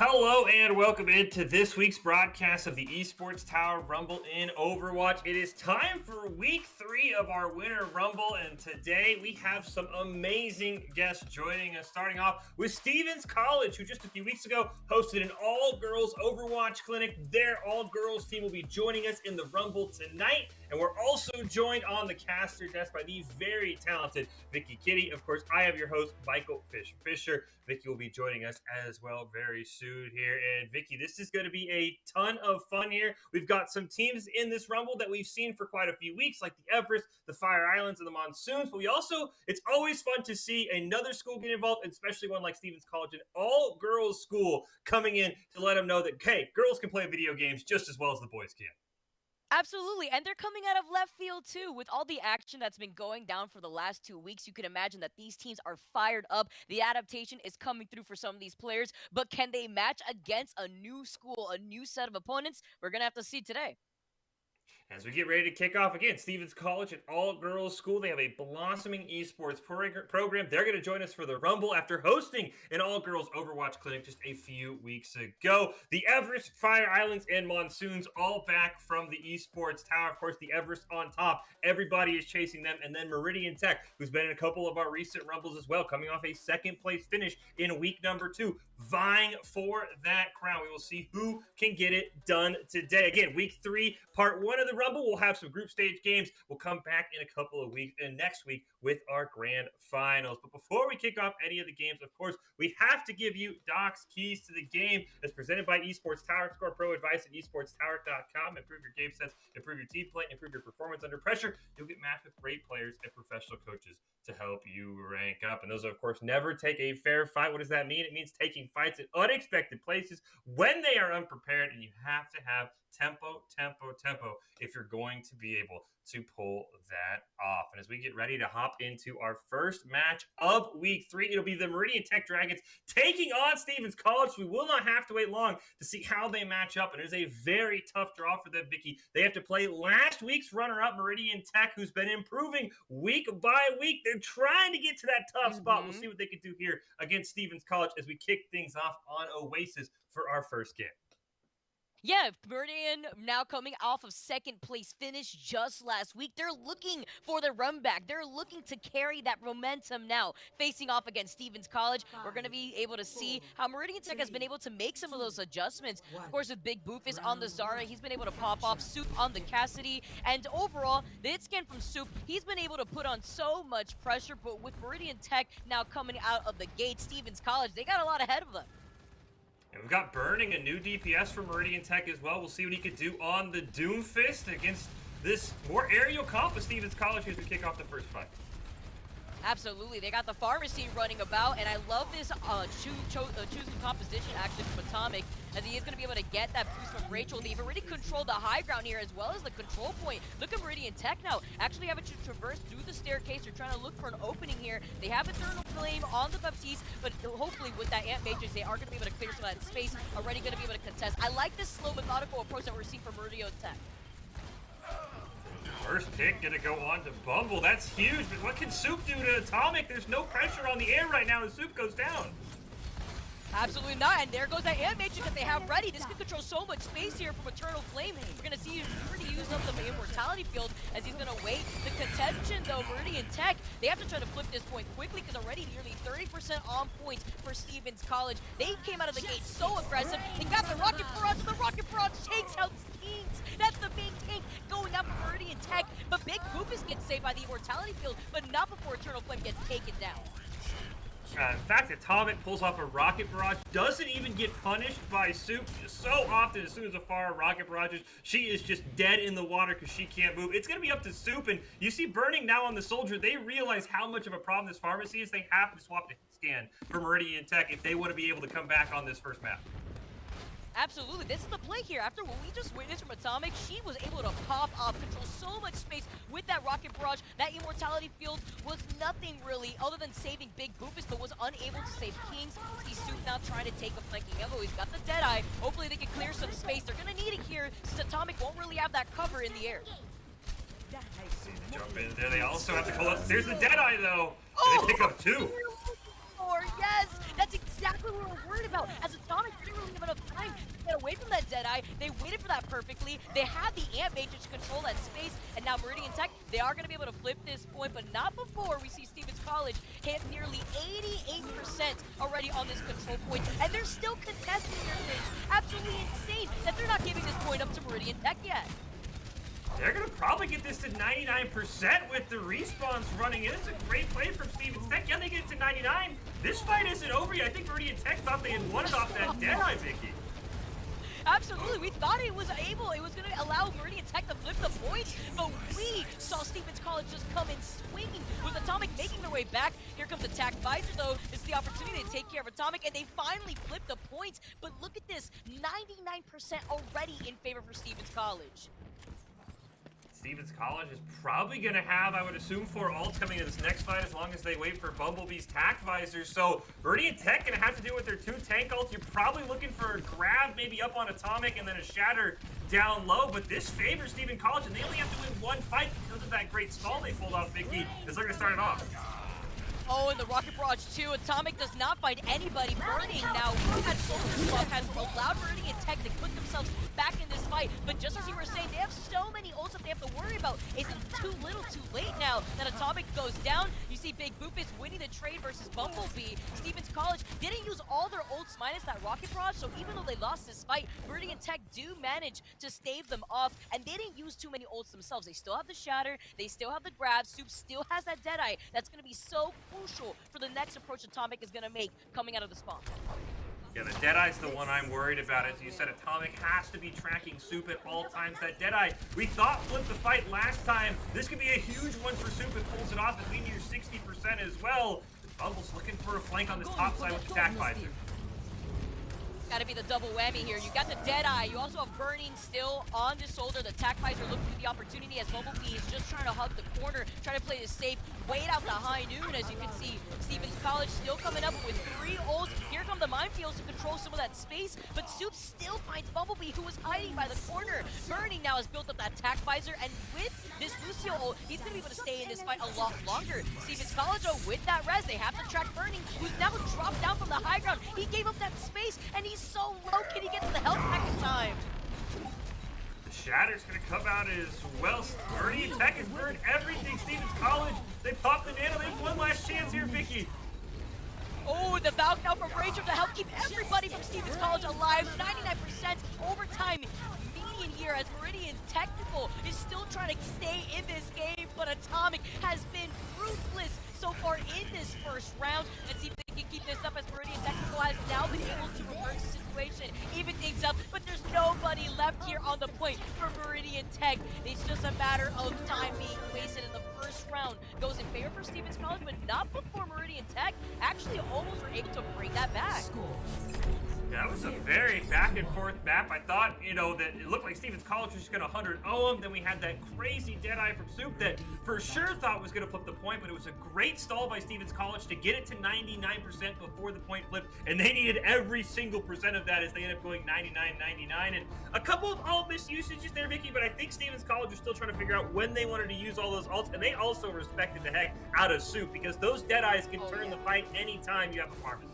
Hello and welcome into this week's broadcast of the Esports Tower Rumble in Overwatch. It is time for week 3 of our Winter Rumble, and today we have some amazing guests joining us, starting off with Stevens College, who just a few weeks ago hosted an all-girls Overwatch clinic. Their all-girls team will be joining us in the Rumble tonight, and we're also joined on the caster desk by the very talented Vicky Kitty. Of course, I am your host, Michael Fisher. Vicky will be joining us as well very soon here. And Vicky, this is going to be a ton of fun here. We've got some teams in this Rumble that we've seen for quite a few weeks, like the Everest, the Fire Islands, and the Monsoons. But it's always fun to see another school get involved, and especially one like Stevens College, an all-girls school coming in to let them know that, hey, girls can play video games just as well as the boys can. Absolutely, and they're coming out of left field too. With all the action that's been going down for the last 2 weeks, you can imagine that these teams are fired up. The adaptation is coming through for some of these players, but can they match against a new school, a new set of opponents? We're going to have to see today. As we get ready to kick off again, Stevens College, an all-girls school. They have a blossoming esports program. They're going to join us for the Rumble after hosting an all-girls Overwatch clinic just a few weeks ago. The Everest, Fire Islands, and Monsoons all back from the esports tower. Of course, the Everest on top. Everybody is chasing them. And then Meridian Tech, who's been in a couple of our recent Rumbles as well, coming off a second-place finish in week number 2, vying for that crown. We will see who can get it done today. Again, week 3, part 1 of the Rumble. We'll have some group stage games. We'll come back in a couple of weeks and next week with our grand finals. But before we kick off any of the games, of course, we have to give you Doc's keys to the game as presented by Esports Tower. Score pro advice at esportstower.com. Improve your game sets, improve your team play, improve your performance under pressure. You'll get matched with great players and professional coaches to help you rank up. And those, of course, never take a fair fight. What does that mean? It means taking fights in unexpected places when they are unprepared, and you have to have tempo if you're going to be able to pull that off. And as we get ready to hop into our first match of week 3, it'll be the Meridian Tech Dragons taking on Stevens College. We will not have to wait long to see how they match up. And it is a very tough draw for them, Vicky. They have to play last week's runner-up, Meridian Tech, who's been improving week by week. They're trying to get to that tough spot. We'll see what they can do here against Stevens College as we kick things off on Oasis for our first game. Yeah, Meridian now coming off of second place finish just last week. They're looking for the run back. They're looking to carry that momentum now. Facing off against Stevens College, we're going to be able to see how Meridian Tech has been able to make some of those adjustments. Of course, with Big Boofus on the Zara, he's been able to pop off Soup on the Cassidy. And overall, the hit scan from Soup, he's been able to put on so much pressure. But with Meridian Tech now coming out of the gate, Stevens College, they got a lot ahead of them. And we've got Burning, a new DPS for Meridian Tech as well. We'll see what he could do on the Doomfist against this more aerial comp with Stevens College as we kick off the first fight. Absolutely. They got the pharmacy running about, and I love this choosing composition actually from Atomic, as he is going to be able to get that boost from Rachel. They've already controlled the high ground here as well as the control point. Look at Meridian Tech now. Actually having to traverse through the staircase. They're trying to look for an opening here. They have Eternal Flame on the Baptiste, but hopefully with that Ant Matrix, they are going to be able to clear some of that space. Already going to be able to contest. I like this slow, methodical approach that we're seeing from Meridian Tech. First pick gonna go on to Bumble. That's huge, but what can Soup do to Atomic? There's no pressure on the air right now as Soup goes down. Absolutely not, and there goes that Ant Matrix that they have ready. This can control so much space here from Eternal Flame. We're going to see him already use up the Immortality field as he's going to wait. The contention, though, Meridian Tech, they have to try to flip this point quickly because already nearly 30% on points for Stevens College. They came out of the gate so aggressive. They got the Rocket Barrage, and the Rocket Barrage takes out Kings. That's the main tank going up for Meridian Tech, but Big Boofus gets saved by the Immortality field, but not before Eternal Flame gets taken down. In fact, Atomic pulls off a Rocket Barrage, doesn't even get punished by Soup. So often, as soon as Afara Rocket Barrages, she is just dead in the water because she can't move. It's going to be up to Soup, and you see Burning now on the Soldier. They realize how much of a problem this pharmacy is. They have to swap to scan for Meridian Tech if they want to be able to come back on this first map. Absolutely, this is the play here. After what we just witnessed from Atomic, she was able to pop off, control so much space with that Rocket Barrage. That Immortality field was nothing really other than saving Big Boofus, but was unable to save Kings. See Soup now trying to take a flanking elbow. He's got the Deadeye. Hopefully they can clear some space. They're going to need it here since Atomic won't really have that cover in the air. Jump in there. They also have to call up. There's the Deadeye, though. And they pick up 2. Yes, that's exactly what we were worried about. As Atomic didn't really have enough time to get away from that Deadeye. They waited for that perfectly. They had the Amp Matrix to control that space, and now Meridian Tech, they are going to be able to flip this point, but not before we see Stevens College hit nearly 88% already on this control point, and they're still contesting their things. Absolutely insane that they're not giving this point up to Meridian Tech yet. They're going to probably get this to 99% with the respawns running in. It's a great play from Stevens Tech. Yeah, they get it to 99. This fight isn't over yet. I think Meridian Tech thought they had won it off that Deadeye, Vicky. Absolutely, we thought it was going to allow Meridian Tech to flip the points, but we saw Stevens College just come in swinging with Atomic making their way back. Here comes Attack Visor, though. It's the opportunity to take care of Atomic, and they finally flip the points. But look at this, 99% already in favor for Stevens College. Stevens College is probably going to have, I would assume, 4 ults coming in this next fight as long as they wait for Bumblebee's tack visors. So Meridian Tech going to have to deal with their 2 tank ults. You're probably looking for a grab maybe up on Atomic and then a shatter down low. But this favors Stevens College, and they only have to win 1 fight because of that great stall they pulled off, Vicky, because they're going to start it off. Oh, and the Rocket Barrage too. Atomic does not find anybody. Burning now at Soldier Swap has allowed Meridian Tech to put themselves back in this fight. But just as you were saying, they have so many ults that they have to worry about. Is it too little too late now that Atomic goes down? You see Big Boopus winning the trade versus Bumblebee. Stevens College didn't use all their ults minus that Rocket Barrage, so even though they lost this fight, Meridian Tech do manage to stave them off, and they didn't use too many ults themselves. They still have the Shatter, they still have the grab. Soup still has that Deadeye. That's going to be so crucial for the next approach Atomic is going to make coming out of the spawn. Yeah, the Deadeye's the one I'm worried about. As you said, Atomic has to be tracking Soup at all times. That Deadeye, we thought flipped the fight last time. This could be a huge one for Soup if pulls it off as we near 60% as well. Bumble's looking for a flank on this top side with the tack visor. Gotta be the double whammy here. You got the Deadeye. You also have Burning still on the shoulder. The Tack Visor looking for the opportunity as Bumblebee is just trying to hug the corner, trying to play this safe. Wait out the high noon, as you can see. Stevens College still coming up with 3 ults. Here come the minefields to control some of that space, but Soup still finds Bumblebee, who was hiding by the corner. Burning now has built up that Tack Visor, and with this Lucio ult, he's gonna be able to stay in this fight a lot longer. Stevens College, though, with that res, they have to track Burning, who's now dropped down from the high ground. He gave up that space, and he's so low. Can he get to the health pack in time? The Shatter's going to come out as well. Meridian Tech has burned everything. Stevens College, they popped the nano. They have one last chance here, Vicky. Oh, the Valk now from Ranger to help keep everybody from Stevens College alive. 99% overtime median here as Meridian Technical is still trying to stay in this game, but Atomic has been ruthless so far in this first round. Let's see if they can keep this up as Meridian Technical has now been able to reverse the situation, even things up, but there's nobody left here on the point for Meridian Tech. It's just a matter of time being wasted in the first round. Goes in favor for Stevens College, but not before Meridian Tech actually almost were able to bring that back. Yeah, that was a very back and forth map. I thought, you know, that it looked like Stevens College was just going to 100-0 them. Then we had that crazy Deadeye from Soup that for sure thought was going to flip the point, but it was a great stall by Stevens College to get it to 99% before the point flipped, and they needed every single percent of that as they ended up going 99-99. And a couple of alt misusages there, Vicky, but I think Stevens College was still trying to figure out when they wanted to use all those alts, and they also respected the heck out of Soup because those Deadeyes can turn the fight anytime you have a pharmacy.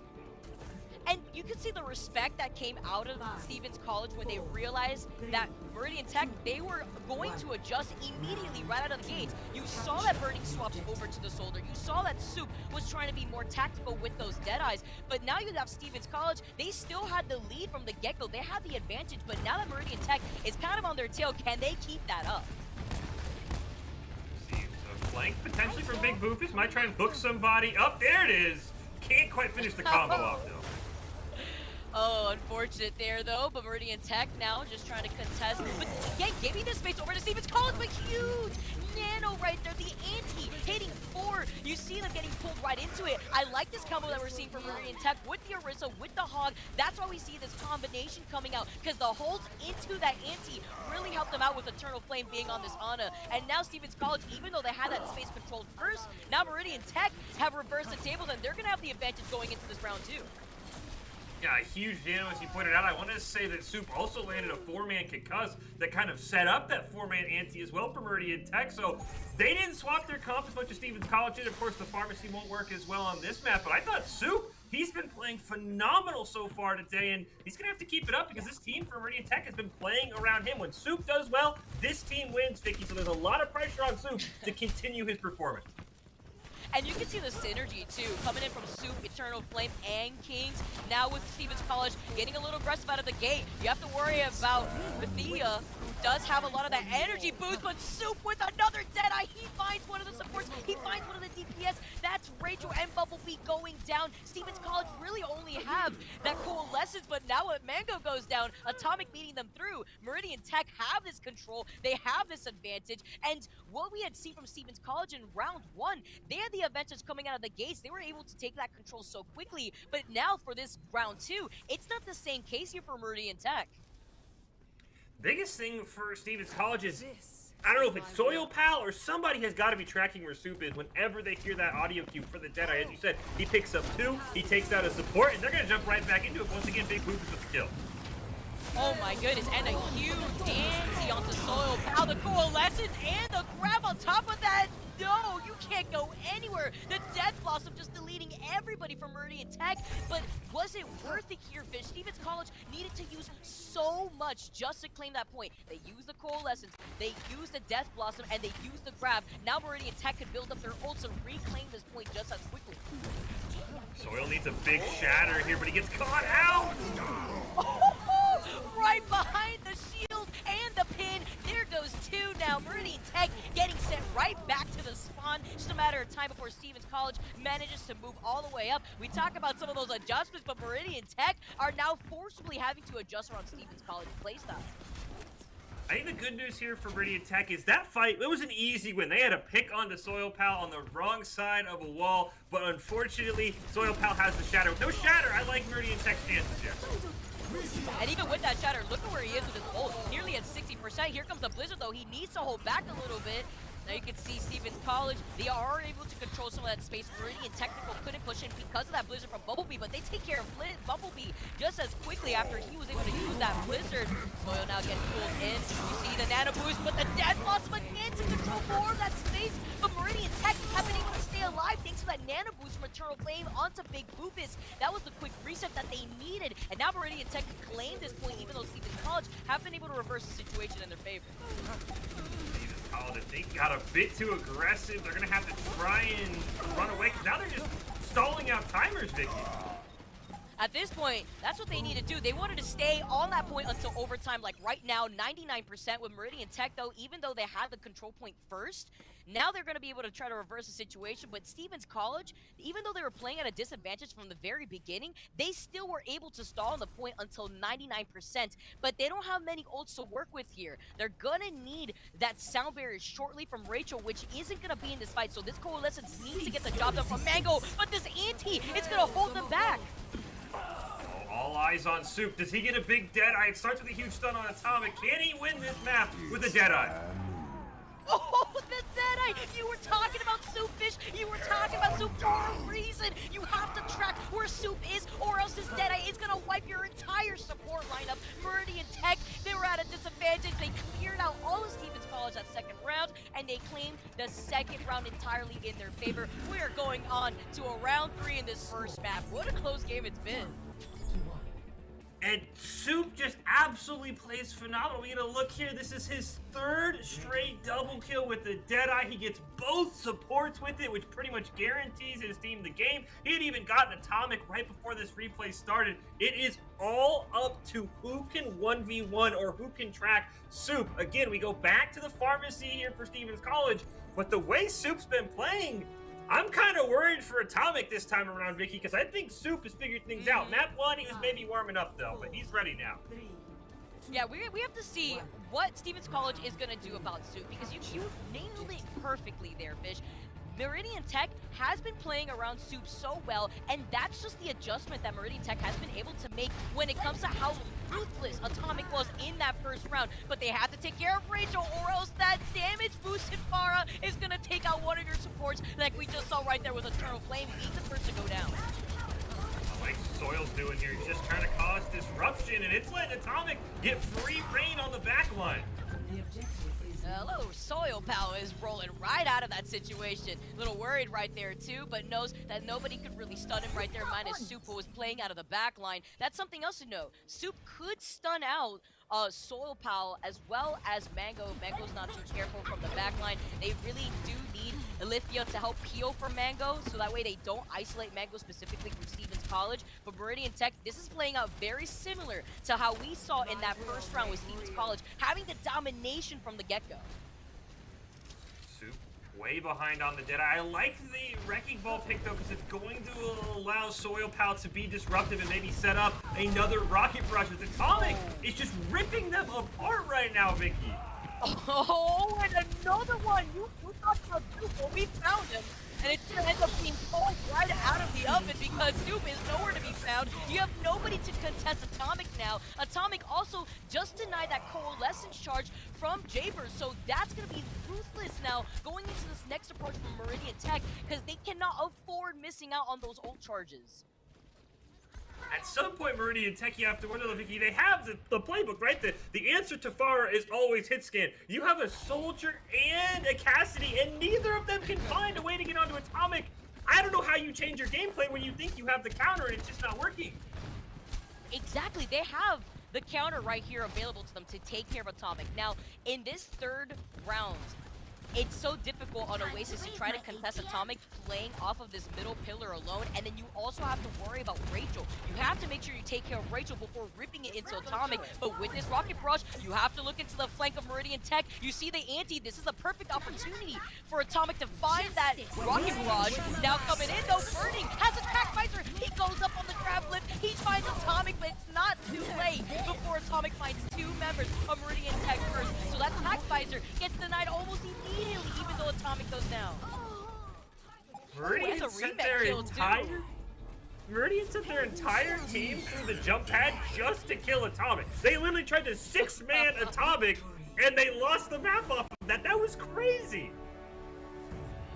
And you can see the respect that came out of Stevens College when they realized that Meridian Tech, they were going to adjust immediately right out of the gate. You saw that Burning swapped over to the Soldier. You saw that Soup was trying to be more tactical with those Deadeyes. But now you have Stevens College, they still had the lead from the get-go. They had the advantage, but now that Meridian Tech is kind of on their tail, can they keep that up? See, so flank potentially from Big Boofus. Might try and hook somebody up. There it is. Can't quite finish the combo off, though. Oh, unfortunate there, though. But Meridian Tech now just trying to contest. But again, giving this space over to Stevens College, but huge nano right there. The anti hitting 4. You see them getting pulled right into it. I like this combo that we're seeing from Meridian Tech with the Orisa, with the Hog. That's why we see this combination coming out, because the holds into that anti really helped them out with Eternal Flame being on this Ana. And now Stevens College, even though they had that space controlled first, now Meridian Tech have reversed the tables, and they're going to have the advantage going into this round, too. Yeah, a huge nano, as you pointed out. I wanted to say that Soup also landed a 4-man concuss that kind of set up that 4-man ante as well for Meridian Tech. So they didn't swap their comp as much as Stevens College did. Of course, the pharmacy won't work as well on this map, but I thought Soup He's been playing phenomenal so far today, and he's going to have to keep it up because this team from Meridian Tech has been playing around him. When Soup does well, this team wins, Vicky, so there's a lot of pressure on Soup to continue his performance. And you can see the synergy, too, coming in from Soup, Eternal Flame, and Kings. Now with Stevens College getting a little aggressive out of the gate. You have to worry about Thea, who does have a lot of that energy boost, but Soup with another Deadeye. He finds one of the supports. He finds one of the DPS. That's Rachel and Bumblebee going down. Stevens College really only have that Coalescence, but now when Mango goes down, Atomic meeting them through. Meridian Tech have this control. They have this advantage. And what we had seen from Stevens College in round 1, they had the advantage coming out of the gates. They were able to take that control so quickly, but now for this round 2, it's not the same case here for Meridian Tech. Biggest thing for Stevens College is, I don't know if it's Soil Pal or somebody has got to be tracking where Soup is whenever they hear that audio cue for the Deadeye. As you said, he picks up 2, he takes out a support, and they're going to jump right back into it. Once again, Big Boop with the kill. Oh my goodness, and a huge anti onto Soil Pal, the Coalescence, and the grab on top of that. No, you can't go anywhere. The Death Blossom just deleting everybody from Meridian Tech. But was it worth it here, Fish? Stevens College needed to use so much just to claim that point. They used the Coalescence, they used the Death Blossom, and they used the grab. Now Meridian Tech could build up their ults and reclaim this point just as quickly. Soil needs a big shatter here, but he gets caught out! Right behind the shield and the pin. There goes 2 now. Meridian Tech getting sent right back to the spawn. Just a matter of time before Stevens College manages to move all the way up. We talk about some of those adjustments, but Meridian Tech are now forcibly having to adjust around Stevens College playstyle. I think the good news here for Meridian Tech is that fight, it was an easy win. They had to pick on the Soil Pal on the wrong side of a wall, but unfortunately, Soil Pal has the shatter. No shatter, I like Meridian Tech's chances here. And even with that shatter, look at where he is with his ult. Nearly at 60%. Here comes the Blizzard, though. He needs to hold back a little bit. Now you can see Stevens College, they are able to control some of that space. Meridian Technical couldn't push in because of that Blizzard from Bumblebee, but they take care of Bumblebee just as quickly after he was able to use that Blizzard. Soil now getting pulled in. You see the Nano Boost, but the Death Blossom again to control more of that space. But Meridian Tech have been able to stay alive thanks to that Nano Boost from Eternal Flame onto Big Boopus. That was the quick reset that they needed. And now Meridian Tech can claim this point, even though Stevens College have been able to reverse the situation in their favor. If they got a bit too aggressive, they're going to have to try and run away, because now they're just stalling out timers, Vicky. At this point, that's what they need to do. They wanted to stay on that point until overtime, like right now, 99% with Meridian Tech, though, even though they had the control point first. Now they're going to be able to try to reverse the situation, but Stevens College, even though they were playing at a disadvantage from the very beginning, they still were able to stall on the point until 99%, but they don't have many ults to work with here. They're going to need that sound barrier shortly from Rachel, which isn't going to be in this fight, so this Coalescence needs to get the job done from Mango, but this anti, it's going to hold them back. All eyes on Soup. Does he get a big Deadeye? It starts with a huge stun on Atomic. Can he win this map with a Deadeye? Oh, the Deadeye! You were talking about Soup, Fish. You were talking about Soup for a reason. You have to track where Soup is, or else this Deadeye is gonna wipe your entire support lineup. Meridian Tech, they were at a disadvantage. They cleared out all of Stevens College that second round, and they claimed the second round entirely in their favor. We are going on to a round 3 in this first map. What a close game it's been. And Soup just absolutely plays phenomenal. We get a look here. This is his 3rd straight double kill with the Deadeye. He gets both supports with it, which pretty much guarantees his team the game. He had even gotten Atomic right before this replay started. It is all up to who can 1v1 or who can track Soup. Again, we go back to the pharmacy here for Stevens College, but the way Soup's been playing, I'm kind of worried for Atomic this time around, Vicky, because I think Soup has figured things out. Map 1, he was maybe warming up, though, but he's ready now. Yeah, we have to see what Stevens College is going to do about Soup, because you nailed it perfectly there, Fish. Meridian Tech has been playing around Soup so well, and that's just the adjustment that Meridian Tech has been able to make when it comes to how ruthless Atomic was in that first round. But they have to take care of Rachel, or else that damage boosted Pharah is going to take out one of your supports, like we just saw right there with Eternal Flame. He needs the first to go down. I like Soil's doing here. He's just trying to cause disruption, and it's letting Atomic get free reign on the back line. Hello, Soil Pal is rolling right out of that situation. A little worried right there too, but knows that nobody could really stun him right there, minus Soup, who was playing out of the back line. That's something else to know. Soup could stun out Soil Pal as well as Mango. Mango's not too careful from the back line. They really do need Alithia to help peel for Mango, so that way they don't isolate Mango specifically from Stevens College. But Meridian Tech, this is playing out very similar to how we saw in that first round with Stevens College, having the domination from the get-go. Soup way behind on the dead. I like the Wrecking Ball pick though, because it's going to allow Soil Pal to be disruptive and maybe set up another Rocket Barrage. With Atomic is just ripping them apart right now, Vicky. Oh, and another one! You thought about Soup, well, we found him. And it's gonna end up being pulled right out of the oven because Soup is nowhere to be found. You have nobody to contest Atomic now. Atomic also just denied that Coalescence charge from Jabers, so that's gonna be ruthless now going into this next approach from Meridian Tech because they cannot afford missing out on those ult charges. At some point, Meridian Tech, you have to wonder, Vicky, they have the playbook, right? The answer to Farah is always hit scan. You have a Soldier and a Cassidy, and neither of them can find a way to get onto Atomic. I don't know how you change your gameplay when you think you have the counter and it's just not working. Exactly, they have the counter right here available to them to take care of Atomic. Now, in this third round, it's so difficult on Oasis to try to contest Atomic playing off of this middle pillar alone, and then you also have to worry about Rachel. You have to make sure you take care of Rachel before ripping it into Atomic, but with this Rocket Barrage, you have to look into the flank of Meridian Tech. You see the anti, this is a perfect opportunity for Atomic to find that Rocket Barrage. Now coming in though, Burning has a Tac Visor, he goes up on the grab lift, he finds Atomic, but it's not too late before Atomic finds two members of Meridian Tech first. So that Tac Visor gets denied almost immediately, even though Atomic goes down. Meridian sent their entire team through the jump pad just to kill Atomic. They literally tried to six-man Atomic, and they lost the map off of that. That was crazy.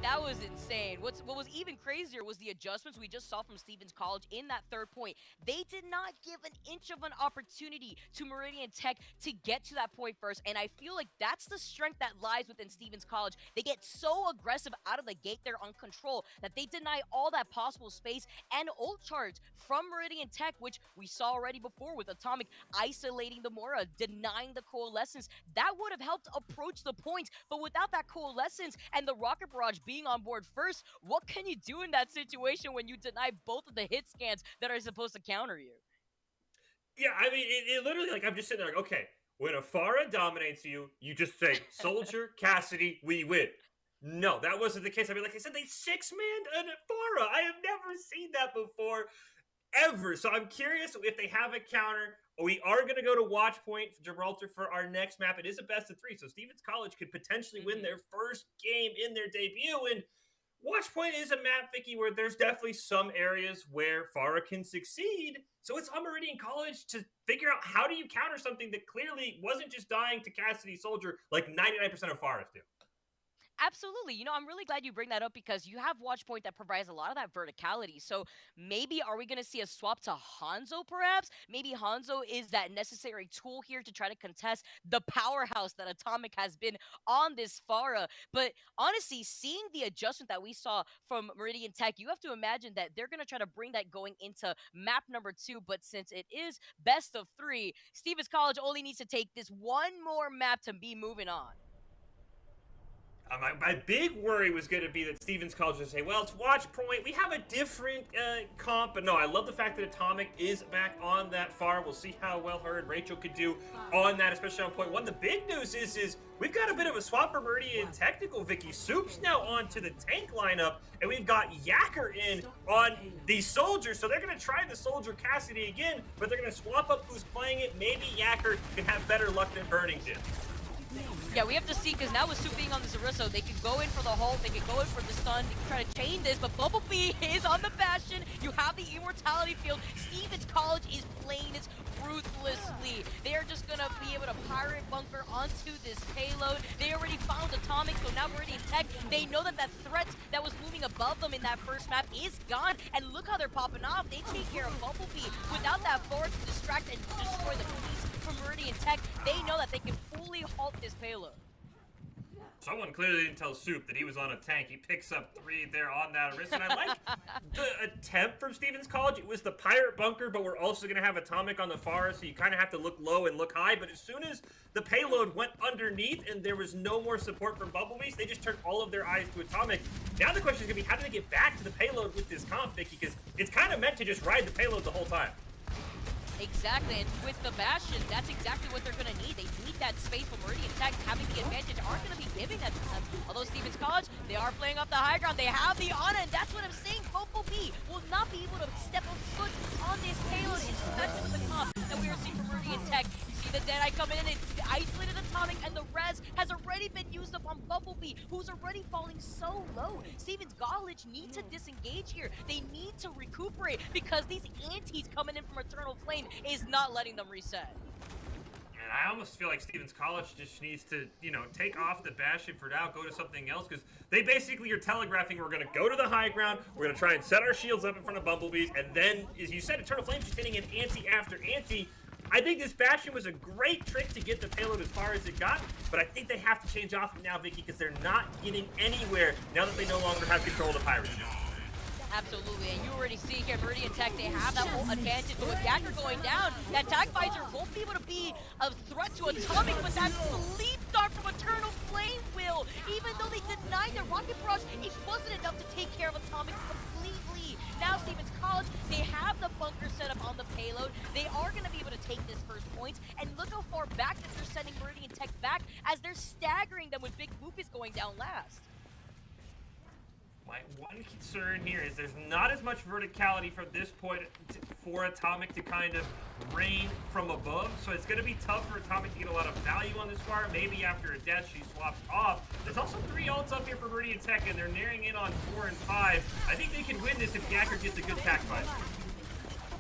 That was insane. What was even crazier was the adjustments we just saw from Stevens College in that third point. They did not give an inch of an opportunity to Meridian Tech to get to that point first, and I feel like that's the strength that lies within Stevens College. They get so aggressive out of the gate there on control that they deny all that possible space and ult charge from Meridian Tech, which we saw already before with Atomic isolating the Mora, denying the Coalescence. That would have helped approach the points, but without that Coalescence and the Rocket Barrage being on board first, what can you do in that situation when you deny both of the hit scans that are supposed to counter you? Yeah, I mean, it literally, like, I'm just sitting there like, okay, when a Farah dominates you, you just say, Soldier, Cassidy, we win. No, that wasn't the case. I mean, like I said, they six-manned Farah. I have never seen that before, ever. So I'm curious if they have a counter. We are going to go to Watch Point Gibraltar for our next map. It is a best of three, so Stevens College could potentially win their first game in their debut. And Watch Point is a map, Vicky, where there's definitely some areas where Farah can succeed. So it's on Meridian College to figure out how do you counter something that clearly wasn't just dying to Cassidy Soldier like 99% of Farahs do. Absolutely. You know, I'm really glad you bring that up because you have Watchpoint that provides a lot of that verticality. So maybe are we going to see a swap to Hanzo perhaps? Maybe Hanzo is that necessary tool here to try to contest the powerhouse that Atomic has been on this Farah. But honestly, seeing the adjustment that we saw from Meridian Tech, you have to imagine that they're going to try to bring that going into map number 2. But since it is best of 3, Stevens College only needs to take this one more map to be moving on. My big worry was going to be that Stevens College would say, well, it's Watch Point. We have a different comp. But no, I love the fact that Atomic is back on that farm. We'll see how well her and Rachel could do on that, especially on point 1. The big news is we've got a bit of a swap for Meridian technical. Vicky Soup's now onto the tank lineup, and we've got Yacker in on the Soldier. So they're going to try the Soldier Cassidy again, but they're going to swap up who's playing it. Maybe Yacker can have better luck than Burning did. Yeah, we have to see, because now with Soup being on this Orisa, they can go in for the hold, they can go in for the stun, they can try to chain this, but Bumblebee is on the Bastion. You have the Immortality field. Stevens College is playing this ruthlessly. They are just going to be able to pirate bunker onto this payload. They already found Atomic, so now Meridian Tech, they know that that threat that was moving above them in that first map is gone, and look how they're popping off. They take care of Bumblebee without that force to distract and destroy the police from Meridian Tech. They know that they can fully halt this payload. Someone clearly didn't tell Soup that he was on a tank. He picks up 3 there on that wrist. And I like the attempt from Stevens College. It was the pirate bunker, but we're also going to have Atomic on the far, so you kind of have to look low and look high. But as soon as the payload went underneath and there was no more support from Bumblebees, they just turned all of their eyes to Atomic. Now the question is going to be, how do they get back to the payload with this comp, Vicky? Because it's kind of meant to just ride the payload the whole time. Exactly, and with the Bastion, that's exactly what they're going to need. They need that space for Meridian Tech. Having the advantage aren't going to be giving that to them. Although Stevens College, they are playing up the high ground. They have the Ana, and that's what I'm saying. Bumblebee will not be able to step a foot on this payload, especially with the comp that we are seeing from Meridian Tech. You see the Deadeye coming in, it's isolated Atomic, and the res has already been used up on Bumblebee, who's already falling so low. Stevens College need to disengage here. They need to recuperate because these antis coming in from Eternal Flame is not letting them reset. And I almost feel like Stevens College just needs to, take off the Bastion for now, go to something else, because they basically are telegraphing we're going to go to the high ground, we're going to try and set our shields up in front of Bumblebees, and then, as you said, Eternal Flame's just hitting an anti after anti. I think this Bastion was a great trick to get the payload as far as it got, but I think they have to change off now, Vicky, because they're not getting anywhere now that they no longer have control of the Pirates. Absolutely, and you already see here, Meridian Tech, they have that whole advantage, but with Yacker going down, that Tag Visor won't be able to be a threat to Atomic, but that Sleep Dart from Eternal Flame will. Even though they denied their Rocket Barrage, it wasn't enough to take care of Atomic completely. Now Stevens College, they have the bunker set up on the payload. They are going to be able to take this first point, and look how far back that they're sending Meridian Tech back as they're staggering them with Big Boop is going down last. My one concern here is there's not as much verticality from this point for Atomic to kind of rain from above, so it's going to be tough for Atomic to get a lot of value on this fire. Maybe after a death she swaps off. There's also 3 ults up here for Meridian Tech, and they're nearing in on 4 and 5. I think they can win this if Yacker gets a good tack fight.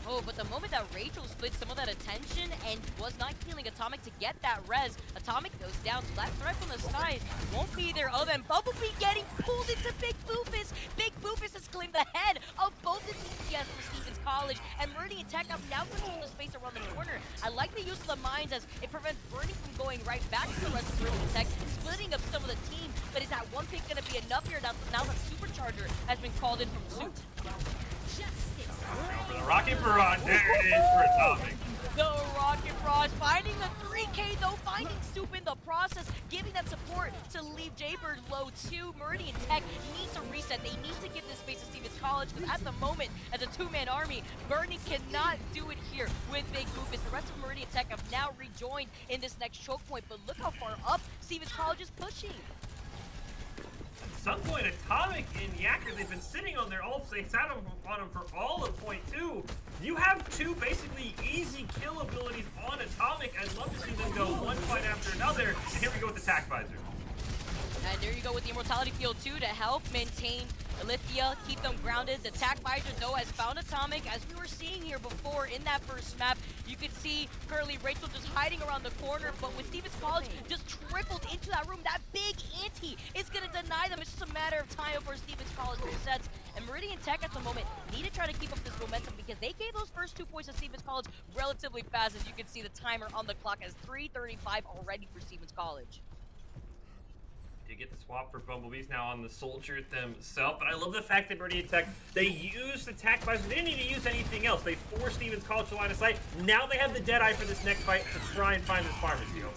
Oh, but the moment that Rachel split some of that attention and was not healing Atomic to get that res, Atomic goes down, so that threat from the side won't be there. Oh, then Bumblebee getting pulled into Big Boofus. Big Boofus has claimed the head of both the TCS from Stevens College, and Meridian Tech have now control the space around the corner. I like the use of the mines as it prevents Bernie from going right back to the rest of Meridian Tech, splitting up some of the team, but is that one pick going to be enough here? Now the Supercharger has been called in from Soup. For the Rocket Barrage, there it is for Atomic. The Rocket Barrage finding the 3K though, finding Soup in the process, giving them support to leave Jaybird low too. Meridian Tech needs to reset. They need to give this space to Stevens College because at the moment, as a 2-man army, Bernie cannot do it here with Big Boofus. The rest of Meridian Tech have now rejoined in this next choke point, but look how far up Stevens College is pushing. At some point, Atomic and Yacker, they've been sitting on their ults. They sat on them for all of point 2. You have 2 basically easy kill abilities on Atomic. I'd love to see them go one fight after another. And here we go with the Tac Visor. And there you go with the Immortality Field too to help maintain Lithia, keep them grounded. The Tac Visor though has found Atomic, as we were seeing here before in that first map. You could see currently Rachel just hiding around the corner, but with Stevens College just tripled into that room, that big anti is going to deny them. It's just a matter of time before Stevens College resets. And Meridian Tech at the moment need to try to keep up this momentum because they gave those first 2 points to Stevens College relatively fast. As you can see the timer on the clock as 3:35 already for Stevens College. You get the swap for Bumblebees now on the soldier themselves, but I love the fact that Meridian Tech, they used the Tac Visor. They didn't need to use anything else. They forced Stevens College to line of sight. Now they have the Deadeye for this next fight to try and find this farmer's field.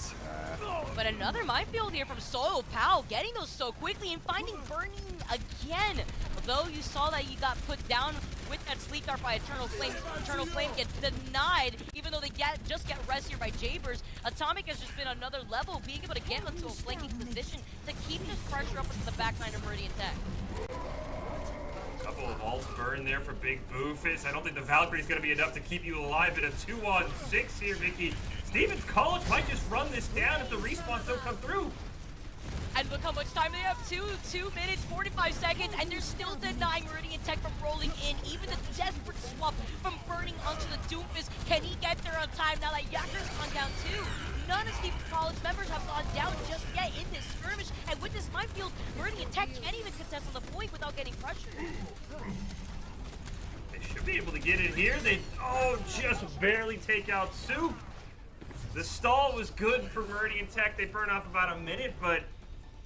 But another minefield here from Soil Pal, getting those so quickly and finding Burning again. Although you saw that he got put down with that Sleep Dart by Eternal Flame. Eternal Flame gets denied, even though they just get res here by Jaybers. Atomic has just been another level, being able to get into a flanking position to keep this pressure up into the backline of Meridian Tech. Couple of ults burn there for Big Boofus. I don't think the Valkyrie's going to be enough to keep you alive in a 2-on-6 here, Vicky. Stevens College might just run this down if the respawns don't come through. And look how much time they have, 2 minutes, 45 seconds, and they're still denying Meridian Tech from rolling in. Even the desperate swap from Burning onto the Doomfist. Can he get there on time now that Yacker's gone down too? None of Stevens College members have gone down just yet in this skirmish, and with this minefield, Meridian Tech can't even contest on the point without getting pressured. They should be able to get it here. They, just barely take out Soup. The stall was good for Meridian Tech. They burn off about a minute, but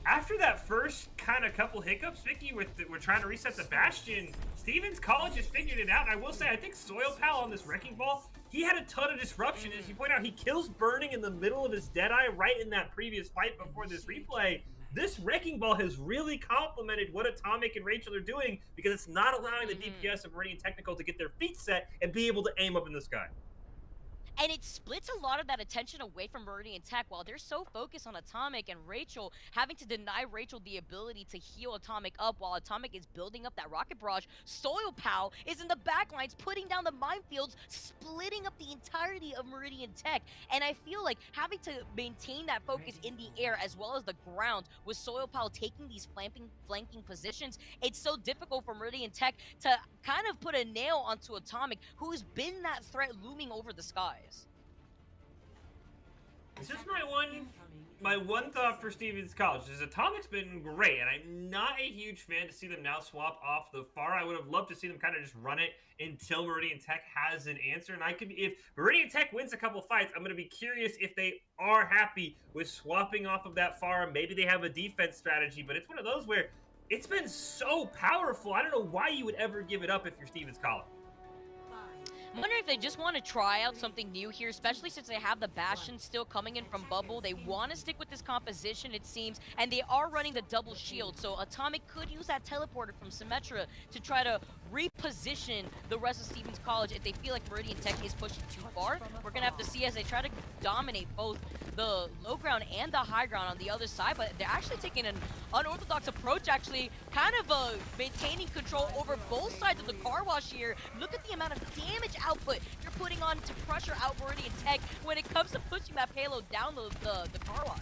after that first kind of couple hiccups, Vicky, we're trying to reset the Bastion, Stevens College has figured it out. And I will say, I think Soil Pal on this Wrecking Ball, he had a ton of disruption. As you point out, he kills Burning in the middle of his Deadeye right in that previous fight before this replay. This Wrecking Ball has really complemented what Atomic and Rachel are doing because it's not allowing the DPS of Meridian Technical to get their feet set and be able to aim up in the sky. And it splits a lot of that attention away from Meridian Tech while they're so focused on Atomic and Rachel, having to deny Rachel the ability to heal Atomic up while Atomic is building up that rocket barrage. Soil Pal is in the back lines, putting down the minefields, splitting up the entirety of Meridian Tech. And I feel like having to maintain that focus in the air as well as the ground with Soil Pal taking these flanking positions, it's so difficult for Meridian Tech to kind of put a nail onto Atomic, who's been that threat looming over the skies. This is my one thought for Stevens College is Atomic's been great, and I'm not a huge fan to see them now swap off the far. I would have loved to see them kind of just run it until Meridian Tech has an answer. And if Meridian Tech wins a couple fights, I'm going to be curious if they are happy with swapping off of that far. Maybe they have a defense strategy, but it's one of those where it's been so powerful. I don't know why you would ever give it up if you're Stevens College. I'm wondering if they just want to try out something new here, especially since they have the Bastion still coming in from Bubble. They want to stick with this composition, it seems, and they are running the double shield. So Atomic could use that teleporter from Symmetra to try to reposition the rest of Stevens College if they feel like Meridian Tech is pushing too far. We're going to have to see as they try to dominate both the low ground and the high ground on the other side, but they're actually taking an unorthodox approach, actually kind of maintaining control over both sides of the car wash here. Look at the amount of damage output you're putting on to pressure out Meridian Tech when it comes to pushing that payload down the car wash.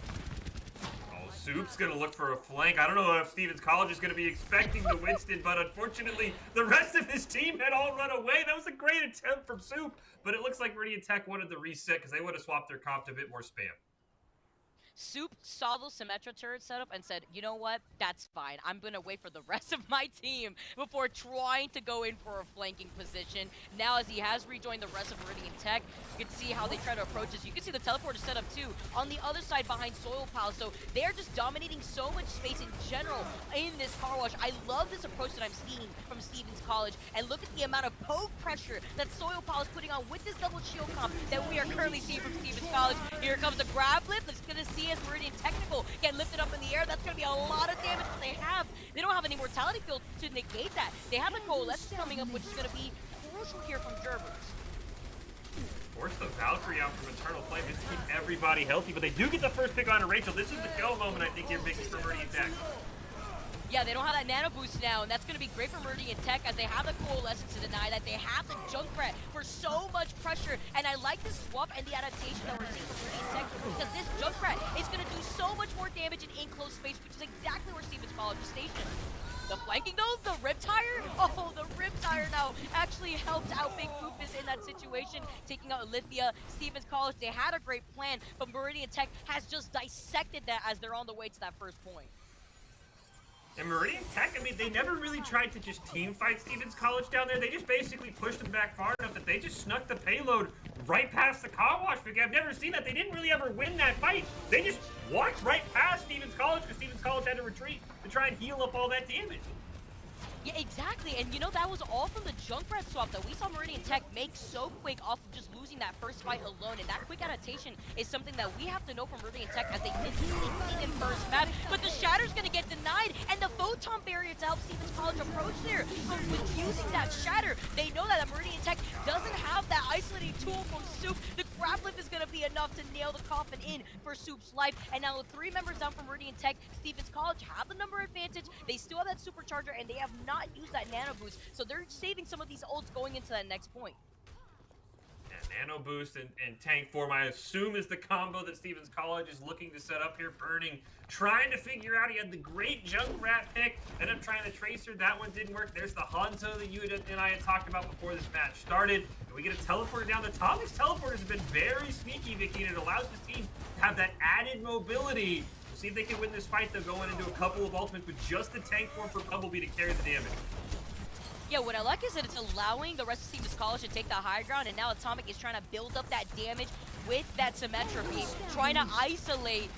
Oh, Soup's going to look for a flank. I don't know if Stevens College is going to be expecting the Winston, but unfortunately, the rest of his team had all run away. That was a great attempt from Soup, but it looks like Meridian Tech wanted to reset because they would have swapped their comp to a bit more spam. Soup saw those Symmetra turrets set up and said, you know what, that's fine. I'm going to wait for the rest of my team before trying to go in for a flanking position. Now, as he has rejoined the rest of Meridian Tech, you can see how they try to approach this. You can see the teleporter set up too on the other side behind Soil Pal. So they're just dominating so much space in general in this car wash. I love this approach that I'm seeing from Stevens College. And look at the amount of poke pressure that Soil Pal is putting on with this double shield comp that we are currently seeing from Stevens College. Here comes the grab lift. It's going to see as Meridian Technical get lifted up in the air. That's going to be a lot of damage that they don't have any mortality field to negate that. They have a coalescence coming up, which is going to be crucial here from Gerbers. Force the Valkyrie out from Eternal Flame just to keep everybody healthy, but they do get the first pick on Rachel. This is the go moment, I think, here, Vicky, for Meridian Tech. Yeah, they don't have that nano boost now, and that's going to be great for Meridian Tech as they have the coalescence to deny that. They have the Junkrat for so much pressure, and I like this swap and the adaptation that we're seeing from Meridian Tech because this Junkrat is going to do so much more damage in enclosed space, which is exactly where Stevens College is stationed. The flanking though, the Riptire? Oh, the Riptire now actually helped out Big Foofus in that situation, taking out Lithia. Stevens College, they had a great plan, but Meridian Tech has just dissected that as they're on the way to that first point. And Meridian Tech, I mean, they never really tried to just team fight Stevens College down there. They just basically pushed them back far enough that they just snuck the payload right past the car wash. I've never seen that. They didn't really ever win that fight. They just walked right past Stevens College because Stevens College had to retreat to try and heal up all that damage. Yeah, exactly, and you know, that was all from the Junkrat swap that we saw Meridian Tech make so quick off of just losing that first fight alone, and that quick adaptation is something that we have to know from Meridian Tech as they did in first map, but the Shatter's gonna get denied, and the Photon Barrier to help Stevens College approach there. So with using that Shatter, they know that Meridian Tech doesn't have that isolating tool from Soup. The grab lift is gonna be enough to nail the coffin in for Soup's life, and now with 3 members down from Meridian Tech, Stevens College have the number advantage, they still have that supercharger, and they have not use that nano boost, so they're saving some of these ults going into that next point. Yeah, nano boost and tank form, I assume, is the combo that Stevens College is looking to set up here. Burning, trying to figure out. He had the great Junkrat pick, ended up trying to Tracer. That one didn't work. There's the Hanzo that you and I had talked about before this match started. And we get a teleporter down. The Atomic's teleporters have been very sneaky, Vicky, and it allows the team to have that added mobility. We'll see if they can win this fight, though, going into a couple of ultimates with just the tank form for Bumblebee to carry the damage. Yeah, what I like is that it's allowing the rest of Stevens College to take the high ground, and now Atomic is trying to build up that damage with that Symmetra beam, trying to isolate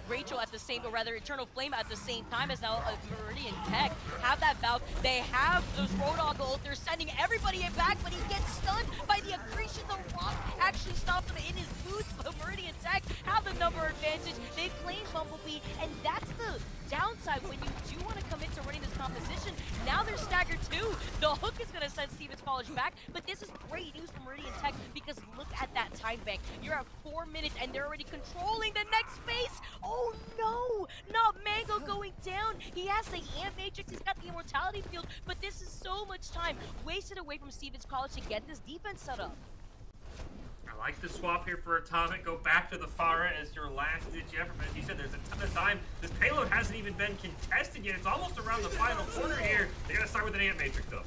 Rachel at the same, or rather Eternal Flame at the same time as now Meridian Tech have that valve. They have those Roadhog ult. They're sending everybody in back, but he gets stunned by the accretion. The rock actually stopped him in his boots, but Meridian Tech have the number advantage. They claim Bumblebee, and that's the downside when you do want to commit to running this composition. Now they're staggered too. The hook is going to send Stevens College back, but this is great news for Meridian Tech because look at that time bank. You're at 4 minutes and they're already controlling the next phase. Oh no, not Mango going down. He has the Amp Matrix, he's got the Immortality Field, but this is so much time wasted away from Stevens College to get this defense set up. I like the swap here for Atomic. Go back to the Pharah as your last ditch effort. As you said, there's a ton of time. This payload hasn't even been contested yet. It's almost around the final corner here. They gotta start with an Amp Matrix though.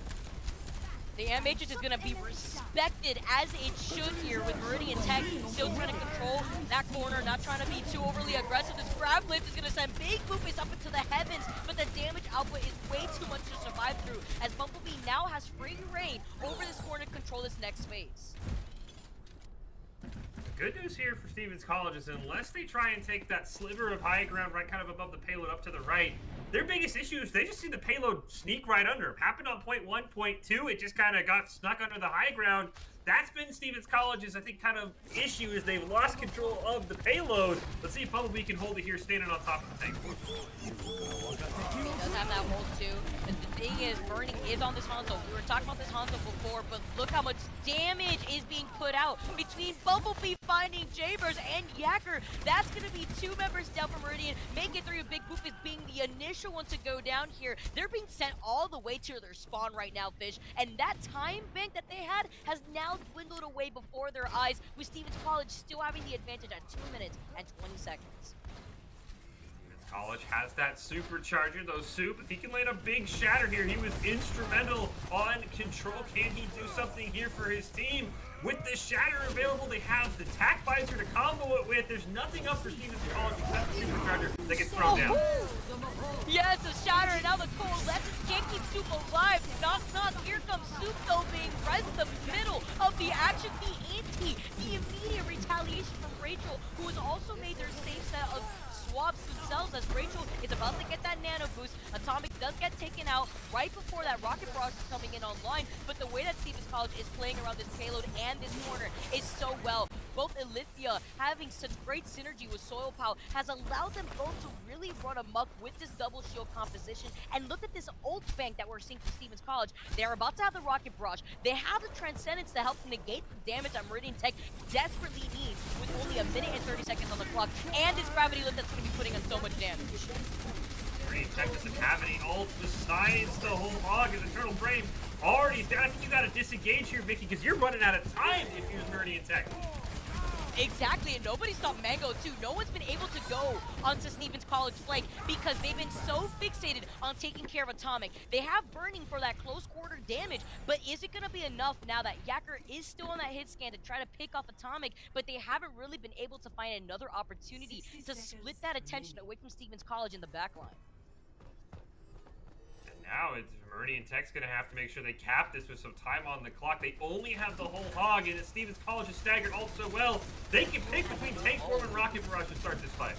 The Amp Matrix is going to be respected as it should here with Meridian Tech still trying to control that corner, not trying to be too overly aggressive. This grab lift is going to send big Boopies up into the heavens, but the damage output is way too much to survive through as Bumblebee now has free reign over this corner to control this next phase. Good news here for Stevens College is unless they try and take that sliver of high ground right kind of above the payload up to the right, their biggest issue is they just see the payload sneak right under them. Happened on point 1, point 2, it just kind of got snuck under the high ground. That's been Stevens College's, I think, kind of issue is they've lost control of the payload. Let's see if Bumblebee can hold it here standing on top of the tank. He does have that hold too. But the thing is, Burning is on this Hanzo. We were talking about this Hanzo before, but look how much damage is being put out between Bumblebee finding Jabers and Yacker. That's going to be 2 members down from Meridian. Make it 3 with Big Boop is being the initial one to go down here. They're being sent all the way to their spawn right now, Fish. And that time bank that they had has now dwindled away before their eyes, with Stevens College still having the advantage at 2 minutes and 20 seconds. College has that supercharger, though Soup, if he can land a big shatter here, he was instrumental on control. Can he do something here for his team? With the shatter available, they have the tack visor to combo it with. There's nothing up for Stevens College except the supercharger that gets thrown down. Yes, the shatter, and now the coalescence can't keep Soup alive. Knock, knock, here comes Soup, though, being right in the middle of the action. The anti, the immediate retaliation from Rachel, who has also made their same set of swaps themselves as Rachel is about to get that nano boost. Atomic does get taken out right before that rocket barrage is coming in online, but the way that Stevens College is playing around this payload and this corner is so well. Both Elithia having such great synergy with Soil Pow has allowed them both to really run amok with this double shield composition. And look at this ult bank that we're seeing from Stevens College. They're about to have the rocket barrage. They have the Transcendence to help negate the damage that Meridian Tech desperately needs with only 1 minute and 30 seconds on the clock. And this gravity lift that's going to be putting on so much damage. Meridian Tech doesn't have any ult besides the whole hog as Eternal Flame already down. I think you got to disengage here, Vicky, because you're running out of time if you're Meridian Tech. Exactly, and nobody stopped Mango too. No one's been able to go onto Stevens College flank because they've been so fixated on taking care of Atomic. They have Burning for that close quarter damage, but is it going to be enough now that Yacker is still on that hit scan to try to pick off Atomic, but they haven't really been able to find another opportunity to split that attention away from Stevens College in the backline. Now it's Meridian Tech's going to have to make sure they cap this with some time on the clock. They only have the whole hog, and as Stevens College is staggered all so well, they can pick between Tank Form and Rocket Barrage to start this fight.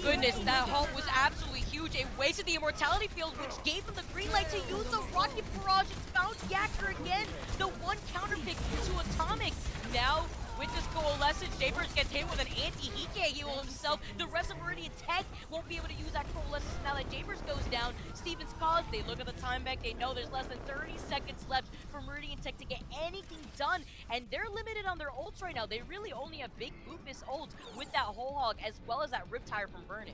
Goodness, that halt was absolutely huge. It wasted the Immortality Field, which gave them the green light to use the Rocket Barrage. It's found Yacker again, the one counter pick to Atomic. Now, with this coalescence, Japers gets hit with an anti. He can't heal himself. The rest of Meridian Tech won't be able to use that coalescence now that Japers goes down. Stevens College, they look at the time bank. They know there's less than 30 seconds left for Meridian Tech to get anything done. And they're limited on their ults right now. They really only have Big Boopus ult with that whole hog, as well as that Riptire from Burning.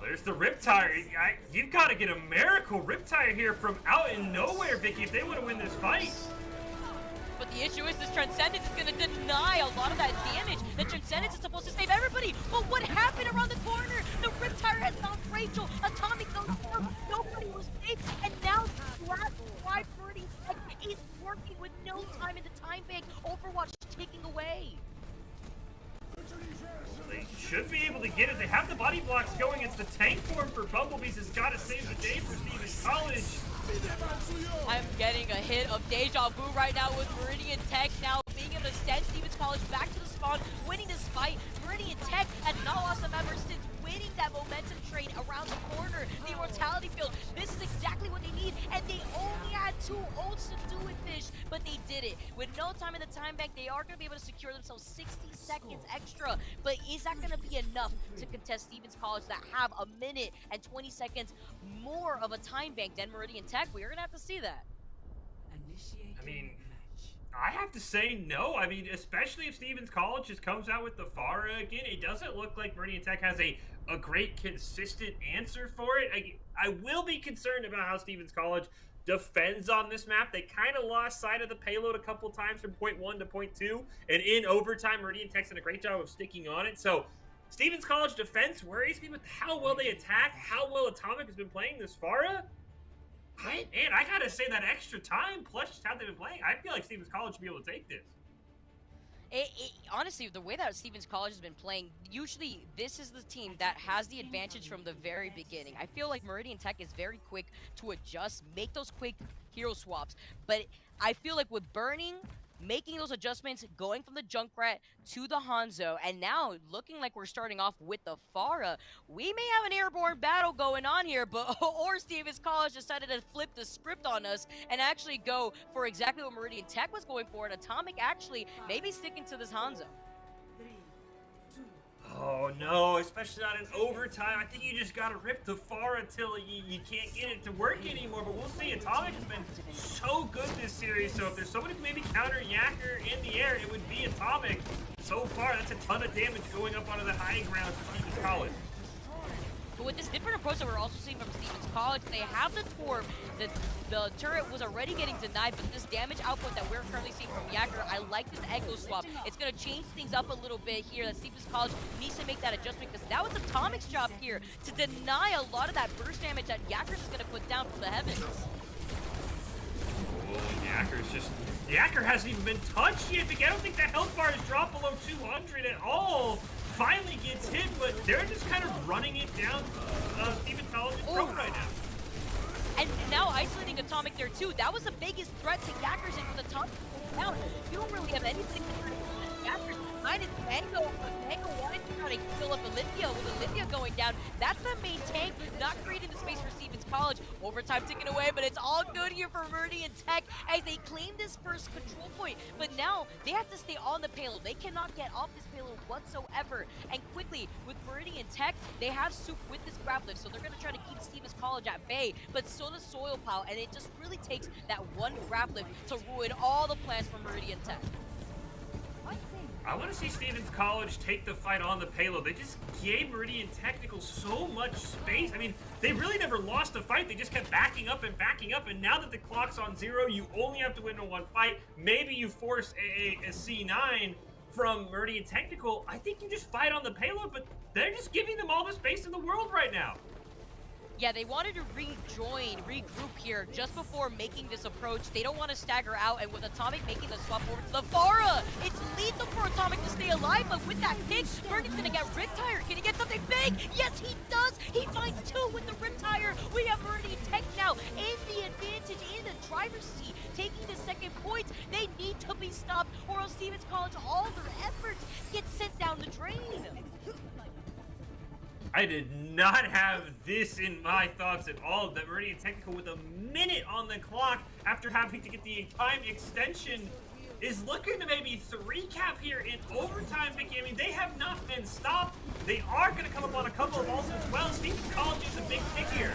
There's the Riptire. You've got to get a miracle Riptire here from out in nowhere, Vicky, if they want to win this fight. But the issue is this Transcendence is going to deny a lot of that damage. The Transcendence is supposed to save everybody. But what happened around the corner? The Riptire has found Rachel. Atomic goes down. Nobody was safe. And now the last drive Meridian Tech is working with no time in the time bank. Overwatch taking away. They should be able to get it. They have the body blocks going. It's the tank form for Bumblebees has got to save the day for Stevens College. I'm getting a hit of deja vu right now with Meridian Tech now being able able to send Stevens College back to the spawn, winning this fight. Meridian Tech had not lost a member since winning that momentum train around the corner, the immortality field. This is exactly what they need, and they only had 2 ults to do it, Fish, but they did it. With no time in the time bank, they are going to be able to secure themselves 60 seconds extra, but is that going to be enough to contest Stevens College that have a minute and 20 seconds more of a time bank than Meridian Tech? We're going to have to see that. I mean, I have to say no. I mean, especially if Stevens College just comes out with the Pharah again, it doesn't look like Meridian Tech has a great consistent answer for it. I will be concerned about how Stevens College defends on this map. They kind of lost sight of the payload a couple times from point 1 to point 2, and in overtime, Meridian Tech's did a great job of sticking on it. So Stevens College defense worries me with how well they attack, how well Atomic has been playing this Pharah. I gotta say that extra time, plus just how they've been playing, I feel like Stevens College should be able to take this. Honestly, the way that Stevens College has been playing, usually this is the team that has the advantage from the very beginning. I feel like Meridian Tech is very quick to adjust, make those quick hero swaps. But I feel like with Burning, making those adjustments, going from the Junkrat to the Hanzo, and now looking like we're starting off with the Pharah, we may have an airborne battle going on here, but or Stevens College decided to flip the script on us and actually go for exactly what Meridian Tech was going for, and Atomic actually maybe sticking to this Hanzo. Oh no, especially not in overtime. I think you just gotta rip the Pharah until you can't get it to work anymore, but we'll see. Atomic has been so good this series, so if there's somebody who maybe counter Yacker in the air, it would be Atomic. So far, that's a ton of damage going up onto the high ground for Stevens College. But with this different approach that we're also seeing from Stevens College, they have the Torb. The turret was already getting denied, but this damage output that we're currently seeing from Yacker, I like this Echo swap. It's going to change things up a little bit here that Stevens College needs to make that adjustment, because that was Atomic's job here to deny a lot of that burst damage that Yacker's is going to put down from the heavens. Oh, Yacker hasn't even been touched yet. I don't think the health bar has dropped below 200 at all. Finally gets hit, but they're just kind of running it down Stevens College's throat right now. And now isolating Atomic there too. That was the biggest threat to Yacker's, and with Atomic down, you don't really have anything to do with Yacker's. Minus Mango, but Mango wanted to try to fill up Olympia. With Olympia going down, that's the main tank, not creating the space for Stevens College. Overtime ticking away, but it's all good here for Meridian Tech as they claim this first control point. But now they have to stay on the payload. They cannot get off this payload whatsoever. And quickly, with Meridian Tech, they have Soup with this grab lift, so they're going to try to keep Stevens College at bay. But so does Soil Pal, and it just really takes that one grab lift to ruin all the plans for Meridian Tech. I want to see Stevens College take the fight on the payload. They just gave Meridian Technical so much space. I mean, they really never lost a fight. They just kept backing up, and now that the clock's on 0, you only have to win in one fight. Maybe you force a C9 from Meridian Technical. I think you just fight on the payload, but they're just giving them all the space in the world right now. Yeah, they wanted to regroup here just before making this approach. They don't want to stagger out, and with Atomic making the swap over to the Pharah, it's lethal for Atomic to stay alive, but with that pick, Bergen's gonna get Riptire. Can he get something big? Yes, he does! He finds 2 with the Riptire. We have Meridian Tech now in the advantage, in the driver's seat, taking the second point. They need to be stopped, or else Stevens College, all their efforts get sent down the drain. I did not have this in my thoughts at all, that Meridian Technical with a minute on the clock after having to get the time extension is looking to maybe 3-cap here in overtime. I mean, they have not been stopped. They are going to come up on a couple of balls as well. Stevens College is a big pick here.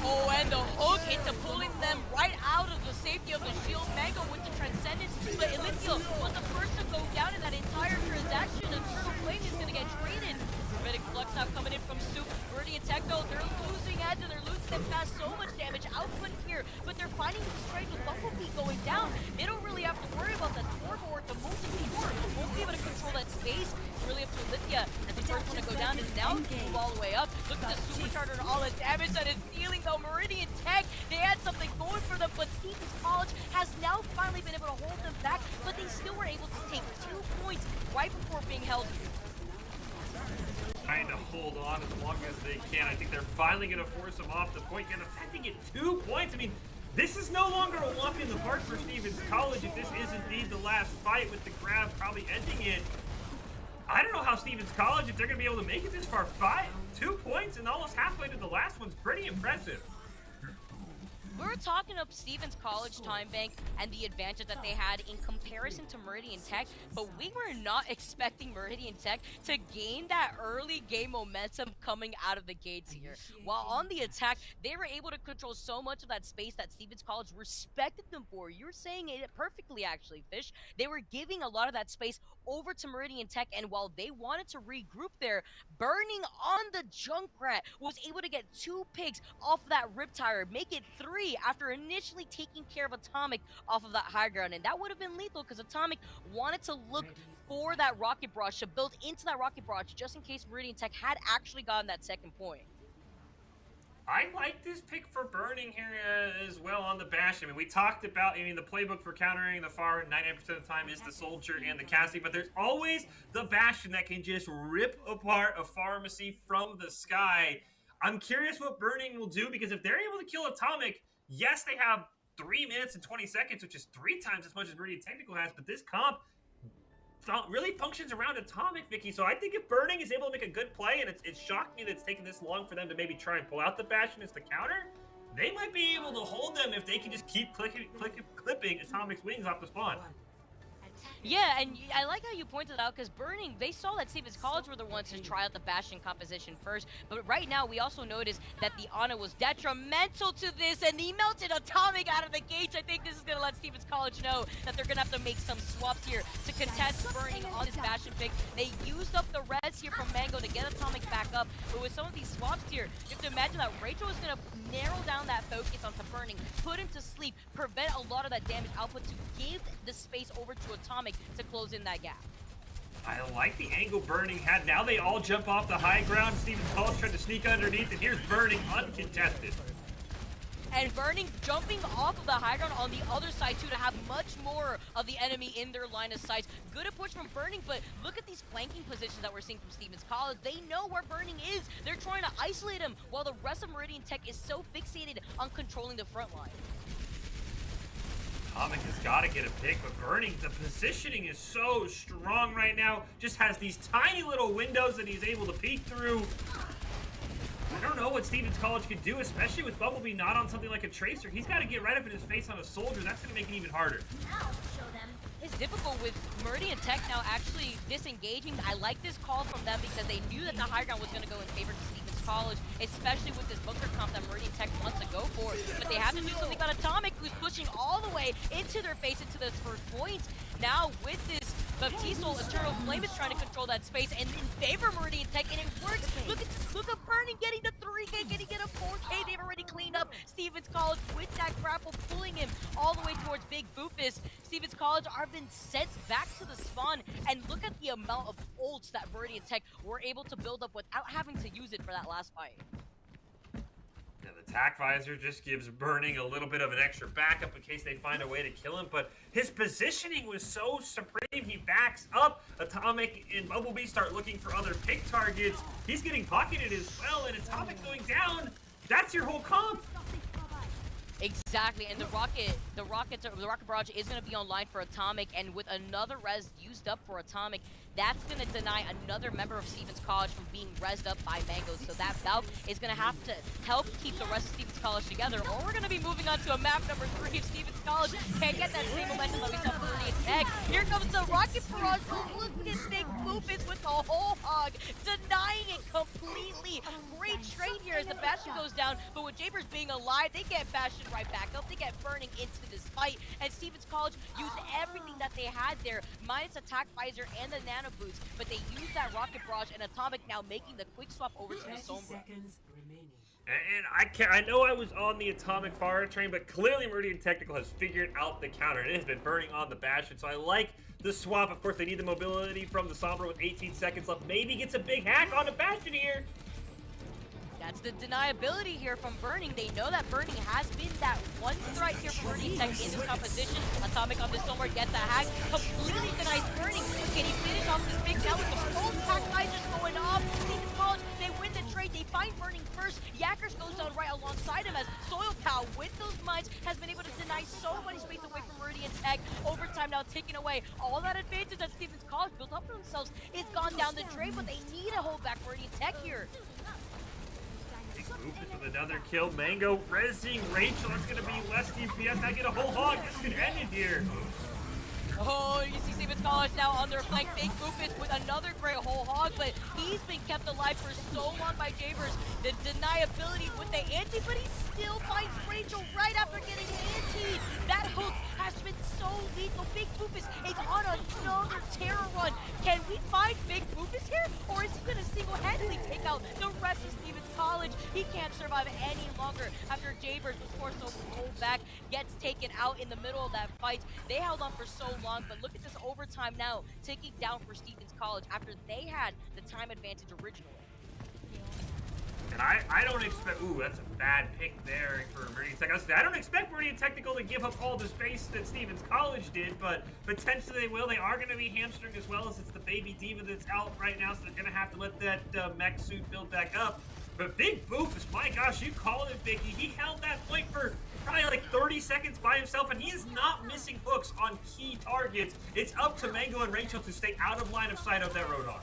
Oh, and the hook into pulling them right out of the safety of the shield. Mango with the Transcendence, but Olympia was the first to go down in that entire transaction. Eternal Flame is going to get traded. Hermetic Flux now coming in from Soup. Meridian Techno, they're losing heads and they're losing them fast. So much damage output here, but they're finding the strike with Bumblebee going down. They don't really have to worry about the Torb or the multi-Torb. Won't be able to control that space. It's really up to Olympia as the first one to go down is now move all the way up. Look at the supercharger and all the damage that is dealing though. Meridian Tech, they had something going for them, but Stevens College has now finally been able to hold them back, but they still were able to take 2 points right before being held. Trying to hold on as long as they can. I think they're finally going to force them off the point. And the fact they get 2 points, I mean, This is no longer a walk in the park for Stevens College if this is indeed the last fight, with the grab probably ending it. I don't know how Stevens College, if they're going to be able to make it this far. 2 points and almost halfway to the last one's pretty impressive. We're talking of Stevens College time bank and the advantage that they had in comparison to Meridian Tech, but we were not expecting Meridian Tech to gain that early game momentum coming out of the gates here. While on the attack, they were able to control so much of that space that Stevens College respected them for. You're saying it perfectly, actually, Fish. They were giving a lot of that space over to Meridian Tech, and while they wanted to regroup there, Burning on the Junkrat was able to get 2 picks off of that Riptire, make it 3 after initially taking care of Atomic off of that high ground, and that would have been lethal because Atomic wanted to look for that Rocket Barrage, to build into that Rocket Barrage just in case Meridian Tech had actually gotten that second point. I like this pick for Burning here as well on the Bastion. I mean, we talked about, the playbook for countering the Pharah 99% of the time is the Soldier and the Cassie, but there's always the Bastion that can just rip apart a Pharmacy from the sky. I'm curious what Burning will do, because if they're able to kill Atomic, yes, they have 3 minutes and 20 seconds, which is 3 times as much as Meridian Technical has, but this comp really functions around Atomic, Vicky. So I think if Burning is able to make a good play, and it's shocked me that it's taken this long for them to maybe try and pull out the Bastion as the counter, they might be able to hold them if they can just keep clipping Atomic's wings off the spawn. Yeah, and I like how you pointed out, because Burning, they saw that Stevens College were the ones to try out the Bastion composition first, but right now we also noticed that the Ana was detrimental to this, and he melted Atomic out of the gates. I think this is going to let Stevens College know that they're going to have to make some swaps here to contest Burning on this Bastion pick. They used up the res here from Mango to get Atomic back up, but with some of these swaps here, you have to imagine that Rachel is going to narrow down that focus onto Burning, put him to sleep, prevent a lot of that damage output to give the space over to Atomic to close in that gap. I like the angle Burning had. Now they all jump off the high ground. Stevens College tried to sneak underneath, and here's Burning uncontested. And Burning jumping off of the high ground on the other side too, to have much more of the enemy in their line of sight. Good push from Burning, but look at these flanking positions that we're seeing from Stevens College. They know where Burning is. They're trying to isolate him, while the rest of Meridian Tech is so fixated on controlling the front line. Atomic has got to get a pick, but Burning, the positioning is so strong right now. Just has these tiny little windows that he's able to peek through. I don't know what Stevens College could do, especially with Bumblebee not on something like a Tracer. He's got to get right up in his face on a Soldier. That's going to make it even harder. It's difficult with Meridian Tech now actually disengaging. I like this call from them because they knew that the high ground was going to go in favor to Stevens College, especially with this bunker comp that Meridian Tech wants to go for. But they have to do something about Atomic, who's pushing all the way into their face, into this first point. Now with this, Baptistal Eternal Flame is trying to control that space and in favor of Meridian Tech, and it works. Look at Burning getting the 3K, getting it a 4K. They've already cleaned up Stevens College with that grapple, pulling him all the way towards Big Boofus. Stevens College are been sent back to the spawn, and look at the amount of ults that Meridian Tech were able to build up without having to use it for that last fight. Yeah, the Tac Visor just gives Burning a little bit of an extra backup in case they find a way to kill him, but his positioning was so supreme. He backs up. Atomic and Bumblebee start looking for other pick targets. He's getting pocketed as well, and Atomic going down. That's your whole comp. Exactly, and the rocket barrage is going to be online for Atomic, and with another res used up for Atomic, that's going to deny another member of Stevens College from being rezzed up by Mango. So that Valk is going to have to help keep the rest of Stevens College together, or we're going to be moving on to a map number 3 if Stevens College can't get that same momentum that we saw from Meridian Tech. Here comes the rocket barrage. Look at Big Boofus with the whole hog, denying it completely. Great trade here as the Bastion goes down, but with Japers being alive, they get Bastion right back up. They get Burning into this fight, and Stevens College used everything that they had there, minus Attack Visor and the Nano Boots, but they used that Rocket Barrage, and Atomic now making the quick swap over to the Sombra. And I know I was on the Atomic Pharah train, but clearly Meridian Technical has figured out the counter, and it has been burning on the Bastion, so I like the swap. Of course, they need the mobility from the Sombra with 18 seconds left. Maybe gets a big hack on the Bastion here. That's the deniability here from Burning. They know that Burning has been that one threat here for Meridian Tech in this competition. Atomic on this Sombra gets the hack, completely denies Burning. Can he finish off this big now with the full attack visors going off? Stevens College, they win the trade They find Burning first. Yakkers goes down right alongside him as Soil Pow with those mines has been able to deny so much space away from Meridian Tech. Overtime now taking away all that advantage that Stevens College built up for themselves. It's gone down the drain, but they need to hold back Meridian Tech here. Rufus with another kill. Mango rezzing Rachel. That's going to be less DPS. Now get a whole hog. This could end it here. Oh, you see Stevens College now on their flank. Big Rufus with another great whole hog, but he's been kept alive for so long by Javers. The deniability with the anti, but he still finds Rachel right after getting anti. That hook has been so lethal. Big Rufus is on another terror run. Can we find Big Rufus here, or is he going to single-handedly take out the rest of Stevens College? He can't survive any longer after Javers was forced to hold back, gets taken out in the middle of that fight. They held on for so long, but look at this overtime now ticking down for Stevens College after they had the time advantage originally. And I don't expect, ooh, that's a bad pick there for Meridian Tech. I don't expect Meridian Technical to give up all the space that Stevens College did, but potentially they will. They are going to be hamstring as well, as it's the baby diva that's out right now, so they're going to have to let that mech suit build back up. But Big Boofus, my gosh, you called it, Biggie. He held that point for probably like 30 seconds by himself, and he is not missing hooks on key targets. It's up to Mango and Rachel to stay out of line of sight of that Roadhog.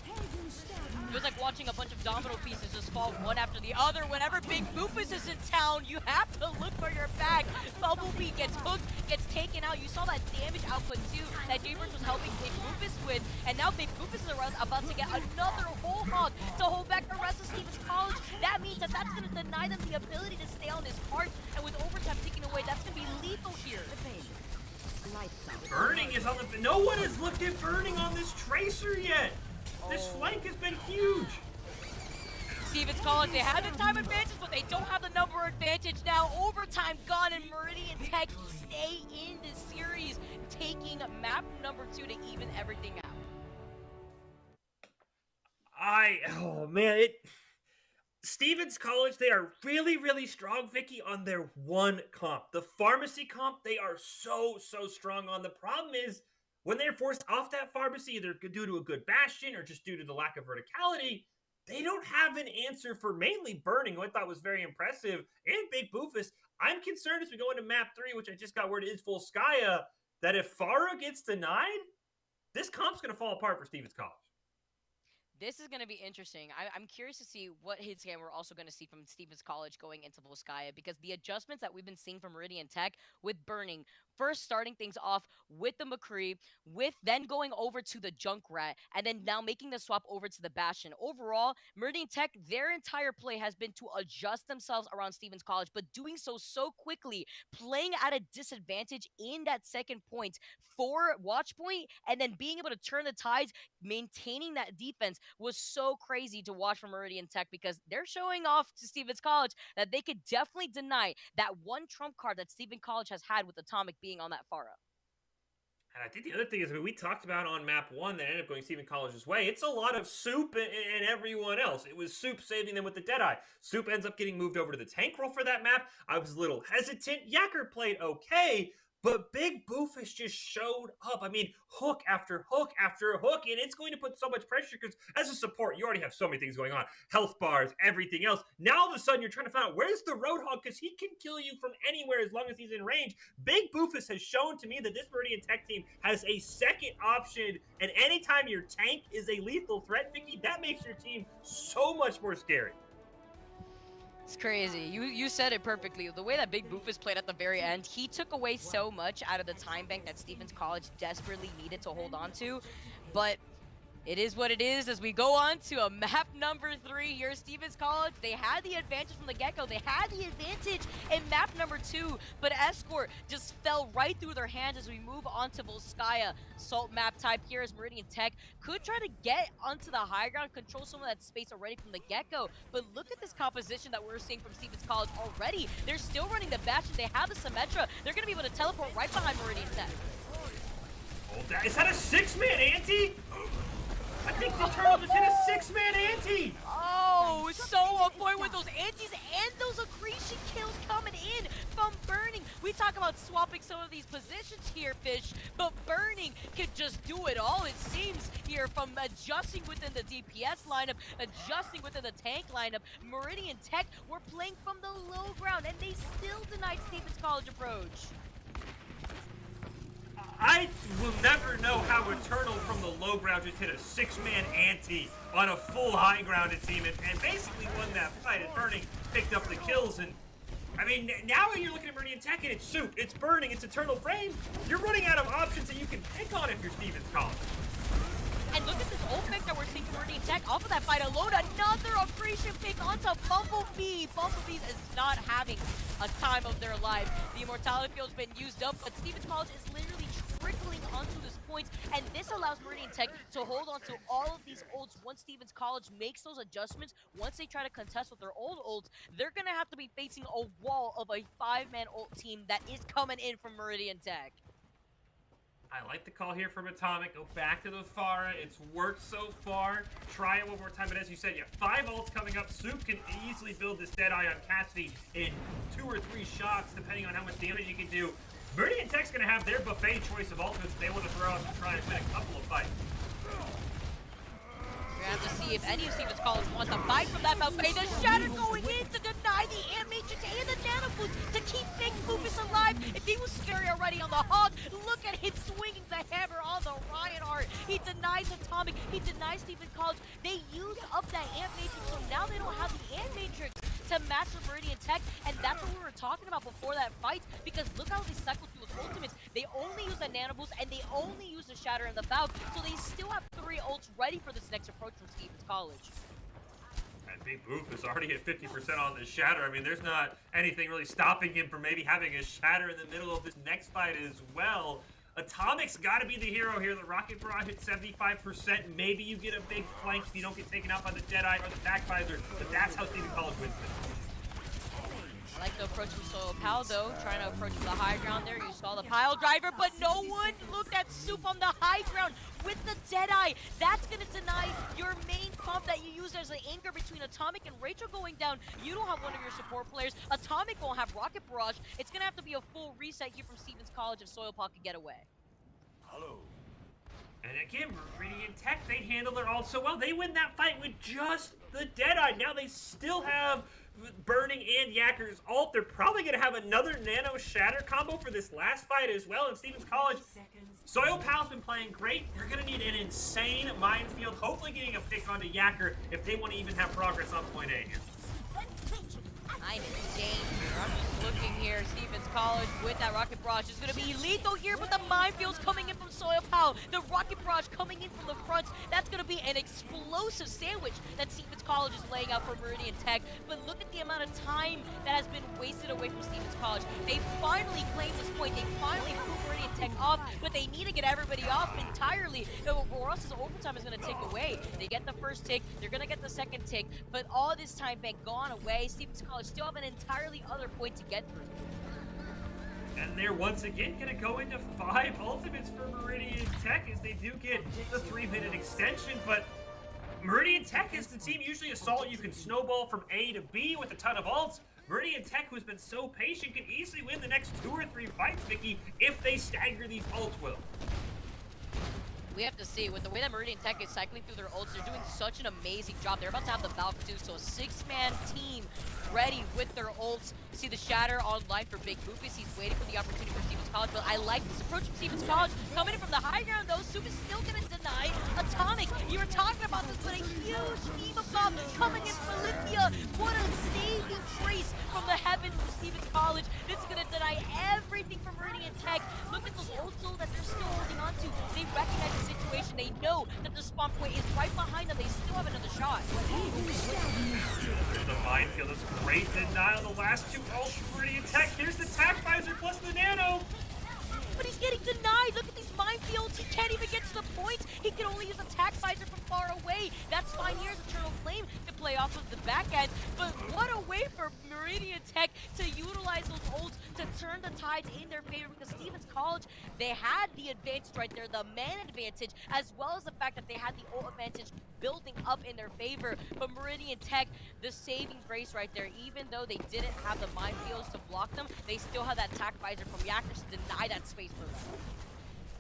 It was like watching a bunch of domino pieces just fall one after the other. Whenever Big Boofus is in town, you have to look for your back. Bumblebee gets hooked, gets taken out. You saw that damage output too that Javers was helping Big Boofus with, and now Big Boofus is about to get another whole hog to hold back the rest of Stevens College. That means that that's going to deny them the ability to stay on this cart, and with overtime taken away, that's going to be lethal here. Burning is on the, no one has looked at Burning on this Tracer yet. This flank has been huge. Stevens College, they have the time advantage, but they don't have the number advantage now. Overtime gone, and Meridian Tech stay in this series, taking map number 2 to even everything out. Oh man, Stevens College, they are really, really strong, Vicky, on their one comp. The pharmacy comp, they are so strong on. The problem is, when they're forced off that pharmacy, either due to a good bastion or just due to the lack of verticality, they don't have an answer for mainly Burning, who I thought was very impressive, and Big Boofus. I'm concerned as we go into map 3, which I just got word is Volskaya, that if Farah gets denied, this comp's going to fall apart for Stevens College. This is going to be interesting. I'm curious to see what hit scan we're also going to see from Stevens College going into Volskaya, because the adjustments that we've been seeing from Meridian Tech with Burning, first starting things off with the McCree, with then going over to the Junkrat, and then now making the swap over to the Bastion. Overall, Meridian Tech, their entire play has been to adjust themselves around Stevens College, but doing so quickly, playing at a disadvantage in that second point for Watch Point, and then being able to turn the tides, maintaining that defense was so crazy to watch from Meridian Tech, because they're showing off to Stevens College that they could definitely deny that one trump card that Stevens College has had with Atomic being on that Farah. And I think the other thing is, we talked about on map 1 that ended up going Stevens College's way. It's a lot of Soup and everyone else. It was Soup saving them with the Deadeye. Soup ends up getting moved over to the tank role for that map. I was a little hesitant. Yakker played okay, but Big Boofus just showed up. I mean, hook after hook after hook, and it's going to put so much pressure because as a support, you already have so many things going on. Health bars, everything else. Now all of a sudden, you're trying to find out, where's the Roadhog? Because he can kill you from anywhere as long as he's in range. Big Boofus has shown to me that this Meridian Tech team has a second option, and anytime your tank is a lethal threat, Vicky, that makes your team so much more scary. It's crazy. You said it perfectly. The way that Big Boofus played at the very end, he took away so much out of the time bank that Stevens College desperately needed to hold on to. But it is what it is as we go on to a map number 3 here. Stevens College, they had the advantage from the get-go. They had the advantage in map number 2, but Escort just fell right through their hands as we move on to Volskaya. Salt map type here as Meridian Tech could try to get onto the high ground, control some of that space already from the get-go. But look at this composition that we're seeing from Stevens College already. They're still running the Bastion. They have the Symmetra. They're going to be able to teleport right behind Meridian Tech. Oh, is that a 6-man ante? I think the Turtle just hit a 6-man ante! Oh, so on point with those antes and those accretion kills coming in from Burning. We talk about swapping some of these positions here, Fish, but Burning can just do it all, it seems, here, from adjusting within the DPS lineup, adjusting within the tank lineup. Meridian Tech were playing from the low ground, and they still denied Stevens College approach. I will never know how Eternal from the low ground just hit a 6-man ante on a full high grounded team and basically won that fight. And Burning picked up the kills. And I mean, now you're looking at Meridian Tech and it's Soup, it's Burning, it's Eternal Frame. You're running out of options that you can pick on if you're Stevens College. And look at this ult pick that we're seeing from Meridian Tech off of that fight alone. Another appreciation pick onto Bumblebee. Bumblebee is not having a time of their life. The Immortality Field's been used up, but Stevens College is literally trickling onto this point, and this allows Meridian Tech to hold on to all of these ults. Once Stevens College makes those adjustments, once they try to contest with their old ults, they're gonna have to be facing a wall of a 5-man ult team that is coming in from Meridian Tech. I like the call here from Atomic. Go back to the Pharah. It's worked so far. Try it one more time. But as you said, you have 5 ults coming up. Soup can easily build this Deadeye on Cassidy in 2 or 3 shots, depending on how much damage you can do. Meridian Tech's going to have their buffet choice of ultimates they want to throw out to try and win a couple of fights. We're going to have to see if any of Stevens College wants to fight from that buffet. The Shatter going in to deny the Animatrix and the Nano Boost to keep Big Boofus alive. If he was scary already on the Hog, look at him swinging the hammer on the Reinhardt. He denies Atomic. He denies Stevens College. They used up that Animatrix, so now they don't have the Animatrix to match with Meridian Tech, and that's what we were talking about before that fight, because look how they cycle through with ultimates. They only use the Nano Boost, and they only use the Shatter and the Valve, so they still have 3 ults ready for this next approach from Stevens College. And Big Boof is already at 50% on the Shatter. I mean, there's not anything really stopping him from maybe having a Shatter in the middle of this next fight as well. Atomic's got to be the hero here. The Rocket Barrage at 75%. Maybe you get a big flank if you don't get taken out by the Deadeye or the Back Visor, but that's how Stevens College wins this. I like the approach from Soil Pal, though, trying to approach the high ground there. You saw the pile driver, but no one looked at Soup on the high ground with the Deadeye. That's going to deny your main pump that you use as an anchor between Atomic and Rachel going down. You don't have one of your support players. Atomic won't have Rocket Barrage. It's going to have to be a full reset here from Stevens College if Soil Pal can get away. Hello. And again, Meridian Tech, they handle their ult so well. They win that fight with just the Deadeye. Now they still have Burning and Yakker's ult. They're probably going to have another Nano Shatter combo for this last fight as well in Stevens College. Soil Pal's been playing great. You're going to need an insane minefield, hopefully getting a pick onto Yakker if they want to even have progress on point A here. I'm in danger. I'm just looking here. Stevens College with that Rocket Barrage is going to be lethal here, but the minefield's coming in from Soil Pal. The Rocket Barrage coming in from the front. That's going to be an explosive sandwich that Stevens College is laying out for Meridian Tech. But look at the amount of time that has been wasted away from Stevens College. They finally claimed this point. They finally threw Meridian Tech off, but they need to get everybody off entirely, or else his overtime is going to tick away. They get the first tick. They're going to get the second tick, but all this time been gone away. Stevens College still have an entirely other point to get through. And they're once again going to go into 5 ultimates for Meridian Tech as they do get the 3-minute extension, but Meridian Tech is the team usually Assault. You can snowball from A to B with a ton of ults. Meridian Tech, who's been so patient, can easily win the next 2 or 3 fights, Vicky, if they stagger these ults well. We have to see, with the way that Meridian Tech is cycling through their ults, they're doing such an amazing job. They're about to have the Valve too, so a 6-man team ready with their ults. See the Shatter online for Big Boofus. He's waiting for the opportunity for Stevens College, but I like this approach from Stevens College. Coming in from the high ground, though, Soup is still going to deny Atomic. You were talking about this, but a huge team of bomb coming in for Lithia. What a saving grace from the heavens for Stevens College. This is going to deny everything from Meridian Tech. Look at those ults that they're still holding on to. They recognize the situation. They know that the spawn point is right behind them. They still have another shot. There's the minefield. It's great denial. The last 2 ults for Meridian Tech. Here's the Tac Visor plus the Nano. But he's getting denied. Look at these minefields. He can't even get to the points. He can only use attack visor from far away. That's fine. Here's Eternal Flame to play off of the back end. But what a way for Meridian Tech to utilize those ults to turn the tides in their favor, because Stevens College, they had the advantage right there, the man advantage, as well as the fact that they had the ult advantage building up in their favor. But Meridian Tech, the saving grace right there, even though they didn't have the minefields to block them, they still had that attack visor from Yakkers to deny that space for them.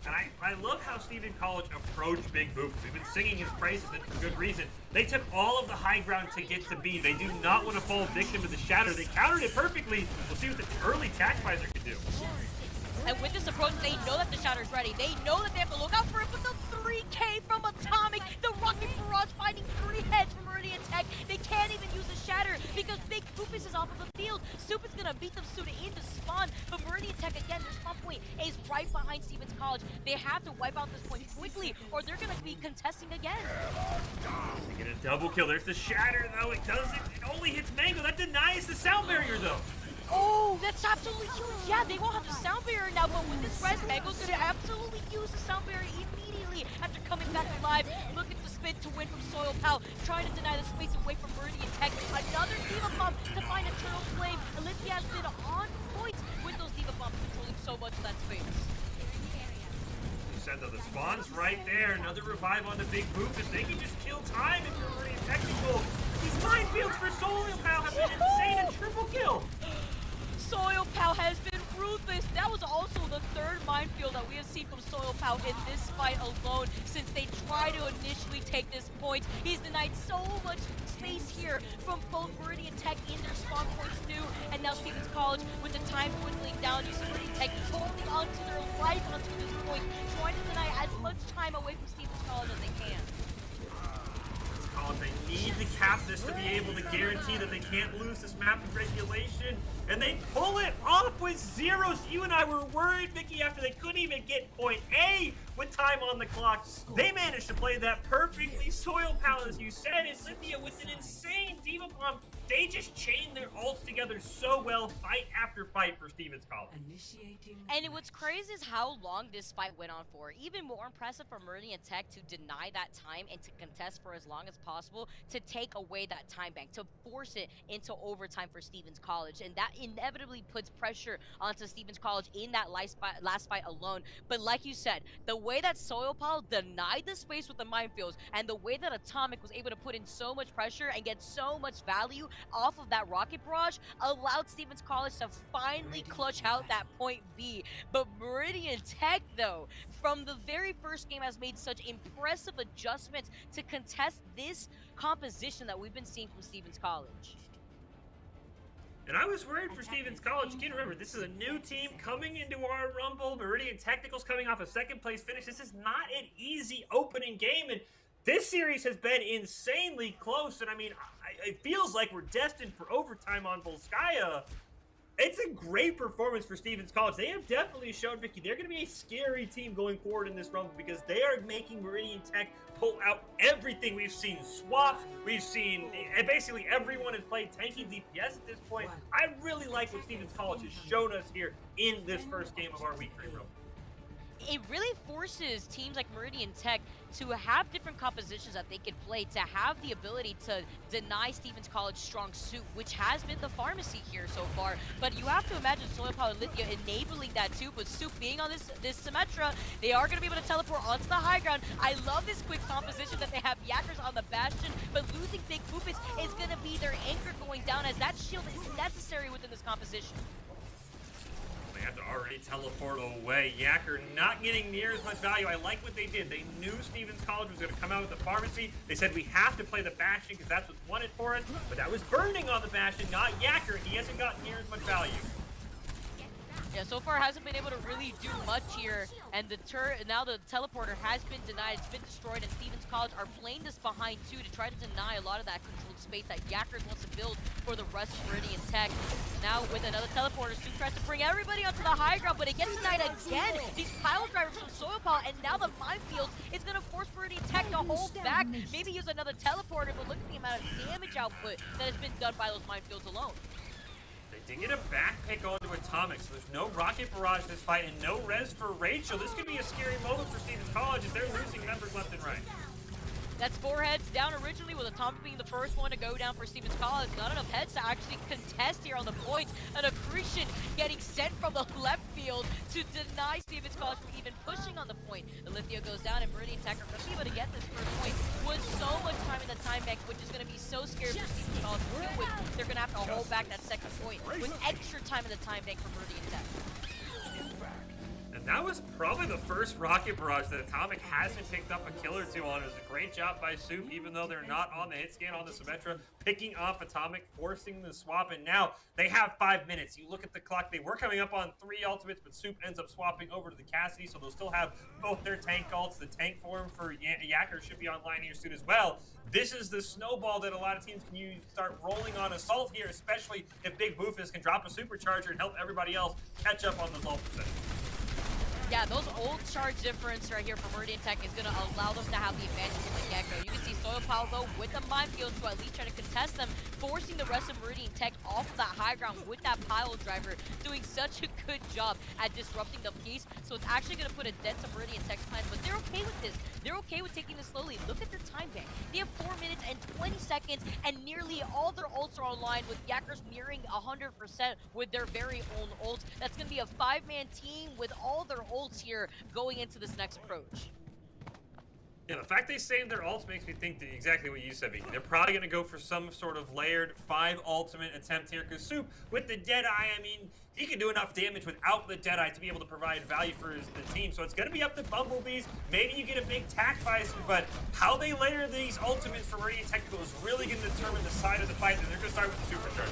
And I love how Stephen College approached Big Boop. We've been singing his praises, and for good reason. They took all of the high ground to get to B. They do not want to fall victim to the Shatter. They countered it perfectly. We'll see what the early attack visor can do. And with this approach, they know that the Shatter's ready. They know that they have to look out for it, but the 3K from Atomic, the Rocket Barrage finding 3 heads from Meridian Tech. They can't even use the Shatter because Big Boopus is off of the field. Soup is gonna beat them Suda into spawn, but Meridian Tech, again, their spawn point is right behind Stevens College. They have to wipe out this point quickly, or they're gonna be contesting again. They get a double kill. There's the Shatter, though. It doesn't. It only hits Mango. That denies the sound barrier, though. Oh, that's absolutely huge. Yeah, they won't have the sound barrier now, but with this res, Mango's gonna absolutely use the sound barrier immediately after coming back alive. Look at the spin to win from Soil Pal, trying to deny the space away from Meridian Tech. Another Diva Bomb to find Eternal Flame. Olympia has been on point with those Diva Bombs, controlling so much of that space. You said though, the spawn's right there. Another revive on the Big Boop. If they can just kill time if you're Meridian Technical. These minefields for Soil Pal have been insane and triple kill. Soil Pal has been ruthless. That was also the third minefield that we have seen from Soil Pal in this fight alone since they tried to initially take this point. He's denied so much space here from both Meridian Tech in their spawn points too, and now Stevens College with the time dwindling down. You see Meridian Tech holding onto their life onto this point, trying to deny as much time away from Stevens College as they can. They need to cap this to be able to guarantee that they can't lose this map of regulation. And they pull it off with zeros. You and I were worried, Vicky, after they couldn't even get point A with time on the clock. They managed to play that perfectly. Soil Pal, as you said, is Cynthia with an insane Diva Bomb. They just chained their ults together so well, fight after fight for Stevens College. And what's crazy is how long this fight went on for. Even more impressive for Meridian Tech to deny that time and to contest for as long as possible, to take away that time bank, to force it into overtime for Stevens College. And that inevitably puts pressure onto Stevens College in that last fight alone. But like you said, the way that Soil Pal denied the space with the minefields, and the way that Atomic was able to put in so much pressure and get so much value off of that Rocket Barrage, allowed Stevens College to finally clutch out that point B. But Meridian Tech, though, from the very first game has made such impressive adjustments to contest this composition that we've been seeing from Stevens College. And I was worried for Stevens College. Again, remember, this is a new team coming into our Rumble. Meridian Technical's coming off a second place finish. This is not an easy opening game, and this series has been insanely close. And I mean, it feels like we're destined for overtime on Volskaya. It's a great performance for Stevens College. They have definitely shown, Vicky, they're going to be a scary team going forward in this Rumble because they are making Meridian Tech pull out everything. We've seen swaps. We've seen, and basically everyone has played tanky DPS at this point. I really like what Stevens College has shown us here in this first game of our Week 3 Rumble. It really forces teams like Meridian Tech to have different compositions that they can play, to have the ability to deny Stevens College strong suit, which has been the pharmacy here so far. But you have to imagine Soil Power and Lithia enabling that too, but Soup being on this Symmetra, they are going to be able to teleport onto the high ground. I love this quick composition that they have Yakkers on the Bastion, but losing Big Boopus is going to be their anchor going down, as that shield is necessary within this composition. They have to already teleport away. Yakker not getting near as much value. I like what they did. They knew Stevens College was going to come out with the pharmacy. They said we have to play the Bastion because that's what's wanted for it. But that was burning on the Bastion, not Yakker. He hasn't gotten near as much value. Yeah, so far hasn't been able to really do much here, and now the teleporter has been denied. It's been destroyed, and Stevens College are playing this behind too to try to deny a lot of that controlled space that Yakkers wants to build for the rest of Meridian Tech. Now with another teleporter, Stu tries to bring everybody onto the high ground, but it gets denied again. These pile drivers from Soil Paw, and now the minefield is going to force Meridian Tech to hold back. Maybe use another teleporter, but look at the amount of damage output that has been done by those minefields alone. They did get a back pick onto Atomic, so there's no rocket barrage in this fight and no res for Rachel. This could be a scary moment for Stevens College as they're losing members left and right. That's 4 heads down originally, with Atomic being the first one to go down for Stevens College. Not enough heads to actually contest here on the points. An accretion getting sent from the left field to deny Stevens College from even pushing on the point. The Lithia goes down, and Meridian Tech are going to be able to get this first point with so much time in the time bank, which is going to be so scary for Stevens College to deal with. They're going to have to hold back that second point with extra time in the time bank for Meridian Tech. And that was probably the first rocket barrage that Atomic hasn't picked up a kill or two on. It was a great job by Soup, even though they're not on the hit scan on the Symmetra, picking off Atomic, forcing the swap, and now they have 5 minutes. You look at the clock, they were coming up on 3 ultimates, but Soup ends up swapping over to the Cassidy, so they'll still have both their tank ults. The tank form for Yacker should be online here soon as well. This is the snowball that a lot of teams can use to start rolling on Assault here, especially if Big Boofus can drop a supercharger and help everybody else catch up on the ult percentage. Yeah, those old charge difference right here for Meridian Tech is going to allow them to have the advantage from the get-go. You can see Soil Pal, though, with the minefield to at least try to contest them, forcing the rest of Meridian Tech off of that high ground with that pile driver, doing such a good job at disrupting the piece. So it's actually going to put a dent to Meridian Tech's plans, but they're okay with this. They're okay with taking this slowly. Look at the time bank. They have 4 minutes and 20 seconds, and nearly all their ults are online, with Yackers nearing 100% with their very own ult. That's going to be a 5-man team with all their ults here going into this next approach. Yeah, the fact they saved their ults makes me think that exactly what you said, Vicky. They're probably going to go for some sort of layered 5 ultimate attempt here, because Soup, with the Deadeye, I mean, he can do enough damage without the Deadeye to be able to provide value for the team. So it's going to be up to Bumblebees. Maybe you get a big tack visor, but how they layer these ultimates for Meridian Technical is really going to determine the side of the fight, and they're going to start with the supercharge.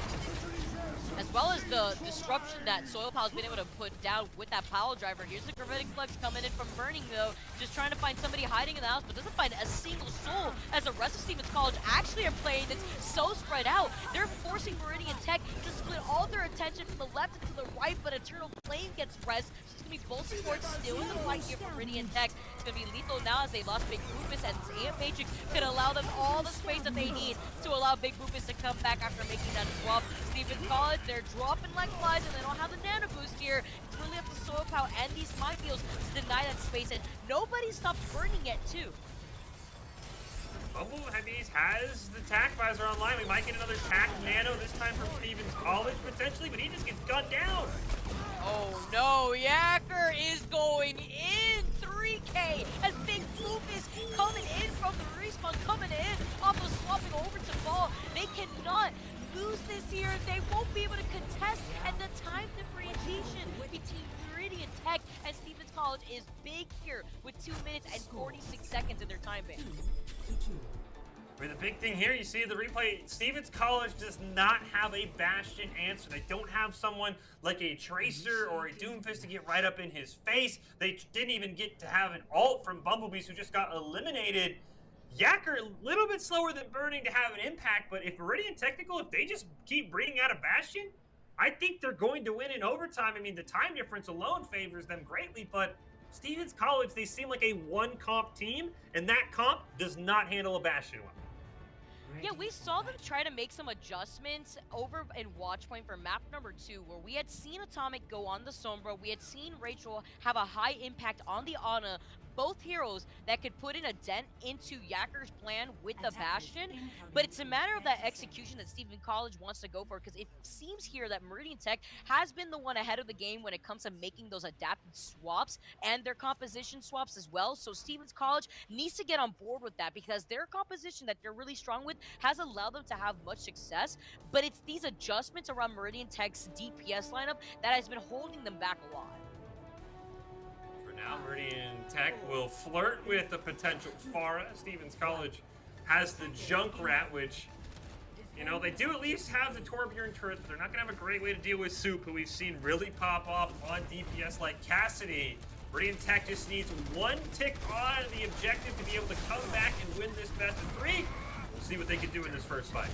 As well as the disruption that Soil Pal's been able to put down with that pile driver. Here's the Gravitic Flex coming in from Burning, though, just trying to find somebody hiding in the house, but doesn't find a single soul, as the rest of Stevens College actually are playing this so spread out. They're forcing Meridian Tech to split all their attention from the left and to the right, but Eternal Flame gets rest. So it's going to be both supports still in the fight here for Meridian Tech. It's going to be lethal now as they lost Big Boofus, and Amp Matrix could allow them all the space that they need to allow Big Boofus to come back after making that swap. Stevens College, they're dropping like flies, and they don't have the nano boost here. It's really up to Soil Power and these minefields to deny that space, and nobody stopped burning yet, too. Bumblebees has the tack visor online. We might get another tack nano, this time from Stevens College, potentially, but he just gets gunned down. Oh no, Yacker is going in 3K as Big Boop is coming in from the respawn, coming in off of swapping over to Ball. They cannot lose this here. They won't be able to contest, and the time differentiation between Meridian Tech and Stevens College is big here with 2 minutes and 46 seconds in their time bank. I mean, the big thing here, you see the replay, Stevens College does not have a Bastion answer. They don't have someone like a Tracer or a Doomfist to get right up in his face. They didn't even get to have an ult from Bumblebees, who just got eliminated. Yacker, a little bit slower than Burning to have an impact, but if Meridian Technical, if they just keep bringing out a Bastion, I think they're going to win in overtime. I mean, the time difference alone favors them greatly, but Stevens College, they seem like a one-comp team, and that comp does not handle a Bastion well. Yeah, we saw them try to make some adjustments over in Watch Point for map number 2, where we had seen Atomic go on the Sombra, we had seen Rachel have a high impact on the Ana, both heroes that could put in a dent into Yacker's plan with the Bastion, but it's a matter of that execution that Stephen College wants to go for, because it seems here that Meridian Tech has been the one ahead of the game when it comes to making those adapted swaps and their composition swaps as well. So Stevens College needs to get on board with that, because their composition that they're really strong with has allowed them to have much success, but it's these adjustments around Meridian Tech's DPS lineup that has been holding them back a lot. Now Meridian Tech will flirt with the potential Pharah. Stevens College has the Junkrat, which, you know, they do at least have the Torbjorn turrets, but they're not going to have a great way to deal with Soup, who we've seen really pop off on DPS like Cassidy. Meridian Tech just needs one tick on the objective to be able to come back and win this best of 3. We'll see what they can do in this first fight.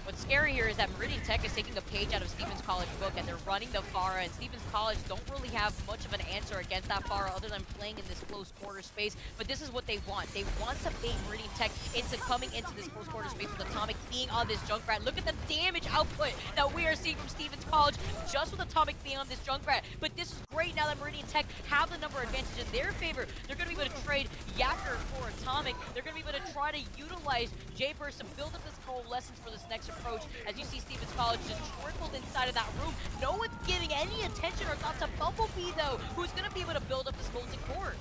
What's scary here is that Meridian Tech is taking a page out of Stevens College book, and they're running the Pharah, and Stevens College don't really have much of an answer against that Pharah other than playing in this close quarter space, but this is what they want. They want to bait Meridian Tech into coming into this close quarter space with Atomic being on this Junkrat. Look at the damage output that we are seeing from Stevens College just with Atomic being on this Junkrat, but this is great now that Meridian Tech have the number advantage in their favor. They're going to be able to trade Yacker for Atomic. They're going to be able to try to utilize J-Burst to build up this coalescence for this next approach. As you see Stevens College just trickled inside of that room. No one's giving any attention or thought to Bumblebee, though, who's going to be able to build up this molten core.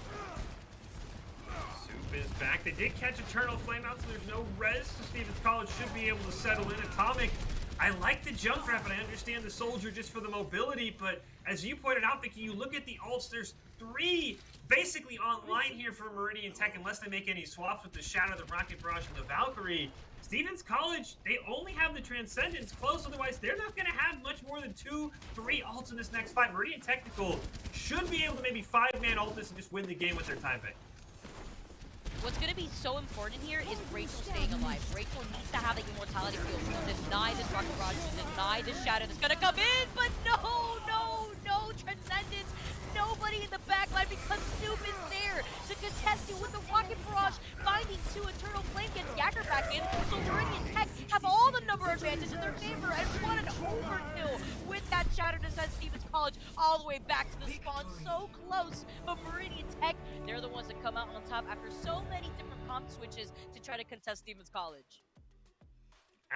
Soup is back. They did catch Eternal Flame out, so there's no res, so Stevens College should be able to settle in. Atomic, I like the Junkrat, but I understand the Soldier just for the mobility, but as you pointed out, Vicky, you look at the ults, there's 3 basically online here for Meridian Tech, unless they make any swaps with the Shadow, the Rocket Barrage, and the Valkyrie. Stevens College, they only have the Transcendence close, otherwise they're not going to have much more than 2-3 ults in this next fight. Meridian Technical should be able to maybe 5-man ult this and just win the game with their time bank. What's going to be so important here is Rachel staying alive. Rachel needs to have the immortality field to deny this Rocket Barrage, to deny this Shadow that's going to come in, but no Transcendence. Nobody in the backline because Soup is there to contest you with the Rocket Barrage, finding 2 Eternal Flame, gets Yacker back in, so Meridian Tech have all the number advantage in their favor, and what an overkill with that Shadow to send Stevens College all the way back to the spawn, so close, but Meridian Tech, they're the ones that come out on top after so many different comp switches to try to contest Stevens College.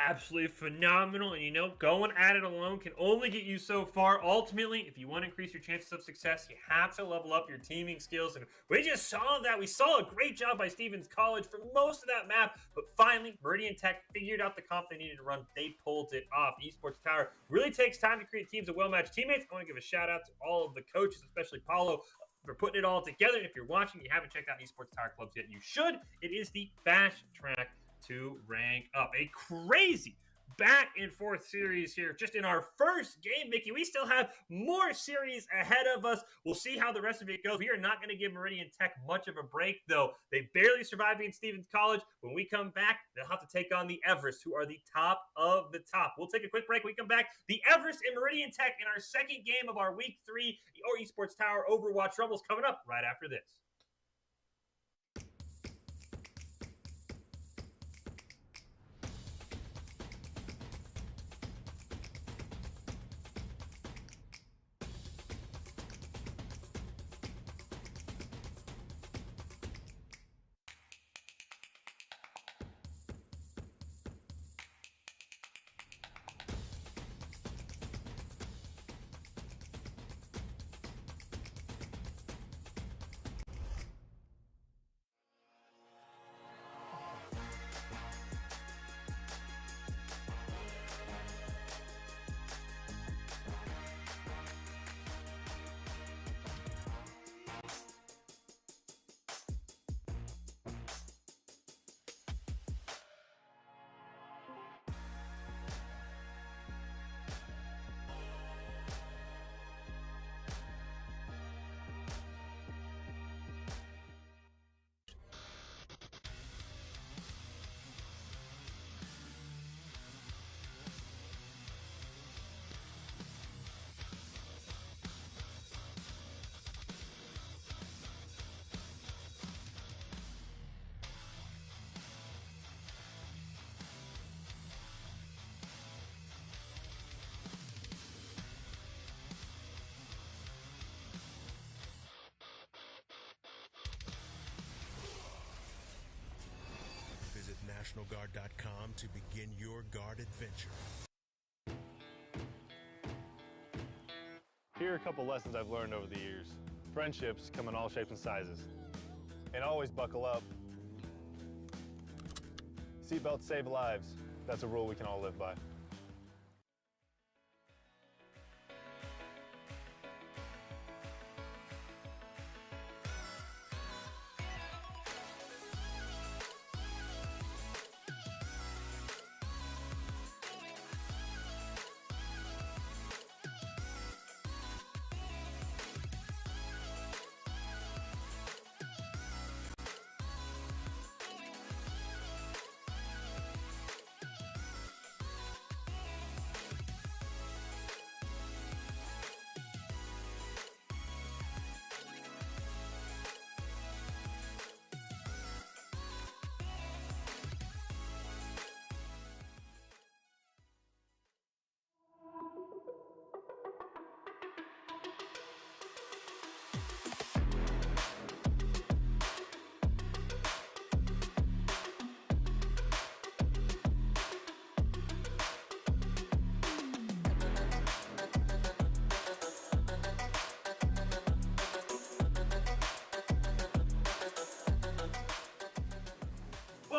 Absolutely phenomenal, and you know, going at it alone can only get you so far. Ultimately, if you want to increase your chances of success, you have to level up your teaming skills, and we just saw that. We saw a great job by Stevens College for most of that map, but finally, Meridian Tech figured out the comp they needed to run. They pulled it off. Esports Tower really takes time to create teams of well-matched teammates. I want to give a shout-out to all of the coaches, especially Paulo, for putting it all together. If you're watching, you haven't checked out Esports Tower Clubs yet, you should. It is the fast track to rank up. A crazy back and forth series here just in our first game, Mickey. We still have more series ahead of us. We'll see how the rest of it goes. We are not going to give Meridian Tech much of a break, though. They barely survived against Stevens College. When we come back, they'll have to take on the Everest, who are the top of the top. We'll take a quick break. When we come back, the Everest and Meridian Tech in our second game of our Week 3 or Esports Tower Overwatch Rumbles coming up right after this. Visit NationalGuard.com to begin your guard adventure. Here are a couple lessons I've learned over the years. Friendships come in all shapes and sizes. And always buckle up. Seatbelts save lives. That's a rule we can all live by.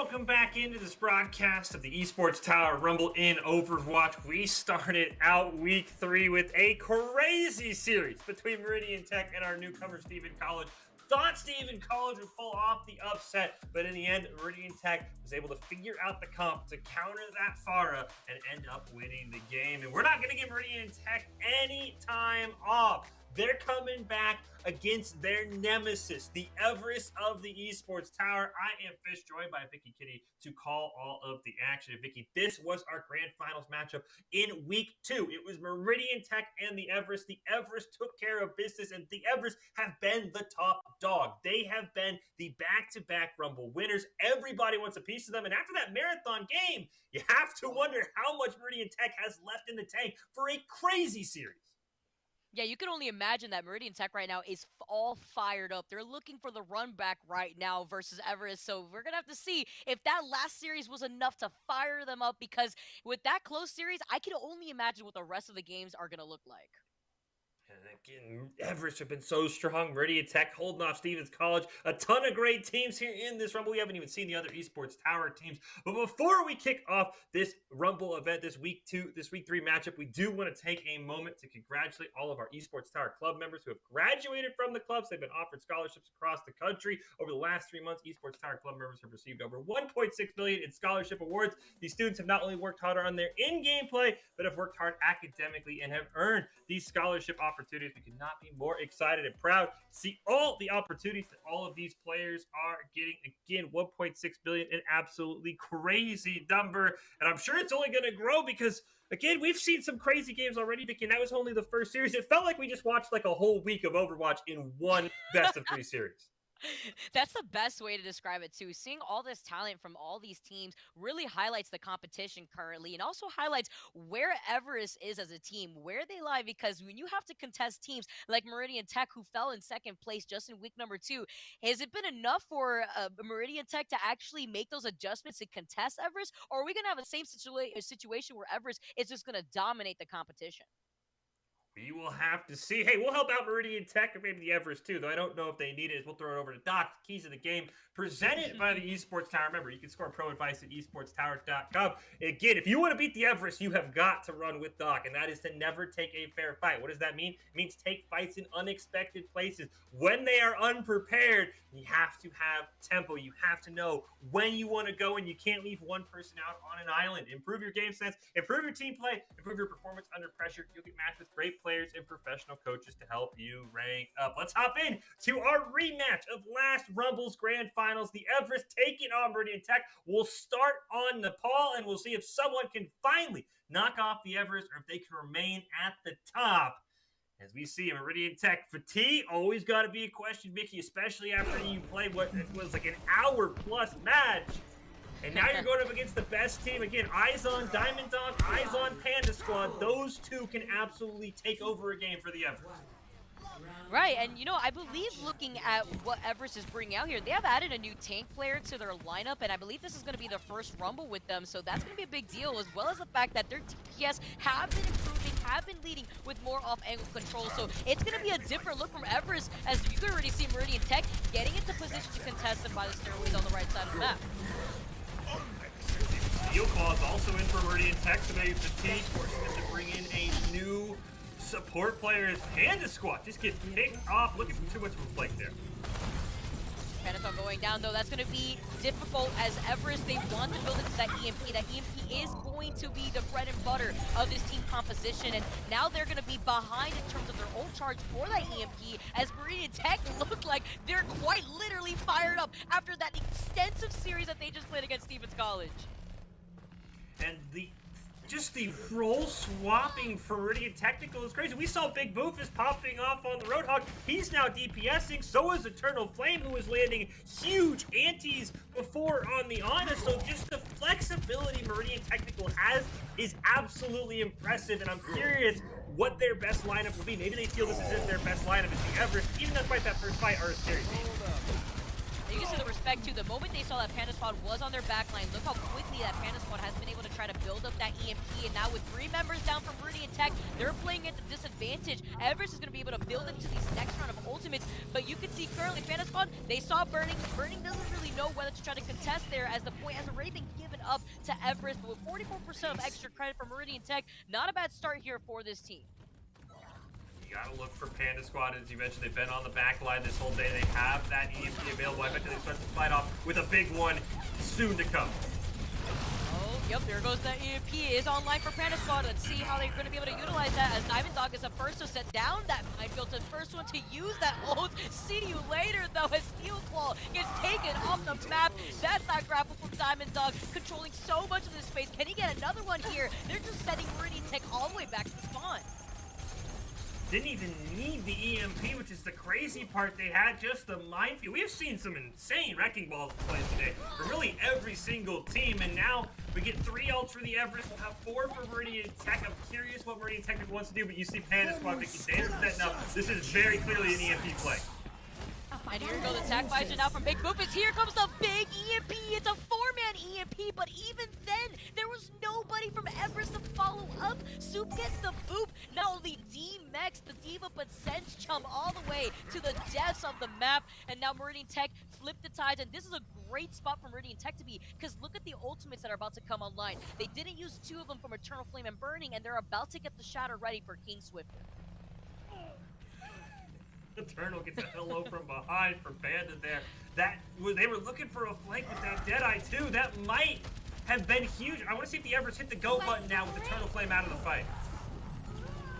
welcome back into this broadcast of the Esports Tower Rumble in Overwatch. We started out week 3 with a crazy series between Meridian Tech and our newcomer, Steven College. Thought Steven College would pull off the upset, but in the end, Meridian Tech was able to figure out the comp to counter that Pharah and end up winning the game. And we're not going to give Meridian Tech any time off. They're coming back against their nemesis, the Everest of the Esports Tower. I am Fish, joined by Vicky Kitty to call all of the action. Vicky, this was our grand finals matchup in week 2. It was Meridian Tech and the Everest. The Everest took care of business, and the Everest have been the top dog. They have been the back-to-back Rumble winners. Everybody wants a piece of them, and after that marathon game, you have to wonder how much Meridian Tech has left in the tank for a crazy series. Yeah, you can only imagine that Meridian Tech right now is all fired up. They're looking for the run back right now versus Everest. So we're going to have to see if that last series was enough to fire them up, because with that close series, I can only imagine what the rest of the games are going to look like. And again, Everest have been so strong. Meridian Tech holding off Stevens College. A ton of great teams here in this Rumble. We haven't even seen the other Esports Tower teams. But before we kick off this Rumble event, this week 3 matchup, we do want to take a moment to congratulate all of our Esports Tower club members who have graduated from the clubs. They've been offered scholarships across the country. Over the last 3 months, Esports Tower club members have received over $1.6 million in scholarship awards. These students have not only worked harder on their in-game play, but have worked hard academically and have earned these scholarship opportunities. We could not be more excited and proud to see all the opportunities that all of these players are getting. Again, $1.6 billion, an absolutely crazy number, and I'm sure it's only going to grow because, again, we've seen some crazy games already, Vicky, and that was only the first series. It felt like we just watched like a whole week of Overwatch in one best of 3 series. That's the best way to describe it, too. Seeing all this talent from all these teams really highlights the competition currently, and also highlights where Everest is as a team, where they lie, because when you have to contest teams like Meridian Tech, who fell in 2nd place just in week number 2, has it been enough for Meridian Tech to actually make those adjustments to contest Everest, or are we going to have the same situation where Everest is just going to dominate the competition? We will have to see. Hey, we'll help out Meridian Tech or maybe the Everest too, though I don't know if they need it. We'll throw it over to Doc. Keys of the game presented by the Esports Tower. Remember, you can score pro advice at esportstower.com. Again, if you want to beat the Everest, you have got to run with Doc, and that is to never take a fair fight. What does that mean? It means take fights in unexpected places. When they are unprepared, you have to have tempo. You have to know when you want to go, and you can't leave one person out on an island. Improve your game sense, improve your team play, improve your performance under pressure. You'll get matched with great players and professional coaches to help you rank up. Let's hop in to our rematch of last Rumble's grand finals. The Everest taking on Meridian Tech. We'll start on Nepal, and we'll see if someone can finally knock off the Everest or if they can remain at the top. As we see Meridian Tech fatigue, always got to be a question, Vicky, especially after you play what was like an hour-plus match. And now you're going up against the best team. Again, eyes on Diamond Dog, eyes on Panda Squad. Those two can absolutely take over a game for the Everest. Right, and you know, I believe looking at what Everest is bringing out here, they have added a new tank player to their lineup, and I believe this is going to be their first Rumble with them, so that's going to be a big deal, as well as the fact that their DPS have been improving, have been leading with more off-angle control, so it's going to be a different look from Everest, as you can already see Meridian Tech getting into position to contest them by the stairways on the right side of the map. Steel Claw is also in for Meridian Tech, so maybe fatigue forcing them to bring in a new support player. As Panda Squad just gets kicked off. Looking for too much of a flank there. Phantom going down, though. That's going to be difficult, as Everest, they want to build into that EMP. That EMP is going to be the bread and butter of this team composition, and now they're going to be behind in terms of their own charge for that EMP, as Meridian Tech look like they're quite literally fired up after that extensive series that they just played against Stevens College. And the role swapping for Meridian Technical is crazy. We saw Big Boofus popping off on the Roadhog. He's now DPSing. So is Eternal Flame, who is landing huge antis before on the Ana. So just the flexibility Meridian Technical has is absolutely impressive. And I'm curious what their best lineup will be. Maybe they feel this is their best lineup as the Everest, even despite that first fight, are a scary team. And you can see the respect too. The moment they saw that Panda Squad was on their backline, look how quickly that Panda Squad has been able to try to build up that EMP. And now with 3 members down from Meridian Tech, they're playing at the disadvantage. Everest is going to be able to build into these next round of ultimates. But you can see currently Panda Squad, they saw Burning. Burning doesn't really know whether to try to contest there, as the point has already been given up to Everest. But with 44% of extra credit from Meridian Tech, not a bad start here for this team. You gotta look for Panda Squad, as you mentioned. They've been on the back line this whole day. They have that EMP available. I bet you they start to fight off with a big one soon to come. Oh, yep, there goes the EMP. Is online for Panda Squad. Let's see how they're going to be able to utilize that, as Diamond Dog is the first to set down that minefield, the first one to use that ult. See you later, though, as Steel Claw gets taken off the map. That's that grapple from Diamond Dog, controlling so much of this space. Can he get another one here? They're just sending Meridian Tech all the way back to spawn. Didn't even need the EMP, which is the crazy part. They had just the minefield. We have seen some insane wrecking balls played today for really every single team, and now we get 3 ults for the Everest. We'll have 4 for Meridian Tech. I'm curious what Meridian Tech wants to do, but you see Panda Squad making Danger's setting up. This is very clearly an EMP play. And here goes the attack visor now from Big Boopus. Here comes the big EMP. It's a 4-man EMP, but even then, there was nobody from Everest to follow up. Soup gets the boop. Not only D-Mex, the Diva, but sends Chum all the way to the depths of the map. And now Meridian Tech flipped the tides, and this is a great spot for Meridian Tech to be, because look at the ultimates that are about to come online. They didn't use 2 of them from Eternal Flame and Burning, and they're about to get the Shatter ready for King Swifter. Eternal gets a hello from behind for Panda there. They were looking for a flank with that Deadeye too. That might have been huge. I want to see if the Everest hit the go button now with Eternal Flame out of the fight.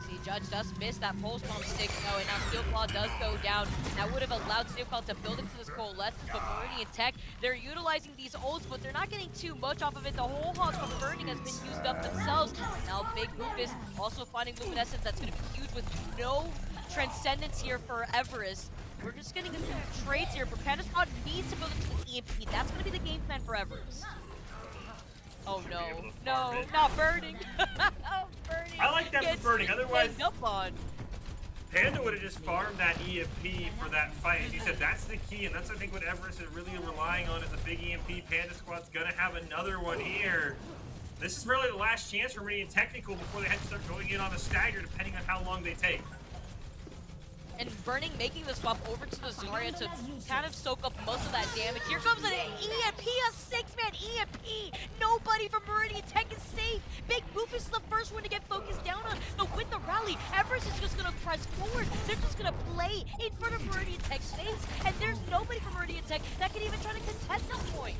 See, Judge does miss that pulse bomb stick though, and now Steel Claw does go down. That would have allowed Steel Claw to build into this coalescence, but Meridian Tech, they're utilizing these ults, but they're not getting too much off of it. The whole hog from Burning has been used up themselves. Now Big Lupus also finding Luminescence. That's going to be huge with no Transcendence here for Everest. We're just getting into trades here, but Panda Squad needs to build into the EMP. That's going to be the game plan for Everest. Oh no, no, not Burning. Oh, Burning. I like that for Burning, otherwise up on. Panda would have just farmed that EMP for that fight. As you said, that's the key, and that's I think what Everest is really relying on is a big EMP. Panda Squad's going to have another one here. This is really the last chance for Meridian Technical before they have to start going in on a stagger, depending on how long they take. And Burning making the swap over to the Zarya to kind of soak up most of that damage. Here comes an EMP, a 6-man EMP. Nobody from Meridian Tech is safe. Big Boofus is the first one to get focused down on. But with the rally, Everest is just going to press forward. They're just going to play in front of Meridian Tech's face. And there's nobody from Meridian Tech that can even try to contest this point.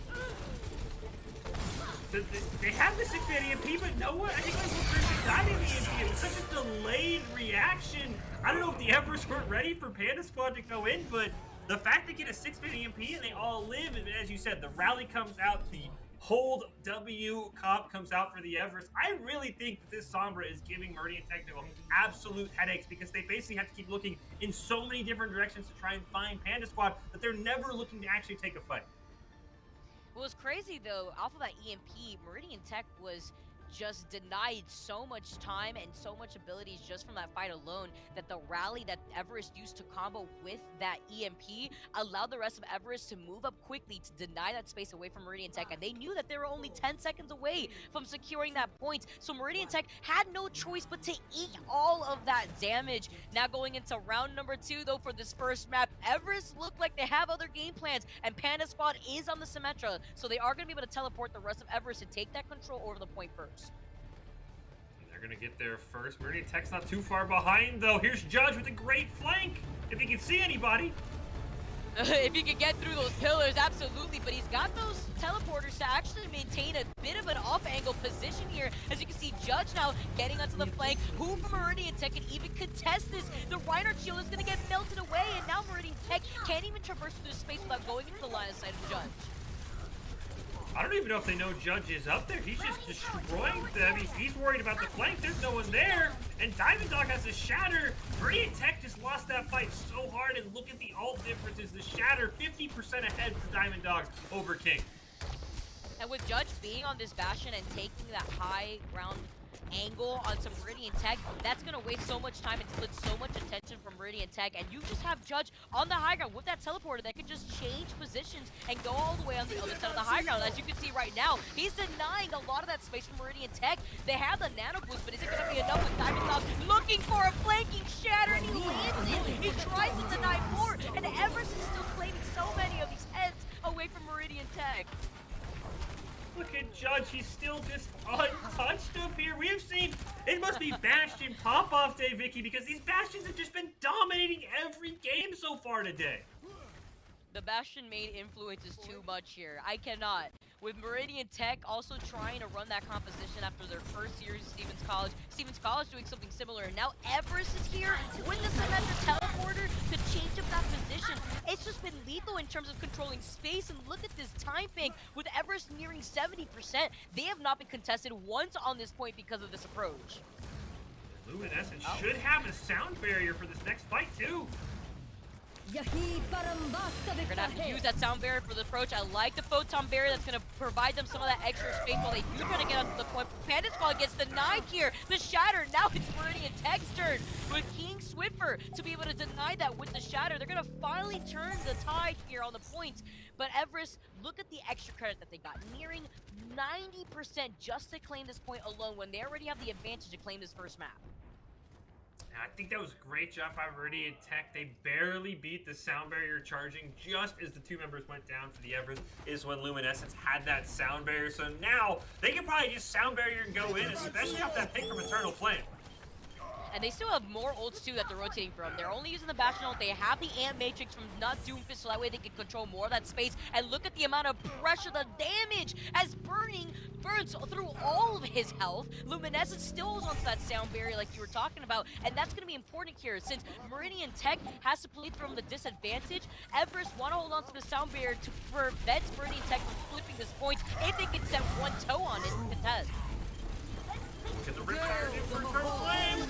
They have the 6-man EMP, but no one, I think like what died in the EMP. It was such a delayed reaction. I don't know if the Everest weren't ready for Panda Squad to go in, but the fact they get a 6-man EMP and they all live, and as you said, the rally comes out, the hold W comp comes out for the Everest. I really think that this Sombra is giving Meridian Technical absolute headaches because they basically have to keep looking in so many different directions to try and find Panda Squad that they're never looking to actually take a fight. What was crazy though, off of that EMP, Meridian Tech was just denied so much time and so much abilities just from that fight alone, that the rally that Everest used to combo with that EMP allowed the rest of Everest to move up quickly to deny that space away from Meridian Tech, and they knew that they were only 10 seconds away from securing that point, so Meridian Tech had no choice but to eat all of that damage. Now going into round number 2 though for this first map, Everest looked like they have other game plans, and Panda Squad is on the Symmetra, so they are going to be able to teleport the rest of Everest to take that control over the point first. They're going to get there first. Meridian Tech's not too far behind, though. Here's Judge with a great flank, if he can see anybody. If he can get through those pillars, absolutely. But he's got those teleporters to actually maintain a bit of an off-angle position here. As you can see, Judge now getting onto the flank. Who from Meridian Tech can even contest this? The Reinhardt shield is going to get melted away, and now Meridian Tech can't even traverse through this space without going into the line of sight of Judge. I don't even know if they know Judge is up there. He's just destroying them. He's worried about the flank. There's no one there. And Diamond Dog has a Shatter. Meridian Tech just lost that fight so hard. And look at the ult differences. The Shatter 50% ahead for Diamond Dog over King. And with Judge being on this Bastion and taking that high ground angle on some Meridian Tech, that's going to waste so much time and split so much attention from Meridian Tech. And you just have Judge on the high ground with that teleporter that can just change positions and go all the way on the other side of the high ground. As you can see right now, he's denying a lot of that space from Meridian Tech. They have the nano boost, but is it going to be enough with Diamond looking for a flanking shatter, and he lands it. He tries to deny more, and Everest is still claiming so many of these heads away from Meridian Tech. Look at Judge, he's still just untouched up here. We have seen, it must be Bastion pop-off day, Vicky, because these Bastions have just been dominating every game so far today. The Bastion main influence is too much here. I cannot. With Meridian Tech also trying to run that composition after their first year at Stevens College. Stevens College doing something similar. And now Everest is here with the Cementer teleporter to change up that position. It's just been lethal in terms of controlling space. And look at this time bank with Everest nearing 70%. They have not been contested once on this point because of this approach. Luminescence should have a sound barrier for this next fight too. They're gonna have to use that sound barrier for the approach. I like the photon barrier that's gonna provide them some of that extra space while they do try to get out to the point. Panda Squad gets denied here. The shatter, now it's Meridian Tech's turn with King Swiffer to be able to deny that with the shatter. They're gonna finally turn the tide here on the points. But Everest, look at the extra credit that they got. Nearing 90% just to claim this point alone when they already have the advantage to claim this first map. I think that was a great job by Meridian Tech. They barely beat the sound barrier charging just as the two members went down for the Everest is when Luminescence had that sound barrier. So now they can probably just sound barrier and go in, especially off that pick from Eternal Flame. And they still have more ults too that they're rotating from. They're only using the Bastion ult. They have the Ant Matrix from not Doomfist, so that way they can control more of that space. And look at the amount of pressure, the damage as burns through all of his health. Luminescence still holds onto that sound barrier like you were talking about, and that's going to be important here since Meridian Tech has to play from the disadvantage. Everest want to hold on to the sound barrier to prevent Meridian Tech from flipping this point if they can set one toe on it and contest. Get the Riptire in for Eternal Flame.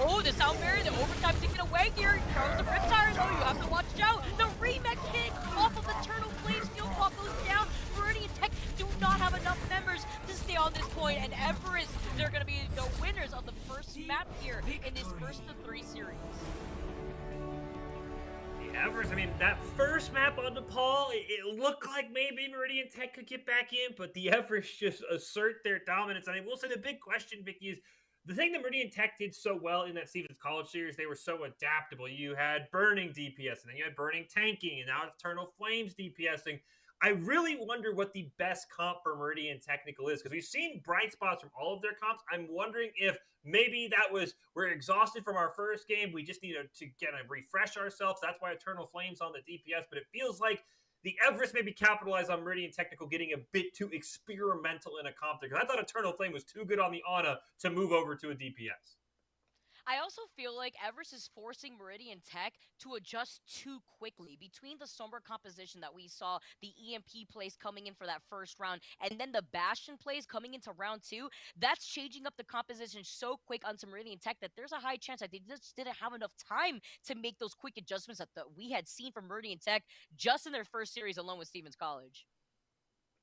Oh, the sound barrier, the overtime taken away here. Throws the Riptire, though. You have to watch out. The remake kick off of Eternal Flame. Steel Claw goes down. Meridian Tech do not have enough members to stay on this point. And Everest, they're going to be the winners of the first map here in this first of 3 series. Everest, I mean, that first map on Nepal, it looked like maybe Meridian Tech could get back in, but the Everest just assert their dominance. And I will say the big question, Vicky, is the thing that Meridian Tech did so well in that Stevens College series, they were so adaptable. You had Burning DPS, and then you had Burning tanking, and now Eternal Flames DPSing. I really wonder what the best comp for Meridian Technical is, because we've seen bright spots from all of their comps. I'm wondering if maybe that was, we're exhausted from our first game, we just need to get a refresh ourselves. That's why Eternal Flames on the DPS, but it feels like the Everest maybe capitalized on Meridian Technical getting a bit too experimental in a comp there, because I thought Eternal Flame was too good on the Ana to move over to a DPS. I also feel like Everest is forcing Meridian Tech to adjust too quickly between the Sombra composition that we saw, the EMP plays coming in for that first round, and then the Bastion plays coming into round 2. That's changing up the composition so quick onto Meridian Tech that there's a high chance that they just didn't have enough time to make those quick adjustments that we had seen from Meridian Tech just in their first series alone with Stevens College.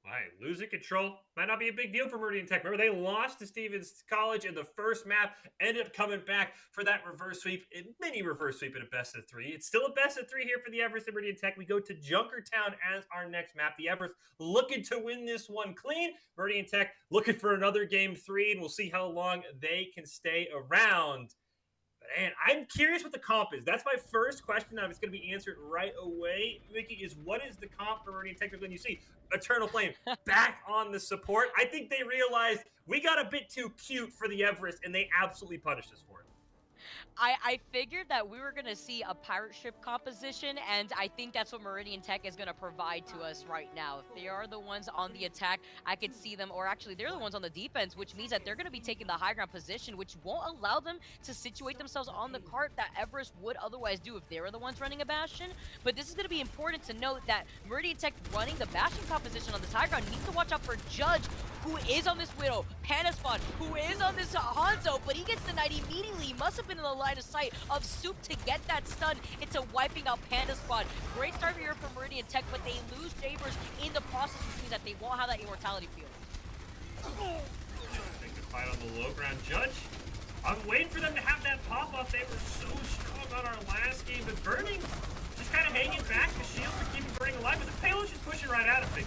Right, losing control might not be a big deal for Meridian Tech. Remember, they lost to Stevens College in the first map, ended up coming back for that reverse sweep, a mini reverse sweep in a best of 3. It's still a best of 3 here for the Everest and Meridian Tech. We go to Junkertown as our next map. The Everest looking to win this one clean. Meridian Tech looking for another game 3, and we'll see how long they can stay around. And I'm curious what the comp is. That's my first question that is going to be answered right away, Vicky, is what is the comp for Meridian Technical? And you see Eternal Flame back on the support. I think they realized we got a bit too cute for the Everest, and they absolutely punished us for it. I figured that we were going to see a pirate ship composition, and I think that's what Meridian Tech is going to provide to us right now. If they are the ones on the attack, I could see them, or actually they're the ones on the defense, which means that they're going to be taking the high ground position, which won't allow them to situate themselves on the cart that Everest would otherwise do if they were the ones running a Bastion. But this is going to be important to note that Meridian Tech running the Bastion composition on this high ground needs to watch out for Judge, who is on this Widow, Panaspot, who is on this Hanzo, but he gets denied immediately. He must have been in the line of sight of Soup to get that stun into wiping out Panaspot. Great start here for Meridian Tech, but they lose Javers in the process, which means that they won't have that immortality field. Fight on the low ground. Judge, I'm waiting for them to have that pop-off. They were so strong on our last game, but Burning just kind of hanging back. The shields are keeping Burning alive, but the payload's just pushing right at him.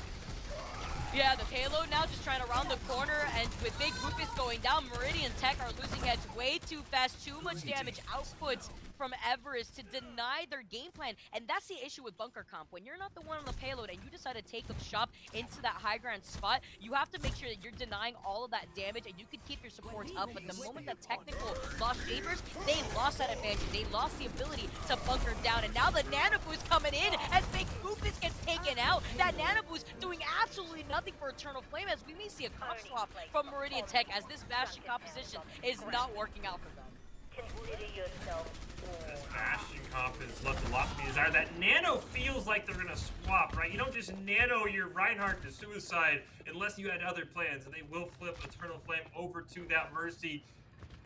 Yeah, the payload now just trying to round the corner, and with Big Boopus going down, Meridian Tech are losing heads way too fast. Too much damage output from Everest to deny their game plan, and that's the issue with bunker comp. When you're not the one on the payload and you decide to take up shop into that high ground spot, you have to make sure that you're denying all of that damage, and you can keep your supports up. But the moment that Technical lost Chambers, they lost that advantage. They lost the ability to bunker down, and now the Nano Boost coming in as Big Boopus gets taken out. That Nano Boost doing absolutely nothing for Eternal Flame, as we may see a comp swap from Meridian Tech as this Bastion composition is not working out for them. Consider yourself. This Bastion comp is left a lot to be desired. That Nano feels like they're gonna swap, right? You don't just Nano your Reinhardt to suicide unless you had other plans, and they will flip Eternal Flame over to that Mercy.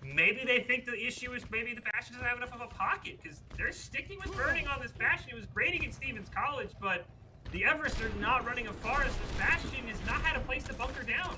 Maybe they think the issue is maybe the Bastion doesn't have enough of a pocket, because they're sticking with Burning on this Bastion. It was great against Stevens College, but the Everest are not running as far as this Bastion has not had a place to bunker down.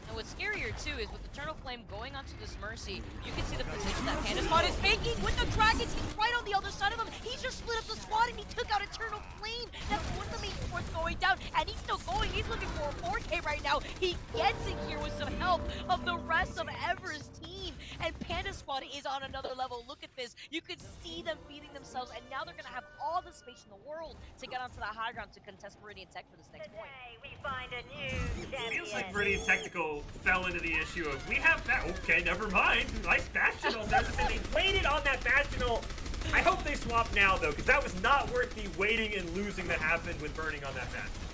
And what's scarier too is with Eternal Flame going onto this Mercy, you can see the position that Panda Squad is making with the Dragons. He's right on the other side of them. He just split up the squad and he took out Eternal Flame. That's one of the main force going down, and he's still going. He's looking for a 4K right now. He gets it here with some help of the rest of Everest's team, and Panda Squad is on another level. Look at this. You could see them feeding themselves, and now they're gonna have all the space in the world to get onto that high ground to contest Meridian Tech for this next point. Today we find a new champion. Feels like Meridian Technical fell into the issue of, we have that. Okay, never mind. Nice Bastional. They waited on that Bastional. I hope they swap now, though, because that was not worth the waiting and losing that happened with Burning on that Bastion.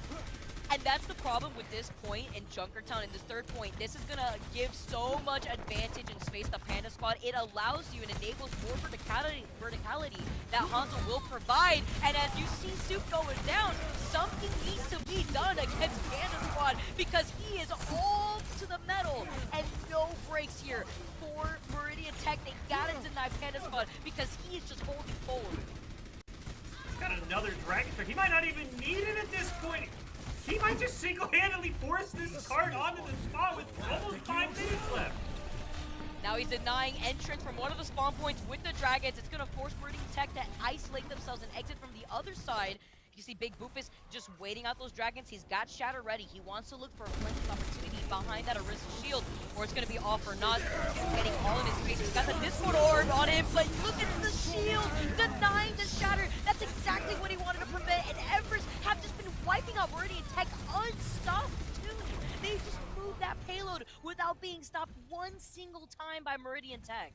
And that's the problem with this point in Junkertown, in this third point. This is going to give so much advantage and space to Panda Squad. It allows you and enables more verticality that Hanzo will provide. And as you see Soup going down, something needs to be done against Panda Squad, because he is all to the metal and no breaks here for Meridian Tech. They got to deny Panda Squad because he is just holding forward. He's got another Dragon Strike. He might not even need it at this point. He might just single-handedly force this card onto the spot with almost 5 minutes left. Now he's denying entrance from one of the spawn points with the Dragons. It's going to force Meridian Tech to isolate themselves and exit from the other side. You see Big Boopus just waiting out those Dragons. He's got Shatter ready. He wants to look for a flanking opportunity behind that Arista shield, or it's going to be all for naught. He's getting all in his face. He's got the Discord orb on him, but look at the shield denying the Shatter. That's exactly what he wanted to prevent, and Everest have just been wiping out Meridian Tech unstopped too. They just moved that payload without being stopped one single time by Meridian Tech.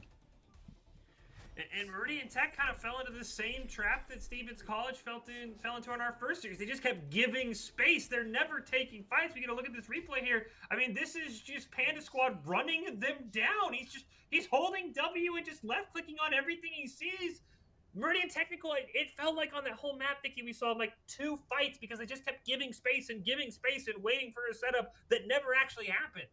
And Meridian Tech kind of fell into the same trap that Stevens College fell into in our first series. They just kept giving space. They're never taking fights. We get to look at this replay here. I mean, this is just Panda Squad running them down. He's holding W and just left clicking on everything he sees. Meridian Technical, it felt like on that whole map, Vicky, we saw like 2 fights because they just kept giving space and waiting for a setup that never actually happened.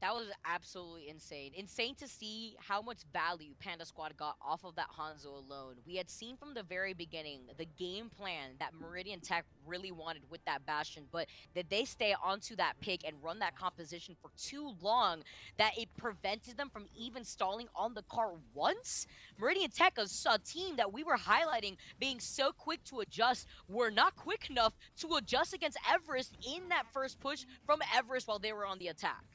That was absolutely insane. Insane to see how much value Panda Squad got off of that Hanzo alone. We had seen from the very beginning the game plan that Meridian Tech really wanted with that Bastion, but did they stay onto that pick and run that composition for too long that it prevented them from even stalling on the car once? Meridian Tech is a team that we were highlighting being so quick to adjust, were not quick enough to adjust against Everest in that first push from Everest while they were on the attack.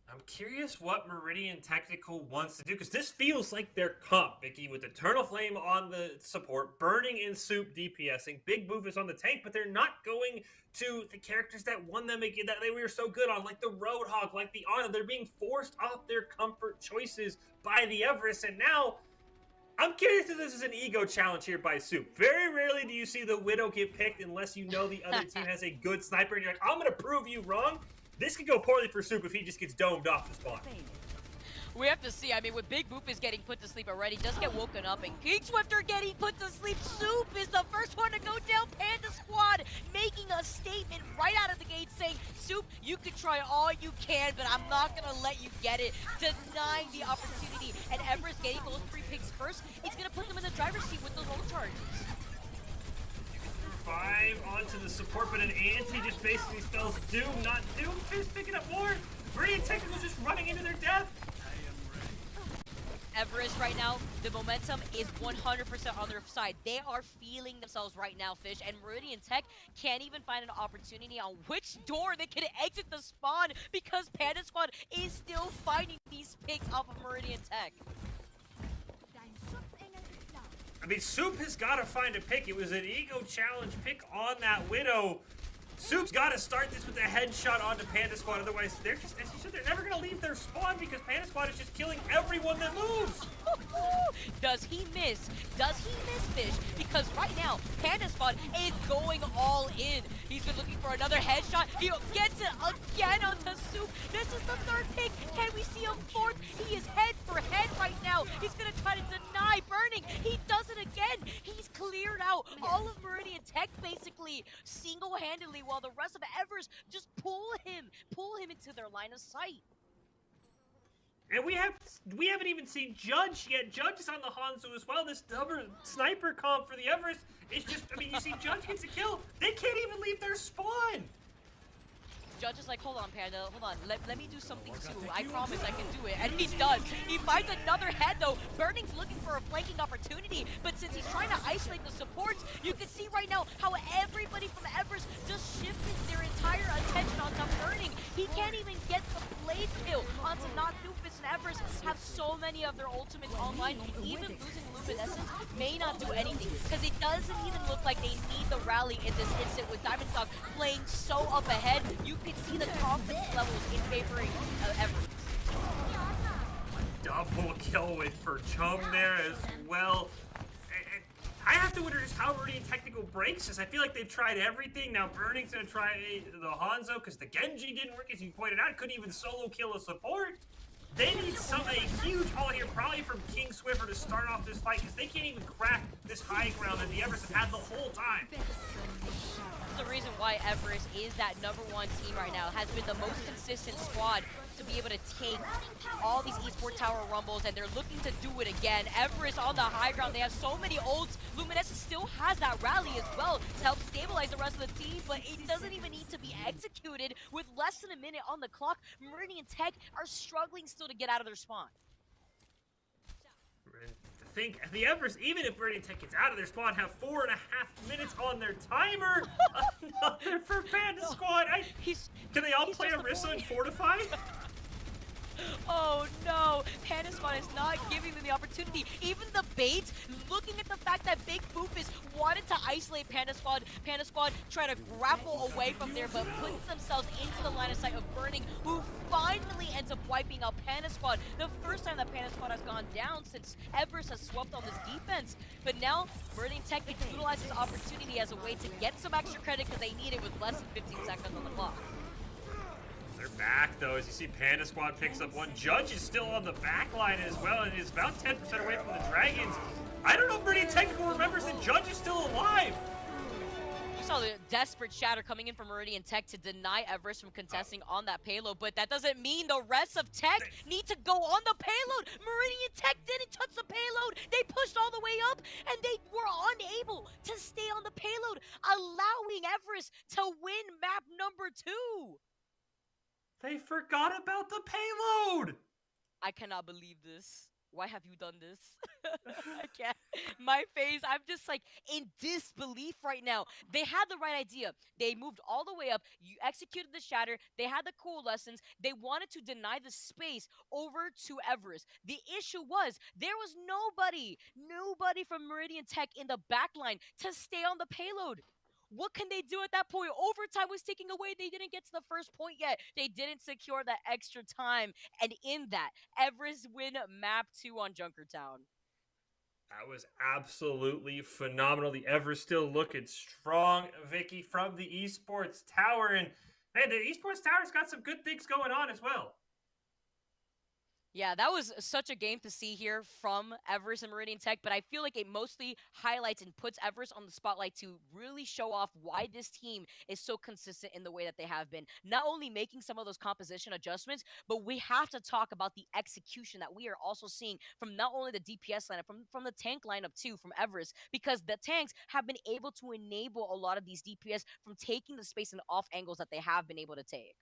I'm curious what Meridian Technical wants to do, because this feels like their comp, Vicky, with Eternal Flame on the support, Burning in Soup DPSing, Big Boofus on the tank, but they're not going to the characters that won them, that they were so good on, like the Roadhog, like the Ana. They're being forced off their comfort choices by the Everest, and now I'm curious if this is an ego challenge here by Soup. Very rarely do you see the Widow get picked unless you know the other team has a good sniper, and you're like, I'm going to prove you wrong. This could go poorly for Soup if he just gets domed off the spawn. We have to see. I mean, with Big Boop is getting put to sleep already, does get woken up, and King Swifter getting put to sleep. Soup is the first one to go down. Panda Squad making a statement right out of the gate saying, Soup, you can try all you can, but I'm not going to let you get it. Denying the opportunity. And Everest getting those 3 picks first, it's going to put them in the driver's seat with those low charges. 5 onto the support, but an anti just basically spells Doom, not Doom. Fizz picking up more. Meridian Technical just running into their death. Everest right now, the momentum is 100% on their side. They are feeling themselves right now, Fish, and Meridian Tech can't even find an opportunity on which door they can exit the spawn because Panda Squad is still finding these picks off of Meridian Tech. I mean, Soup has got to find a pick. It was an ego challenge pick on that Widow. Soup's got to start this with a headshot onto Panda Squad. Otherwise, they're just, as you said, they're never going to leave their spawn because Panda Squad is just killing everyone that moves. Does he miss? Does he miss, Fish? Because right now, Panda Squad is going all in. He's been looking for another headshot. He gets it again onto Soup. This is the third pick. Can we see him fourth? He is head for head right now. He's going to try to deny Burning. He does it again. He's cleared out all of Meridian Tech basically single-handedly while the rest of Evers just pull him into their line of sight. And we haven't even seen Judge yet. Judge is on the Hanzo as well. This double sniper comp for the Everest is just, I mean, you see Judge gets a kill. They can't even leave their spawn. Judge is like, hold on, Panda, hold on. Let me do something too. I promise I can do it. And he does. He finds another head, though. Burning's looking for a flanking opportunity, but since he's trying to isolate the supports, you can see right now how everybody from Everest just shifted their entire attention onto Burning. He can't even get the blade kill onto not Doofus, and Everest have so many of their ultimates online. Even losing Luminescence may not do anything, because it doesn't even look like they need the rally in this instant with Diamond Dog playing so up ahead. You can see the confidence levels in favoring Everest. Double kill win for Chum there as well. And I have to wonder just how Meridian Technical breaks this. I feel like they've tried everything. Now Burning's going to try the Hanzo because the Genji didn't work, as you pointed out. Couldn't even solo kill a support. They need a huge haul here, probably from King Swiffer to start off this fight, because they can't even crack this high ground that the Everest have had the whole time. The reason why Everest is that #1 team right now, has been the most consistent squad to be able to take all these esports tower rumbles, and they're looking to do it again. Everest on the high ground, they have so many ults. Luminescence still has that rally as well to help stabilize the rest of the team, but it doesn't even need to be executed with less than a minute on the clock. Meridian Tech are struggling still to get out of their spawn. I think the Everest, even if Meridian Tech gets out of their spawn, have 4.5 minutes on their timer. Another for Panda Squad. Can they all play Orisa and Fortify? Oh no, Panda Squad is not giving them the opportunity. Even the bait, looking at the fact that Big Boofus wanted to isolate Panda Squad try to grapple away from there, but puts themselves into the line of sight of Burning, who finally ends up wiping out Panda Squad. The first time that Panda Squad has gone down since Everest has swept on this defense. But now, Meridian Tech can utilize this opportunity as a way to get some extra credit because they need it with less than 15 seconds on the clock. They're back, though, as you see Panda Squad picks up one. Judge is still on the back line as well, and is about 10% away from the Dragons. I don't know if Meridian Technical remembers that Judge is still alive. You saw the desperate shatter coming in from Meridian Tech to deny Everest from contesting on that payload, but that doesn't mean the rest of Tech need to go on the payload. Meridian Tech didn't touch the payload. They pushed all the way up, and they were unable to stay on the payload, allowing Everest to win map #2. They forgot about the payload. I cannot believe this. Why have you done this? I can't. My face, I'm just like in disbelief right now. They had the right idea. They moved all the way up. You executed the shatter. They had the cool lessons. They wanted to deny the space over to Everest. The issue was there was nobody from Meridian Tech in the backline to stay on the payload. What can they do at that point? Overtime was taking away. They didn't get to the first point yet. They didn't secure that extra time. And in that, Everest win map 2 on Junkertown. That was absolutely phenomenal. The Everest still looking strong, Vicky, from the Esports Tower. And, man, the Esports Tower's got some good things going on as well. Yeah, that was such a game to see here from Everest and Meridian Tech, but I feel like it mostly highlights and puts Everest on the spotlight to really show off why this team is so consistent in the way that they have been. Not only making some of those composition adjustments, but we have to talk about the execution that we are also seeing from not only the DPS lineup, from the tank lineup too, from Everest, because the tanks have been able to enable a lot of these DPS from taking the space and off angles that they have been able to take.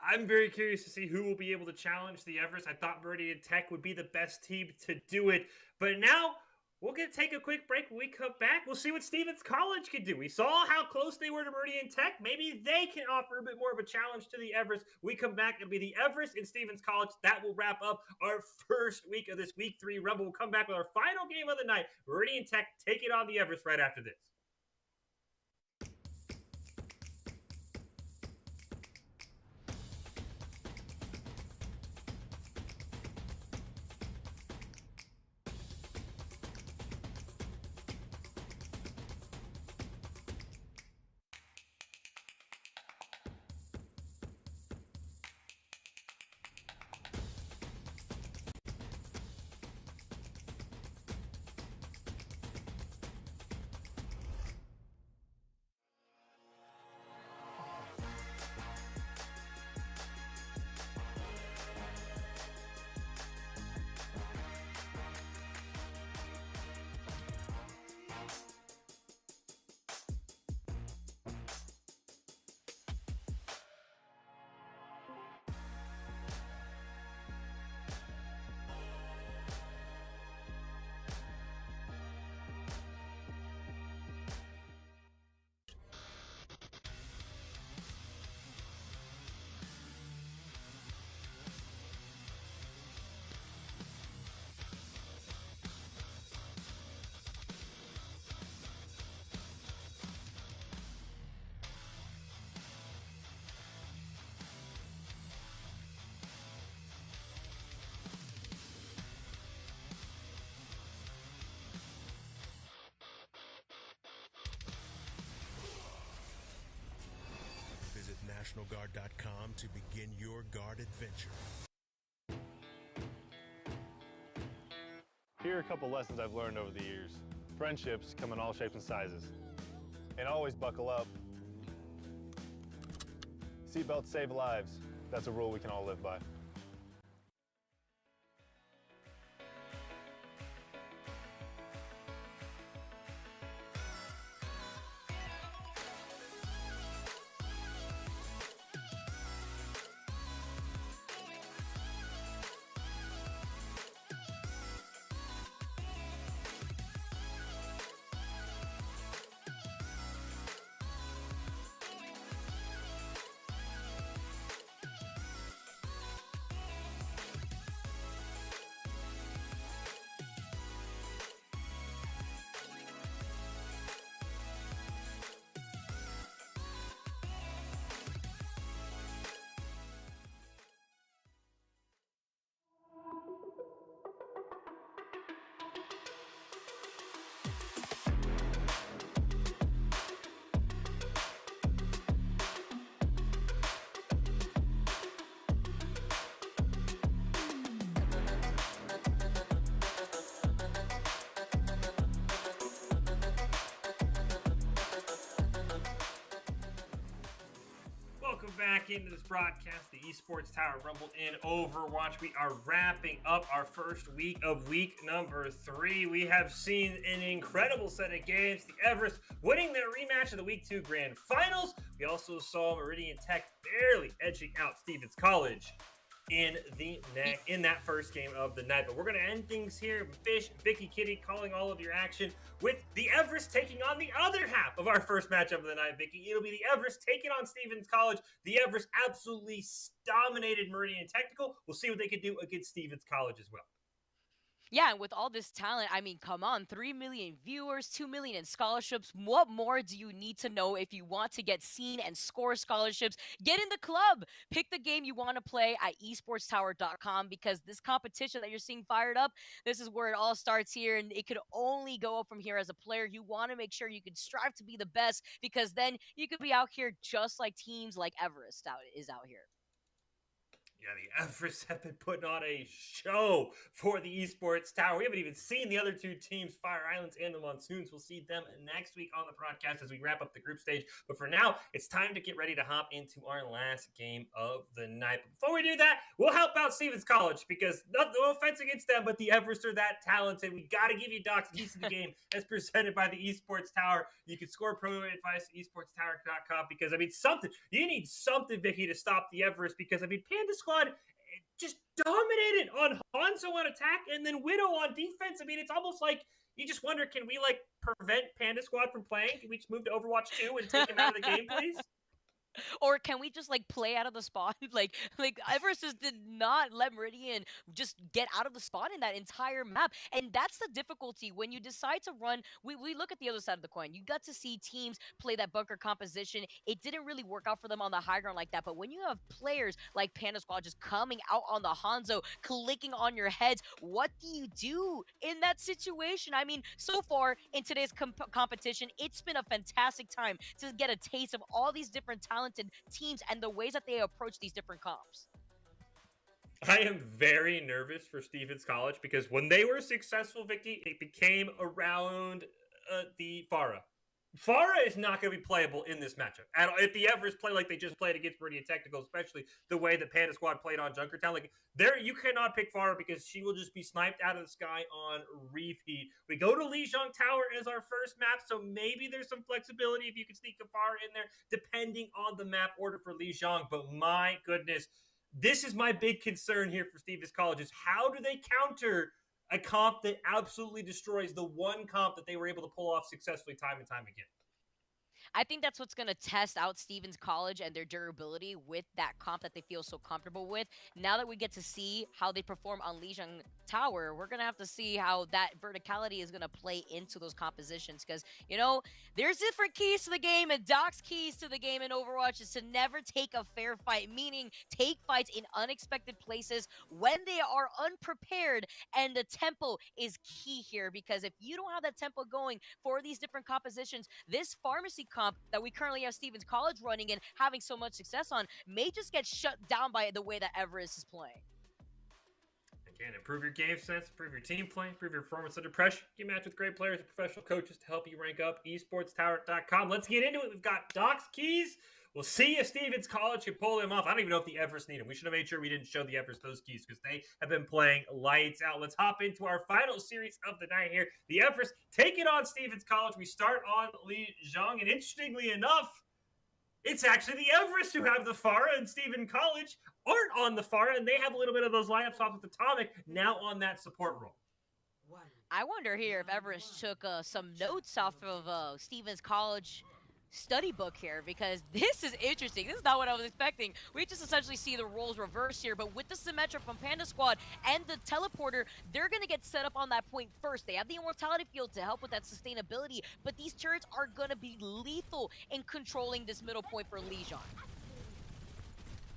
I'm very curious to see who will be able to challenge the Everest. I thought Meridian Tech would be the best team to do it, but now we're going to take a quick break. When we come back, we'll see what Stevens College can do. We saw how close they were to Meridian Tech. Maybe they can offer a bit more of a challenge to the Everest. We come back, it'll be the Everest and Stevens College. That will wrap up our first week of this Week 3 Rumble. We'll come back with our final game of the night. Meridian Tech take it on the Everest right after this. Visit NationalGuard.com to begin your guard adventure. Here are a couple lessons I've learned over the years. Friendships come in all shapes and sizes. And always buckle up. Seatbelts save lives. That's a rule we can all live by. Welcome back into this broadcast, the Esports Tower Rumble in Overwatch. We are wrapping up our first week of week number 3. We have seen an incredible set of games. The Everest winning their rematch of the Week 2 Grand Finals. We also saw Meridian Tech barely edging out Stevens College in that first game of the night. But we're going to end things here. Fish, Vicky, Kitty calling all of your action with the Everest taking on the other half of our first matchup of the night, Vicky. It'll be the Everest taking on Stevens College. The Everest absolutely dominated Meridian Technical. We'll see what they can do against Stevens College as well. Yeah, and with all this talent, I mean, come on, 3 million viewers, 2 million in scholarships. What more do you need to know if you want to get seen and score scholarships? Get in the club. Pick the game you want to play at esportstower.com, because this competition that you're seeing fired up, this is where it all starts here, and it could only go up from here. As a player, you want to make sure you can strive to be the best, because then you could be out here just like teams like Everest is out here. Yeah, the Everest have been putting on a show for the Esports Tower. We haven't even seen the other two teams, Fire Islands and the Monsoons. We'll see them next week on the podcast as we wrap up the group stage. But for now, it's time to get ready to hop into our last game of the night. But before we do that, we'll help out Stevens College because no offense against them, but the Everest are that talented. We got to give you Doc's keys to the game as presented by the Esports Tower. You can score pro advice at esportstower.com because, I mean, you need something, Vicky, to stop the Everest because, I mean, Panda Squad just dominated on Hanzo on attack and then Widow on defense. I mean, it's almost like you just wonder, can we like prevent Panda Squad from playing? Can we just move to Overwatch 2 and take him out of the game, please? Or can we just like play out of the spawn? like Everest just did not let Meridian just get out of the spawn in that entire map. And that's the difficulty when you decide to run. We look at the other side of the coin. You got to see teams play that bunker composition. It didn't really work out for them on the high ground like that. But when you have players like Panda Squad just coming out on the Hanzo, clicking on your heads, what do you do in that situation? I mean, so far in today's competition, it's been a fantastic time to get a taste of all these different talented teams and the ways that they approach these different comps. I am very nervous for Stevens College because when they were successful, Vicky, it became around the Pharah. Pharah is not going to be playable in this matchup. And if the Everest play like they just played against Meridian Technical, especially the way that Panda Squad played on Junkertown, like there you cannot pick Pharah because she will just be sniped out of the sky on repeat. We go to Lijiang Tower as our first map, so maybe there's some flexibility if you can sneak a Pharah in there, depending on the map order for Lijiang. But my goodness, this is my big concern here for Stevens College is how do they counter a comp that absolutely destroys the one comp that they were able to pull off successfully time and time again? I think that's what's going to test out Stevens College and their durability with that comp that they feel so comfortable with. Now that we get to see how they perform on Lijiang Tower, we're going to have to see how that verticality is going to play into those compositions because, you know, there's different keys to the game, and Doc's keys to the game in Overwatch is to never take a fair fight, meaning take fights in unexpected places when they are unprepared, and the tempo is key here because if you don't have that tempo going for these different compositions, this pharmacy comp that we currently have Stevens College running and having so much success on may just get shut down by the way that Everest is playing. Again, improve your game sense, improve your team play, improve your performance under pressure. Get matched with great players and professional coaches to help you rank up. esportstower.com. Let's get into it. We've got Doc's keys. We'll see if Stevens College can pull them off. I don't even know if the Everest need them. We should have made sure we didn't show the Everest those keys because they have been playing lights out. Let's hop into our final series of the night here. The Everest taking on Stevens College. We start on Lijiang, and interestingly enough, it's actually the Everest who have the Pharah, and Stevens College aren't on the Pharah, and they have a little bit of those lineups off with Atomic now on that support role. I wonder here if Everest took some notes off of Stevens College study book here because this is interesting. This is not what I was expecting. We just essentially see the roles reversed here, but with the Symmetra from Panda Squad and the Teleporter, they're going to get set up on that point first. They have the Immortality Field to help with that sustainability, but these turrets are going to be lethal in controlling this middle point for Lijiang.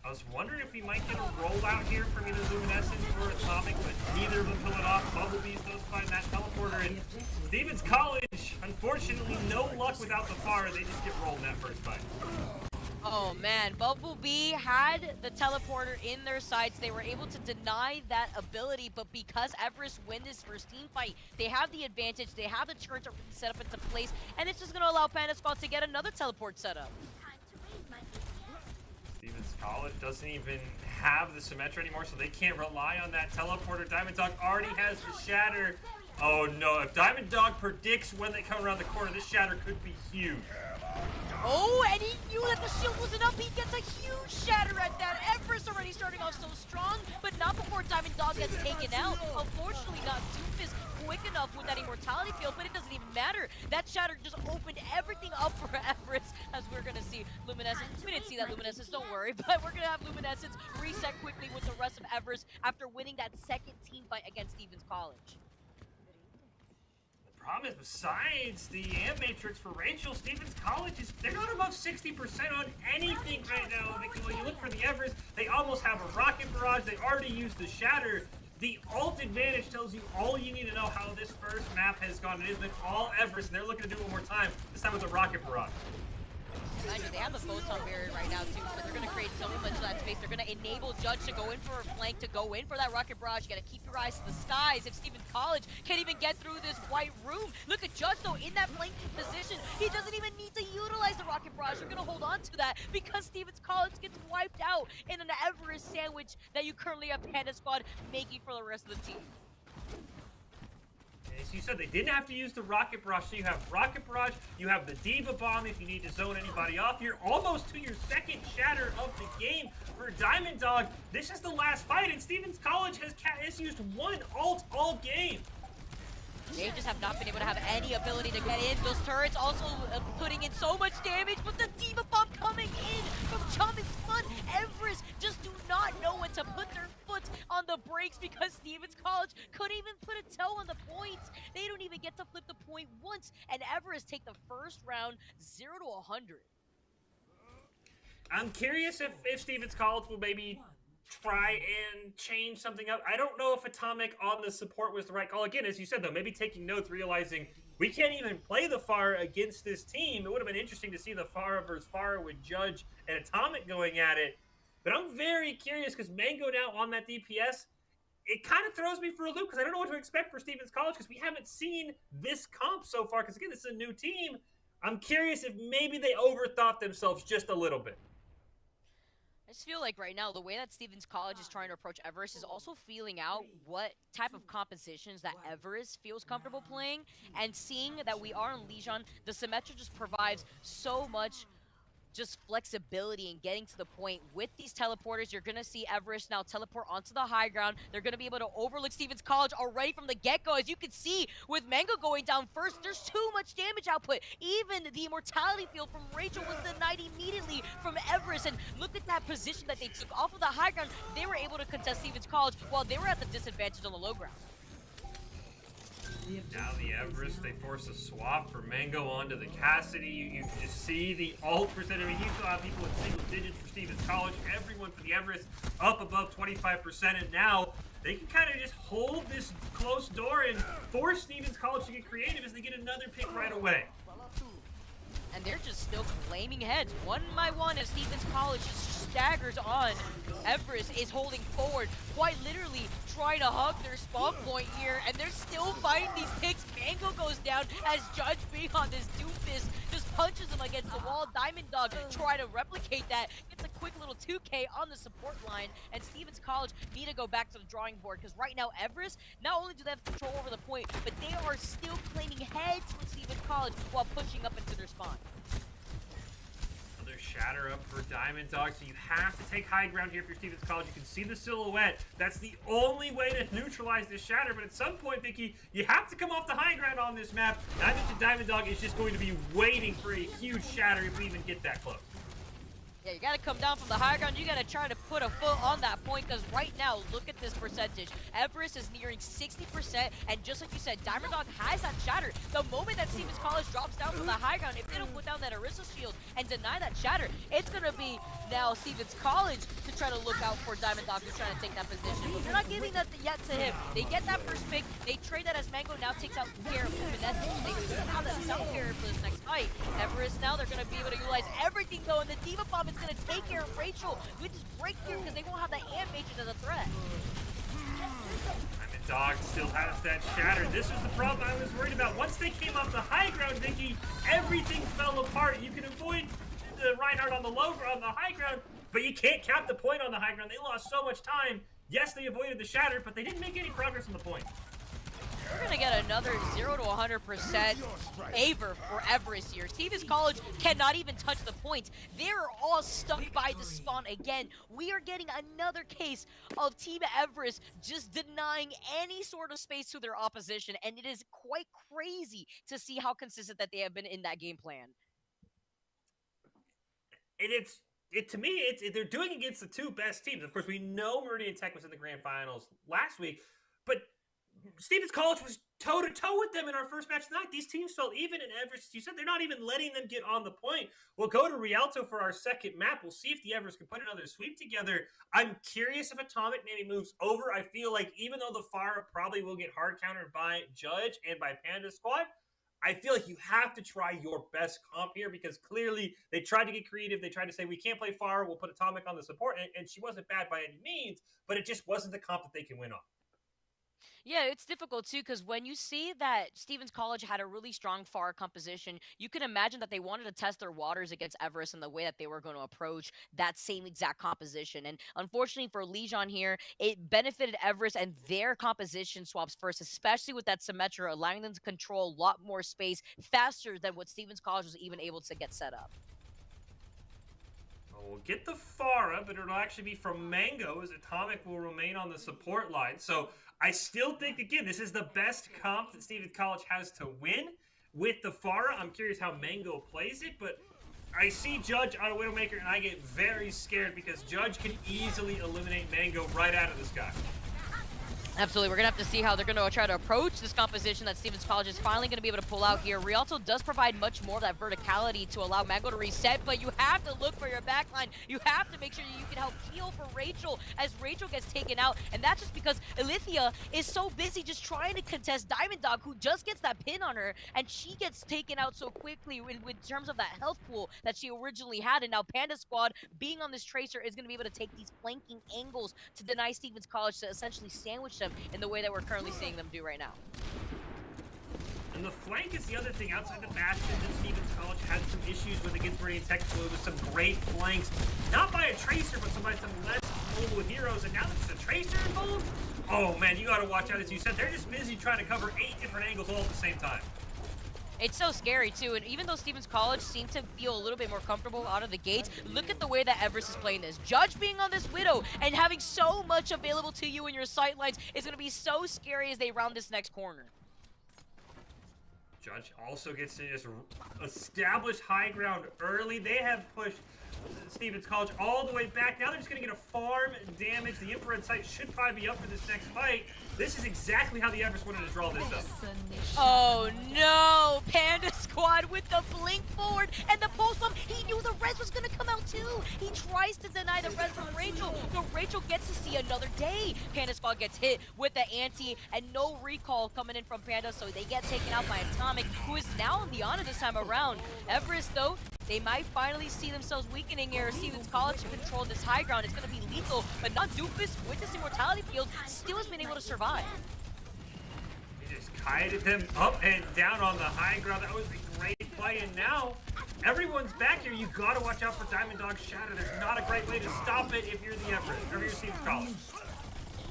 I was wondering if we might get a rollout here from either Luminescence or Atomic, but neither of them pull it off. Bumblebee's those find that Teleporter, and Stevens College, unfortunately, no luck without the Pharah. They just get rolled in that first fight. Oh man, Bumblebee had the Teleporter in their sights. They were able to deny that ability, but because Everest win this first team fight, they have the advantage. They have the turret already set up into place, and it's just going to allow Panda Squad to get another teleport set up. Stevens College doesn't even have the Symmetra anymore, so they can't rely on that Teleporter. Diamond Dog already has the Shatter. Oh no, if Diamond Dog predicts when they come around the corner, this Shatter could be huge. Oh, and he knew that the shield wasn't up. He gets a huge Shatter at that. Everest already starting off so strong, but not before Diamond Dog gets taken out. Unfortunately, not Doofus quick enough with that Immortality Field, but it doesn't even matter. That Shatter just opened everything up for Everest, as we're going to see Luminescence. We didn't see that Luminescence, don't worry, but we're going to have Luminescence reset quickly with the rest of Everest after winning that second team fight against Stevens College. Problem is, besides the Amp Matrix for Rachel, Stevens College they're not above 60% on anything right now. Because when you look for the Everest, they almost have a Rocket Barrage. They already used the Shatter. The ult advantage tells you all you need to know how this first map has gone. It has been all Everest, and they're looking to do it one more time, this time with a Rocket Barrage. Imagine they have the photon barrier right now too, so they're gonna create so much of that space. They're gonna enable Judge to go in for a flank, to go in for that rocket barrage. You gotta keep your eyes to the skies. If Stevens College can't even get through this white room, look at Judge though in that flanking position. He doesn't even need to utilize the rocket barrage. They're gonna hold on to that because Stevens College gets wiped out in an Everest sandwich that you currently have Panda Squad making for the rest of the team. As you said, they didn't have to use the rocket barrage. So you have rocket barrage, you have the diva bomb if you need to zone anybody off. You're almost to your second shatter of the game for Diamond Dog. This is the last fight, and Stevens College has used one ult all game. They just have not been able to have any ability to get in. Those turrets also putting in so much damage, but the diva bomb coming in from Chummins Fun. Everest just do not know when to put their foot on the brakes because Stevens College couldn't even put a toe on the points. They don't even get to flip the point once, and Everest take the first round 0 to 100. I'm curious if Stevens College will maybe try and change something up. I don't know if Atomic on the support was the right call. Again, as you said, though, maybe taking notes, realizing we can't even play the Pharah against this team. It would have been interesting to see the Pharah versus Pharah with Judge and Atomic going at it. But I'm very curious because Mango now on that DPS, it kind of throws me for a loop because I don't know what to expect for Stevens College because we haven't seen this comp so far because, again, this is a new team. I'm curious if maybe they overthought themselves just a little bit. I just feel like right now, the way that Stevens College is trying to approach Everest is also feeling out what type of compositions that Everest feels comfortable playing, and seeing that we are in Legion, the Symmetra just provides so much just flexibility in getting to the point. With these teleporters, you're going to see Everest now teleport onto the high ground. They're going to be able to overlook Stevens College already from the get-go. As you can see, with Mango going down first, there's too much damage output. Even the immortality field from Rachel was denied immediately from Everest. And look at that position that they took off of the high ground. They were able to contest Stevens College while they were at the disadvantage on the low ground. Now the Everest, they force a swap for Mango onto the Cassidy. You can just see the ult percent. I mean, you still have people in single digits for Stevens College. Everyone for the Everest up above 25%. And now they can kind of just hold this close door and force Stevens College to get creative as they get another pick right away. And they're just still claiming heads one by one as Stevens College staggers on. Everest is holding forward, quite literally trying to hug their spawn point here, and they're still fighting these picks. Mango goes down as Judge being on this doofus just punches him against the wall. Diamond Dog try to replicate that, gets a quick little 2K on the support line, and Stevens College need to go back to the drawing board because right now Everest, not only do they have control over the point, but they are still claiming heads with Stevens College while pushing up into their spawn. Another shatter up for Diamond Dog, so you have to take high ground here for Stevens College. You can see the silhouette. That's the only way to neutralize this shatter, but at some point, Vicky, you have to come off the high ground on this map. And I think the Diamond Dog is just going to be waiting for a huge shatter if we even get that close. Yeah, you gotta come down from the high ground. You gotta try to put a foot on that point, because right now, look at this percentage. Everest is nearing 60%, and just like you said, Diamond Dog has that shatter. The moment that Stevens College drops down from the high ground, if they don't put down that Orisa shield and deny that shatter, it's gonna be now Stevens College to try to look out for Diamond Dog who's trying to take that position. But they're not giving that yet to him. They get that first pick, they trade that as Mango now takes out care of Finesse. They now that self-carrier for this next fight. Everest now, they're gonna be able to utilize everything though, and the Diva Bomb is gonna take care of Rachel with this breakthrough because they won't have that Ant Matrix as a threat. Diamond Dog still has that shatter. This is the problem I was worried about. Once they came off the high ground, Vicky, everything fell apart. You can avoid the Reinhardt on the low ground, on the high ground, but you can't cap the point on the high ground. They lost so much time. Yes, they avoided the shatter, but they didn't make any progress on the point. We're going to get another 0 to 100% favor for Everest here. Stevens College cannot even touch the points. They're all stuck by the spawn again. We are getting another case of Team Everest just denying any sort of space to their opposition, and it is quite crazy to see how consistent that they have been in that game plan. And to me, they're doing against the two best teams. Of course, we know Meridian Tech was in the grand finals last week, but Stevens College was toe-to-toe with them in our first match tonight. These teams felt even, in Everest, you said they're not even letting them get on the point. We'll go to Rialto for our second map. We'll see if the Everest can put another sweep together. I'm curious if Atomic maybe moves over. I feel like even though the Pharah probably will get hard countered by Judge and by Panda Squad, I feel like you have to try your best comp here because clearly they tried to get creative. They tried to say, we can't play Pharah, we'll put Atomic on the support. And she wasn't bad by any means, but it just wasn't the comp that they can win on. Yeah, it's difficult too because when you see that Stevens College had a really strong Pharah composition, you can imagine that they wanted to test their waters against Everest and the way that they were going to approach that same exact composition. And unfortunately for Legion here, it benefited Everest and their composition swaps first, especially with that Symmetra, allowing them to control a lot more space faster than what Stevens College was even able to get set up. We'll get the Pharah, but it'll actually be from Mango as Atomic will remain on the support line. So I still think, again, this is the best comp that Stevens College has to win with the Pharah. I'm curious how Mango plays it, but I see Judge on a Widowmaker, and I get very scared because Judge can easily eliminate Mango right out of the sky. Absolutely. We're going to have to see how they're going to try to approach this composition that Stevens College is finally going to be able to pull out here. Rialto does provide much more of that verticality to allow Mango to reset, but you have to look for your backline. You have to make sure that you can help heal for Rachel as Rachel gets taken out, and that's just because Alithia is so busy just trying to contest Diamond Dog, who just gets that pin on her, and she gets taken out so quickly in terms of that health pool that she originally had, and now Panda Squad, being on this Tracer, is going to be able to take these flanking angles to deny Stevens College to essentially sandwich them in the way that we're currently seeing them do right now. And the flank is the other thing. Outside the Bastion, that Stevens College had some issues with against Meridian Tech Blue with some great flanks. Not by a Tracer, but by some less mobile heroes. And now there's a Tracer involved? Oh man, you gotta watch out. As you said, they're just busy trying to cover 8 different angles all at the same time. It's so scary too, and even though Stevens College seemed to feel a little bit more comfortable out of the gates, look at the way that Everest is playing this. Judge being on this Widow and having so much available to you in your sightlines is going to be so scary as they round this next corner. Judge also gets to just establish high ground early. They have pushed Stevens College all the way back. Now they're just going to get a farm damage. The infrared sight should probably be up for this next fight. This is exactly how the Everest wanted to draw this up. Oh no! Panda Squad with the blink forward and the pulse bomb. He knew the res was going to come out too. He tries to deny the res from Rachel, so Rachel gets to see another day. Panda Squad gets hit with the anti and no recall coming in from Panda, so they get taken out by Atomic, who is now on the honor this time around. Everest though, they might finally see themselves weakening here. Stevens College to control this high ground. It's going to be lethal, but not Doofus with this immortality field still has been able to survive. He just kited them up and down on the high ground. That was a great play, and now everyone's back here. You got to watch out for Diamond Dog's Shatter. There's not a great way to stop it if you're the Everest, or if you're Stevens College.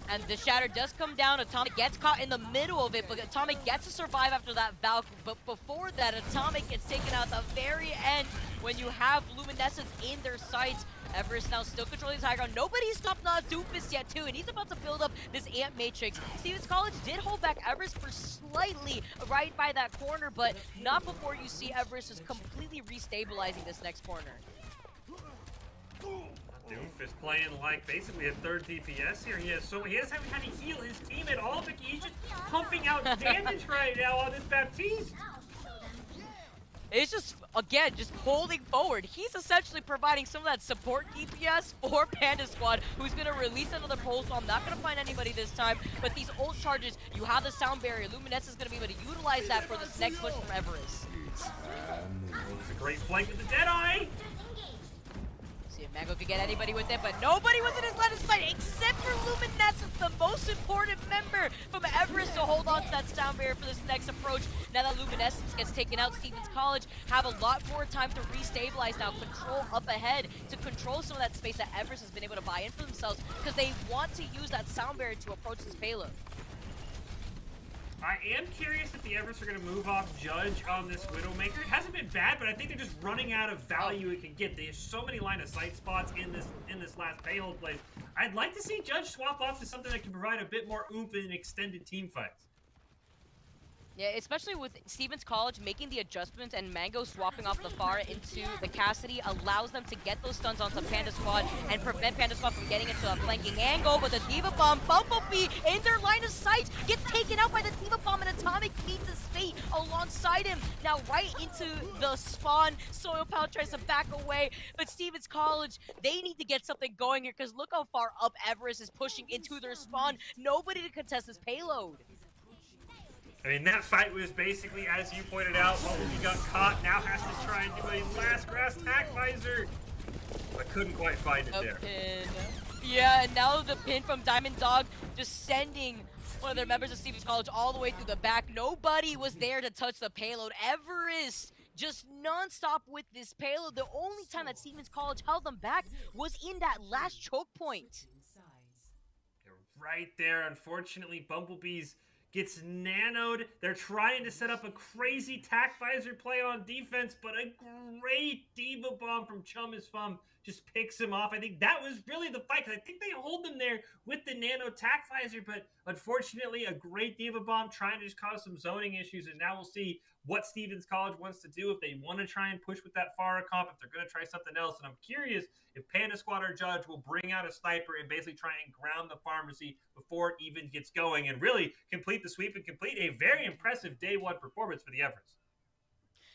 And the Shatter does come down. Atomic gets caught in the middle of it, but Atomic gets to survive after that Valk. But before that, Atomic gets taken out at the very end when you have Luminescence in their sights. Everest now still controlling his high ground. Nobody's stopped Doofus yet, too, and he's about to build up this Ant Matrix. Stevens College did hold back Everest for slightly right by that corner, but not before you see Everest is completely restabilizing this next corner. Doomfist playing like basically a third DPS here. He has having to heal his team at all, but he's just pumping out damage right now on this Baptiste. It's just, again, just holding forward. He's essentially providing some of that support DPS for Panda Squad, who's going to release another pulse bomb. Not going to find anybody this time, but these ult charges, you have the sound barrier. Luminescence is going to be able to utilize that for this next push from Everest. It's a great flank with the Deadeye. See if Mango could get anybody with it, but nobody was in his line of sight except for Luminescence, the most important member from Everest to hold on to that sound barrier for this next approach. Now that Luminescence gets taken out, Stevens College have a lot more time to restabilize now, control up ahead to control some of that space that Everest has been able to buy in for themselves because they want to use that sound barrier to approach this payload. I am curious if the Everest are going to move off Judge on this Widowmaker. It hasn't been bad, but I think they're just running out of value it can get. There's so many line of sight spots in this last payload place. I'd like to see Judge swap off to something that can provide a bit more oomph in extended team fights. Yeah, especially with Stevens College making the adjustments and Mango swapping off the Pharah into the Cassidy allows them to get those stuns onto Panda Squad and prevent Panda Squad from getting into a flanking angle. But the D.Va Bomb, Bumblebee in their line of sight, gets taken out by the D.Va Bomb, and Atomic meets his fate alongside him. Now right into the spawn, Soil Pound tries to back away, but Stevens College, they need to get something going here because look how far up Everest is pushing into their spawn. Nobody to contest this payload. I mean, that fight was basically, as you pointed out, Bumblebee got caught, now has to try and do a last grass tack visor. I couldn't quite find it there. Pin. Yeah, and now the pin from Diamond Dog just sending one of their members of Stevens College all the way through the back. Nobody was there to touch the payload. Everest just non-stop with this payload. The only time that Stevens College held them back was in that last choke point. Right there, unfortunately, Bumblebees gets nanoed. They're trying to set up a crazy tack visor play on defense, but a great diva bomb from Chum is Fum just picks him off. I think that was really the fight, because I think they hold them there with the nano tack visor, but unfortunately, a great diva bomb trying to just cause some zoning issues, and now we'll see what Stevens College wants to do, if they want to try and push with that Farah comp, if they're going to try something else. And I'm curious if Panda Squad or Judge will bring out a sniper and basically try and ground the pharmacy before it even gets going and really complete the sweep and complete a very impressive day one performance for the Everest.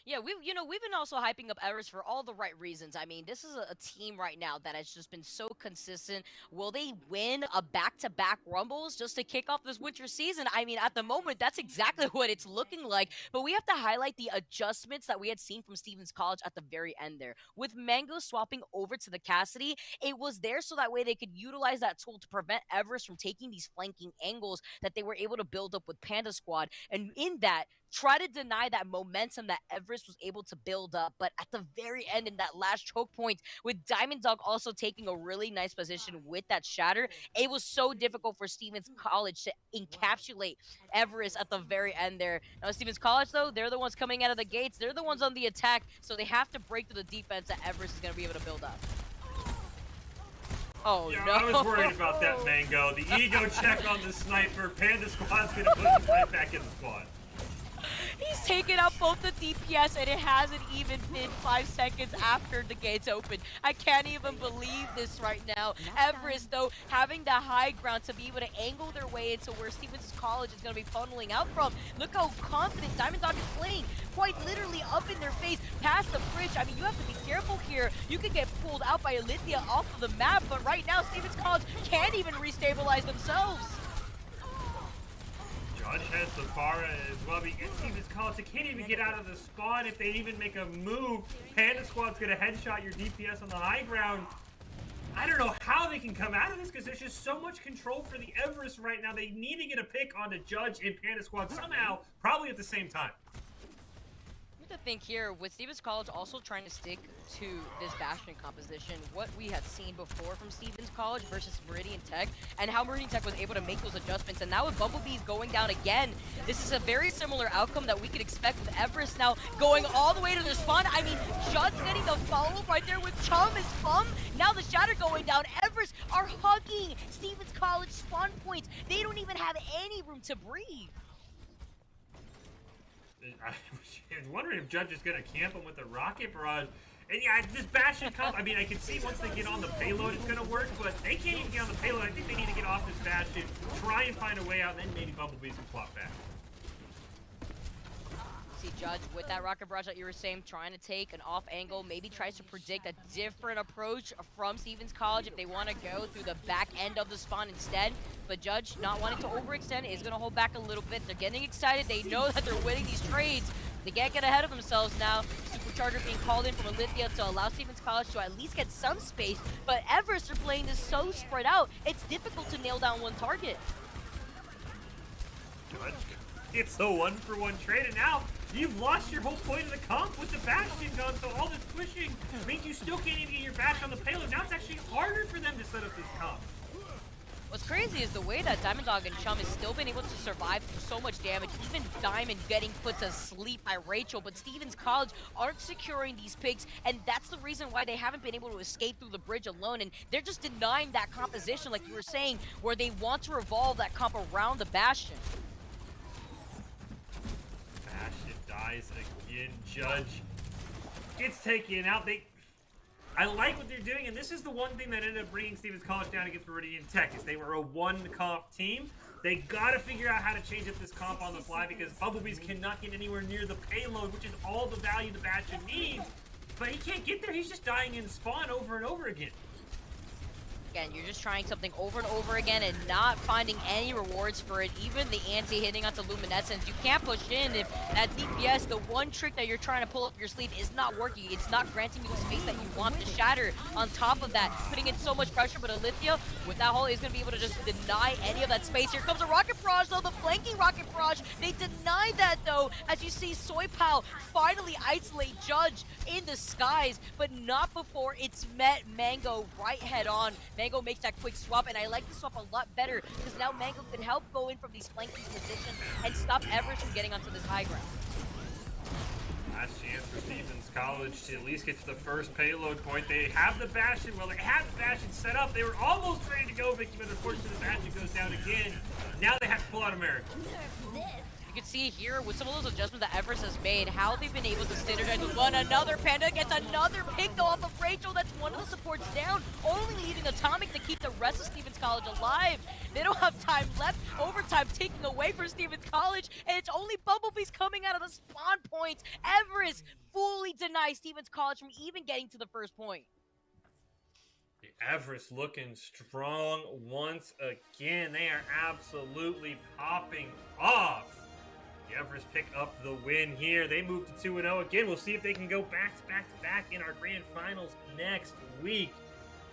Yeah, we've been also hyping up Everest for all the right reasons. I mean, this is a team right now that has just been so consistent. Will they win a back-to-back Rumbles just to kick off this winter season? I mean, at the moment, that's exactly what it's looking like. But we have to highlight the adjustments that we had seen from Stevens College at the very end there. With Mango swapping over to the Cassidy, it was there so that way they could utilize that tool to prevent Everest from taking these flanking angles that they were able to build up with Panda Squad. And in that, try to deny that momentum that Everest was able to build up. But at the very end, in that last choke point, with Diamond Dog also taking a really nice position with that shatter, it was so difficult for Stevens College to encapsulate Everest at the very end there. Now, Stevens College, though, they're the ones coming out of the gates. They're the ones on the attack, so they have to break through the defense that Everest is going to be able to build up. Oh, yeah, no. I was worried about that, Mango. The ego check on the sniper. Panda Squad's going to put him right back in the squad. He's taken out both the DPS, and it hasn't even been 5 seconds after the gates opened. I can't even believe this right now. Everest, though, having the high ground to be able to angle their way into where Stevens College is going to be funneling out from. Look how confident Diamond Dog is playing, quite literally up in their face, past the bridge. I mean, you have to be careful here. You could get pulled out by Olympia off of the map, but right now, Stevens College can't even restabilize themselves. Judge has the Farah as well. Stevens College, they can't even get out of the spawn if they even make a move. Panda Squad's going to headshot your DPS on the high ground. I don't know how they can come out of this, because there's just so much control for the Everest right now. They need to get a pick onto Judge and Panda Squad somehow, probably at the same time. To think here, with Stevens College also trying to stick to this Bastion composition, what we had seen before from Stevens College versus Meridian Tech, and how Meridian Tech was able to make those adjustments. And now with Bumblebees going down again, this is a very similar outcome that we could expect with Everest now going all the way to their spawn. I mean, just getting the follow-up right there with Chum is Fum. Now the Shatter going down. Everest are hugging Stevens College spawn points. They don't even have any room to breathe. I was wondering if Judge is going to camp him with a rocket barrage. And yeah, this Bastion comp, I mean, I can see once they get on the payload it's going to work, but they can't even get on the payload. I think they need to get off this Bastion, try and find a way out, and then maybe Bumblebees can swap back. See Judge with that rocket barrage that you were saying, trying to take an off angle, maybe tries to predict a different approach from Stevens College if they want to go through the back end of the spawn instead. But Judge, not wanting to overextend, is going to hold back a little bit. They're getting excited. They know that they're winning these trades. They can't get ahead of themselves now. Supercharger being called in from Olympia to allow Stevens College to at least get some space. But Everest are playing this so spread out, it's difficult to nail down one target. Judge, it's a 1-for-1 trade, and now you've lost your whole point of the comp with the Bastion gun, so all this pushing means you still can't even get your back on the payload. Now it's actually harder for them to set up this comp. What's crazy is the way that Diamond Dog and Chum has still been able to survive through so much damage, even Diamond getting put to sleep by Rachel, but Stevens College aren't securing these picks, and that's the reason why they haven't been able to escape through the bridge alone, and they're just denying that composition, like you were saying, where they want to revolve that comp around the Bastion. Bastion dies again. Judge gets taken out. I like what they're doing, and this is the one thing that ended up bringing Stevens College down against Meridian Tech, is they were a one-comp team. They got to figure out how to change up this comp on the fly, because Bumblebees cannot get anywhere near the payload, which is all the value the Bastion needs. But he can't get there. He's just dying in spawn over and over again. again. You're just trying something over and over again and not finding any rewards for it. Even the anti-hitting onto Luminescence, you can't push in if that DPS, the one trick that you're trying to pull up your sleeve, is not working. It's not granting you the space that you want to shatter. On top of that, putting in so much pressure, but Alithia, with that ult, is going to be able to just deny any of that space. Here comes a Rocket Barrage, though, the flanking Rocket Barrage. They denied that, though, as you see Soypal finally isolate Judge in the skies, but not before it's met Mango right head on. Mango makes that quick swap, and I like the swap a lot better because now Mango can help go in from these flanking positions and stop Everest from getting onto this high ground. Last chance for Stevens College to at least get to the first payload point. They have the Bastion. Well, they have the Bastion set up. They were almost ready to go, Vicky, but unfortunately the Bastion goes down again. Now they have to pull out a miracle. You can see here with some of those adjustments that Everest has made, how they've been able to synergize with one another. Panda gets another pick though off of Rachel. That's one of the supports down, only leaving Atomic to keep the rest of Stevens College alive. They don't have time left. Overtime taking away from Stevens College, and it's only Bumblebees coming out of the spawn points. Everest fully denies Stevens College from even getting to the first point. The Everest looking strong once again. They are absolutely popping off. The Everest pick up the win here. They move to 2-0 again. We'll see if they can go back to back in our grand finals next week.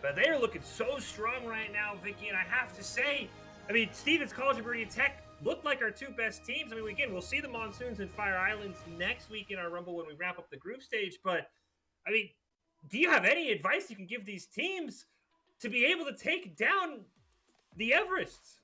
But they are looking so strong right now, Vicky, and I have to say, I mean, Stevens College and Meridian Tech look like our two best teams. I mean, again, we'll see the Monsoons and Fire Islands next week in our Rumble when we wrap up the group stage. But, I mean, do you have any advice you can give these teams to be able to take down the Everests?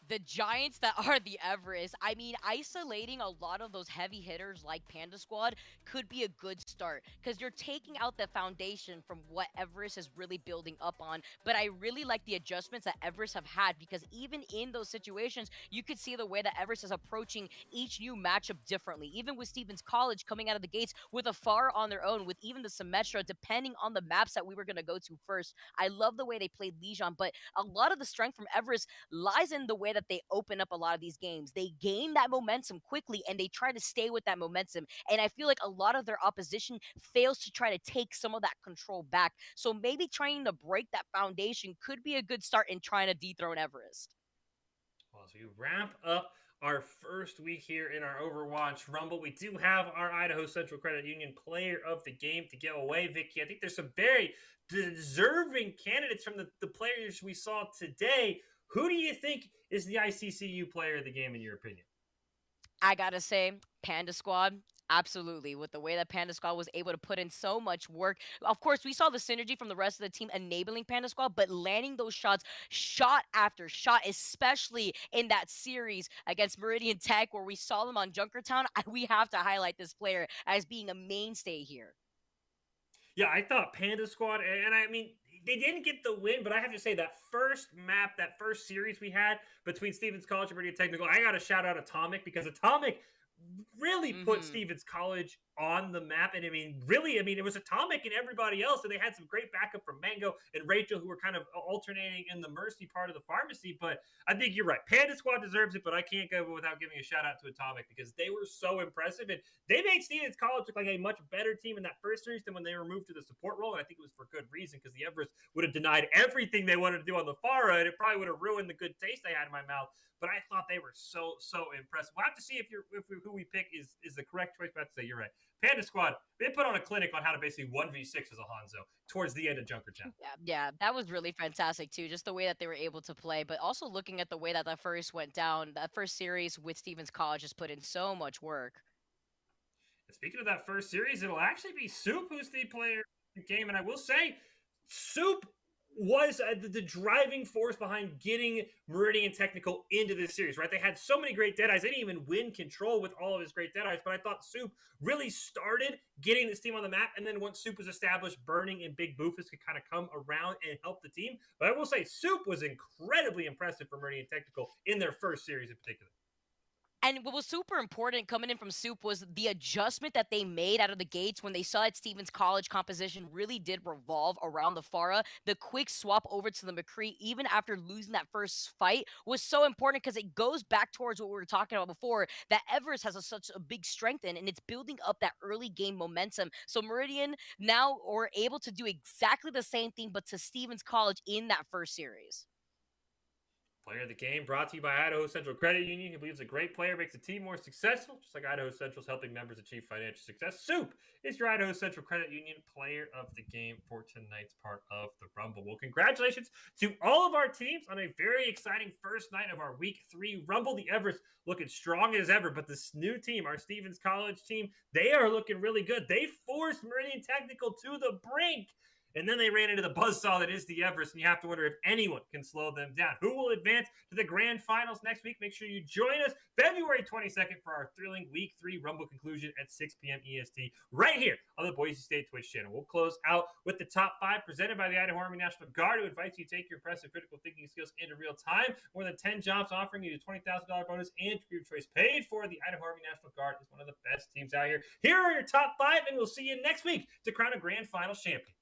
The giants that are the Everest, I mean, isolating a lot of those heavy hitters like Panda Squad could be a good start because you're taking out the foundation from what Everest is really building up on. But I really like the adjustments that Everest have had because even in those situations, you could see the way that Everest is approaching each new matchup differently. Even with Stevens College coming out of the gates with a Far on their own, with even the Symmetra, depending on the maps that we were going to go to first. I love the way they played Legion, but a lot of the strength from Everest lies in the way that they open up a lot of these games. They gain that momentum quickly and they try to stay with that momentum. And I feel like a lot of their opposition fails to try to take some of that control back. So maybe trying to break that foundation could be a good start in trying to dethrone Everest. Well, as we wrap up our first week here in our Overwatch Rumble, we do have our Idaho Central Credit Union player of the game to give away, Vicky. I think there's some very deserving candidates from the players we saw today. Who do you think is the ICCU player of the game, in your opinion? I gotta say, Panda Squad, absolutely. With the way that Panda Squad was able to put in so much work. Of course, we saw the synergy from the rest of the team enabling Panda Squad, but landing those shots, shot after shot, especially in that series against Meridian Tech, where we saw them on Junkertown, we have to highlight this player as being a mainstay here. Yeah, I thought Panda Squad, and I mean, they didn't get the win, but I have to say that first map, that first series we had between Stevens College and Meridian Technical, I got to shout out Atomic because Atomic really put Stevens College on the map. And I mean, really, it was Atomic and everybody else. And they had some great backup from Mango and Rachel, who were kind of alternating in the Mercy part of the pharmacy. But I think you're right. Panda Squad deserves it, but I can't go without giving a shout out to Atomic because they were so impressive. And they made Stevens College look like a much better team in that first series than when they were moved to the support role. And I think it was for good reason because the Everest would have denied everything they wanted to do on the far end. It probably would have ruined the good taste I had in my mouth. But I thought they were so impressive. We'll have to see if who we pick is the correct choice. But I have to say, you're right. Panda Squad, they put on a clinic on how to basically 1v6 as a Hanzo towards the end of Junkertown. Yeah, that was really fantastic too. Just the way that they were able to play, but also looking at the way that first went down, that first series with Stevens College just put in so much work. And speaking of that first series, it'll actually be Soup who's the player of the game. And I will say, Soup was the driving force behind getting Meridian Technical into this series, right? They had so many great Deadeyes. They didn't even win control with all of his great Deadeyes, but I thought Soup really started getting this team on the map, and then once Soup was established, Burning and Big Boofus could kind of come around and help the team. But I will say, Soup was incredibly impressive for Meridian Technical in their first series in particular. And what was super important coming in from Soup was the adjustment that they made out of the gates when they saw that Stevens College composition really did revolve around the Pharah. The quick swap over to the McCree, even after losing that first fight, was so important because it goes back towards what we were talking about before, that Everest has such a big strength in, and it's building up that early game momentum. So Meridian now are able to do exactly the same thing, but to Stevens College in that first series. Player of the game brought to you by Idaho Central Credit Union. He believes a great player makes a team more successful, just like Idaho Central's helping members achieve financial success. Soup is your Idaho Central Credit Union player of the game for tonight's part of the Rumble. Well, congratulations to all of our teams on a very exciting first night of our Week 3 Rumble. The Everest looking strong as ever, but this new team, our Stevens College team, they are looking really good. They forced Meridian Technical to the brink. And then they ran into the buzzsaw that is the Everest, and you have to wonder if anyone can slow them down. Who will advance to the grand finals next week? Make sure you join us February 22nd for our thrilling Week 3 Rumble conclusion at 6 p.m. EST right here on the Boise State Twitch channel. We'll close out with the top 5 presented by the Idaho Army National Guard, who invites you to take your impressive critical thinking skills into real time. More than 10 jobs offering you a $20,000 bonus and career choice paid for. The Idaho Army National Guard is one of the best teams out here. Here are your top 5, and we'll see you next week to crown a grand finals champion.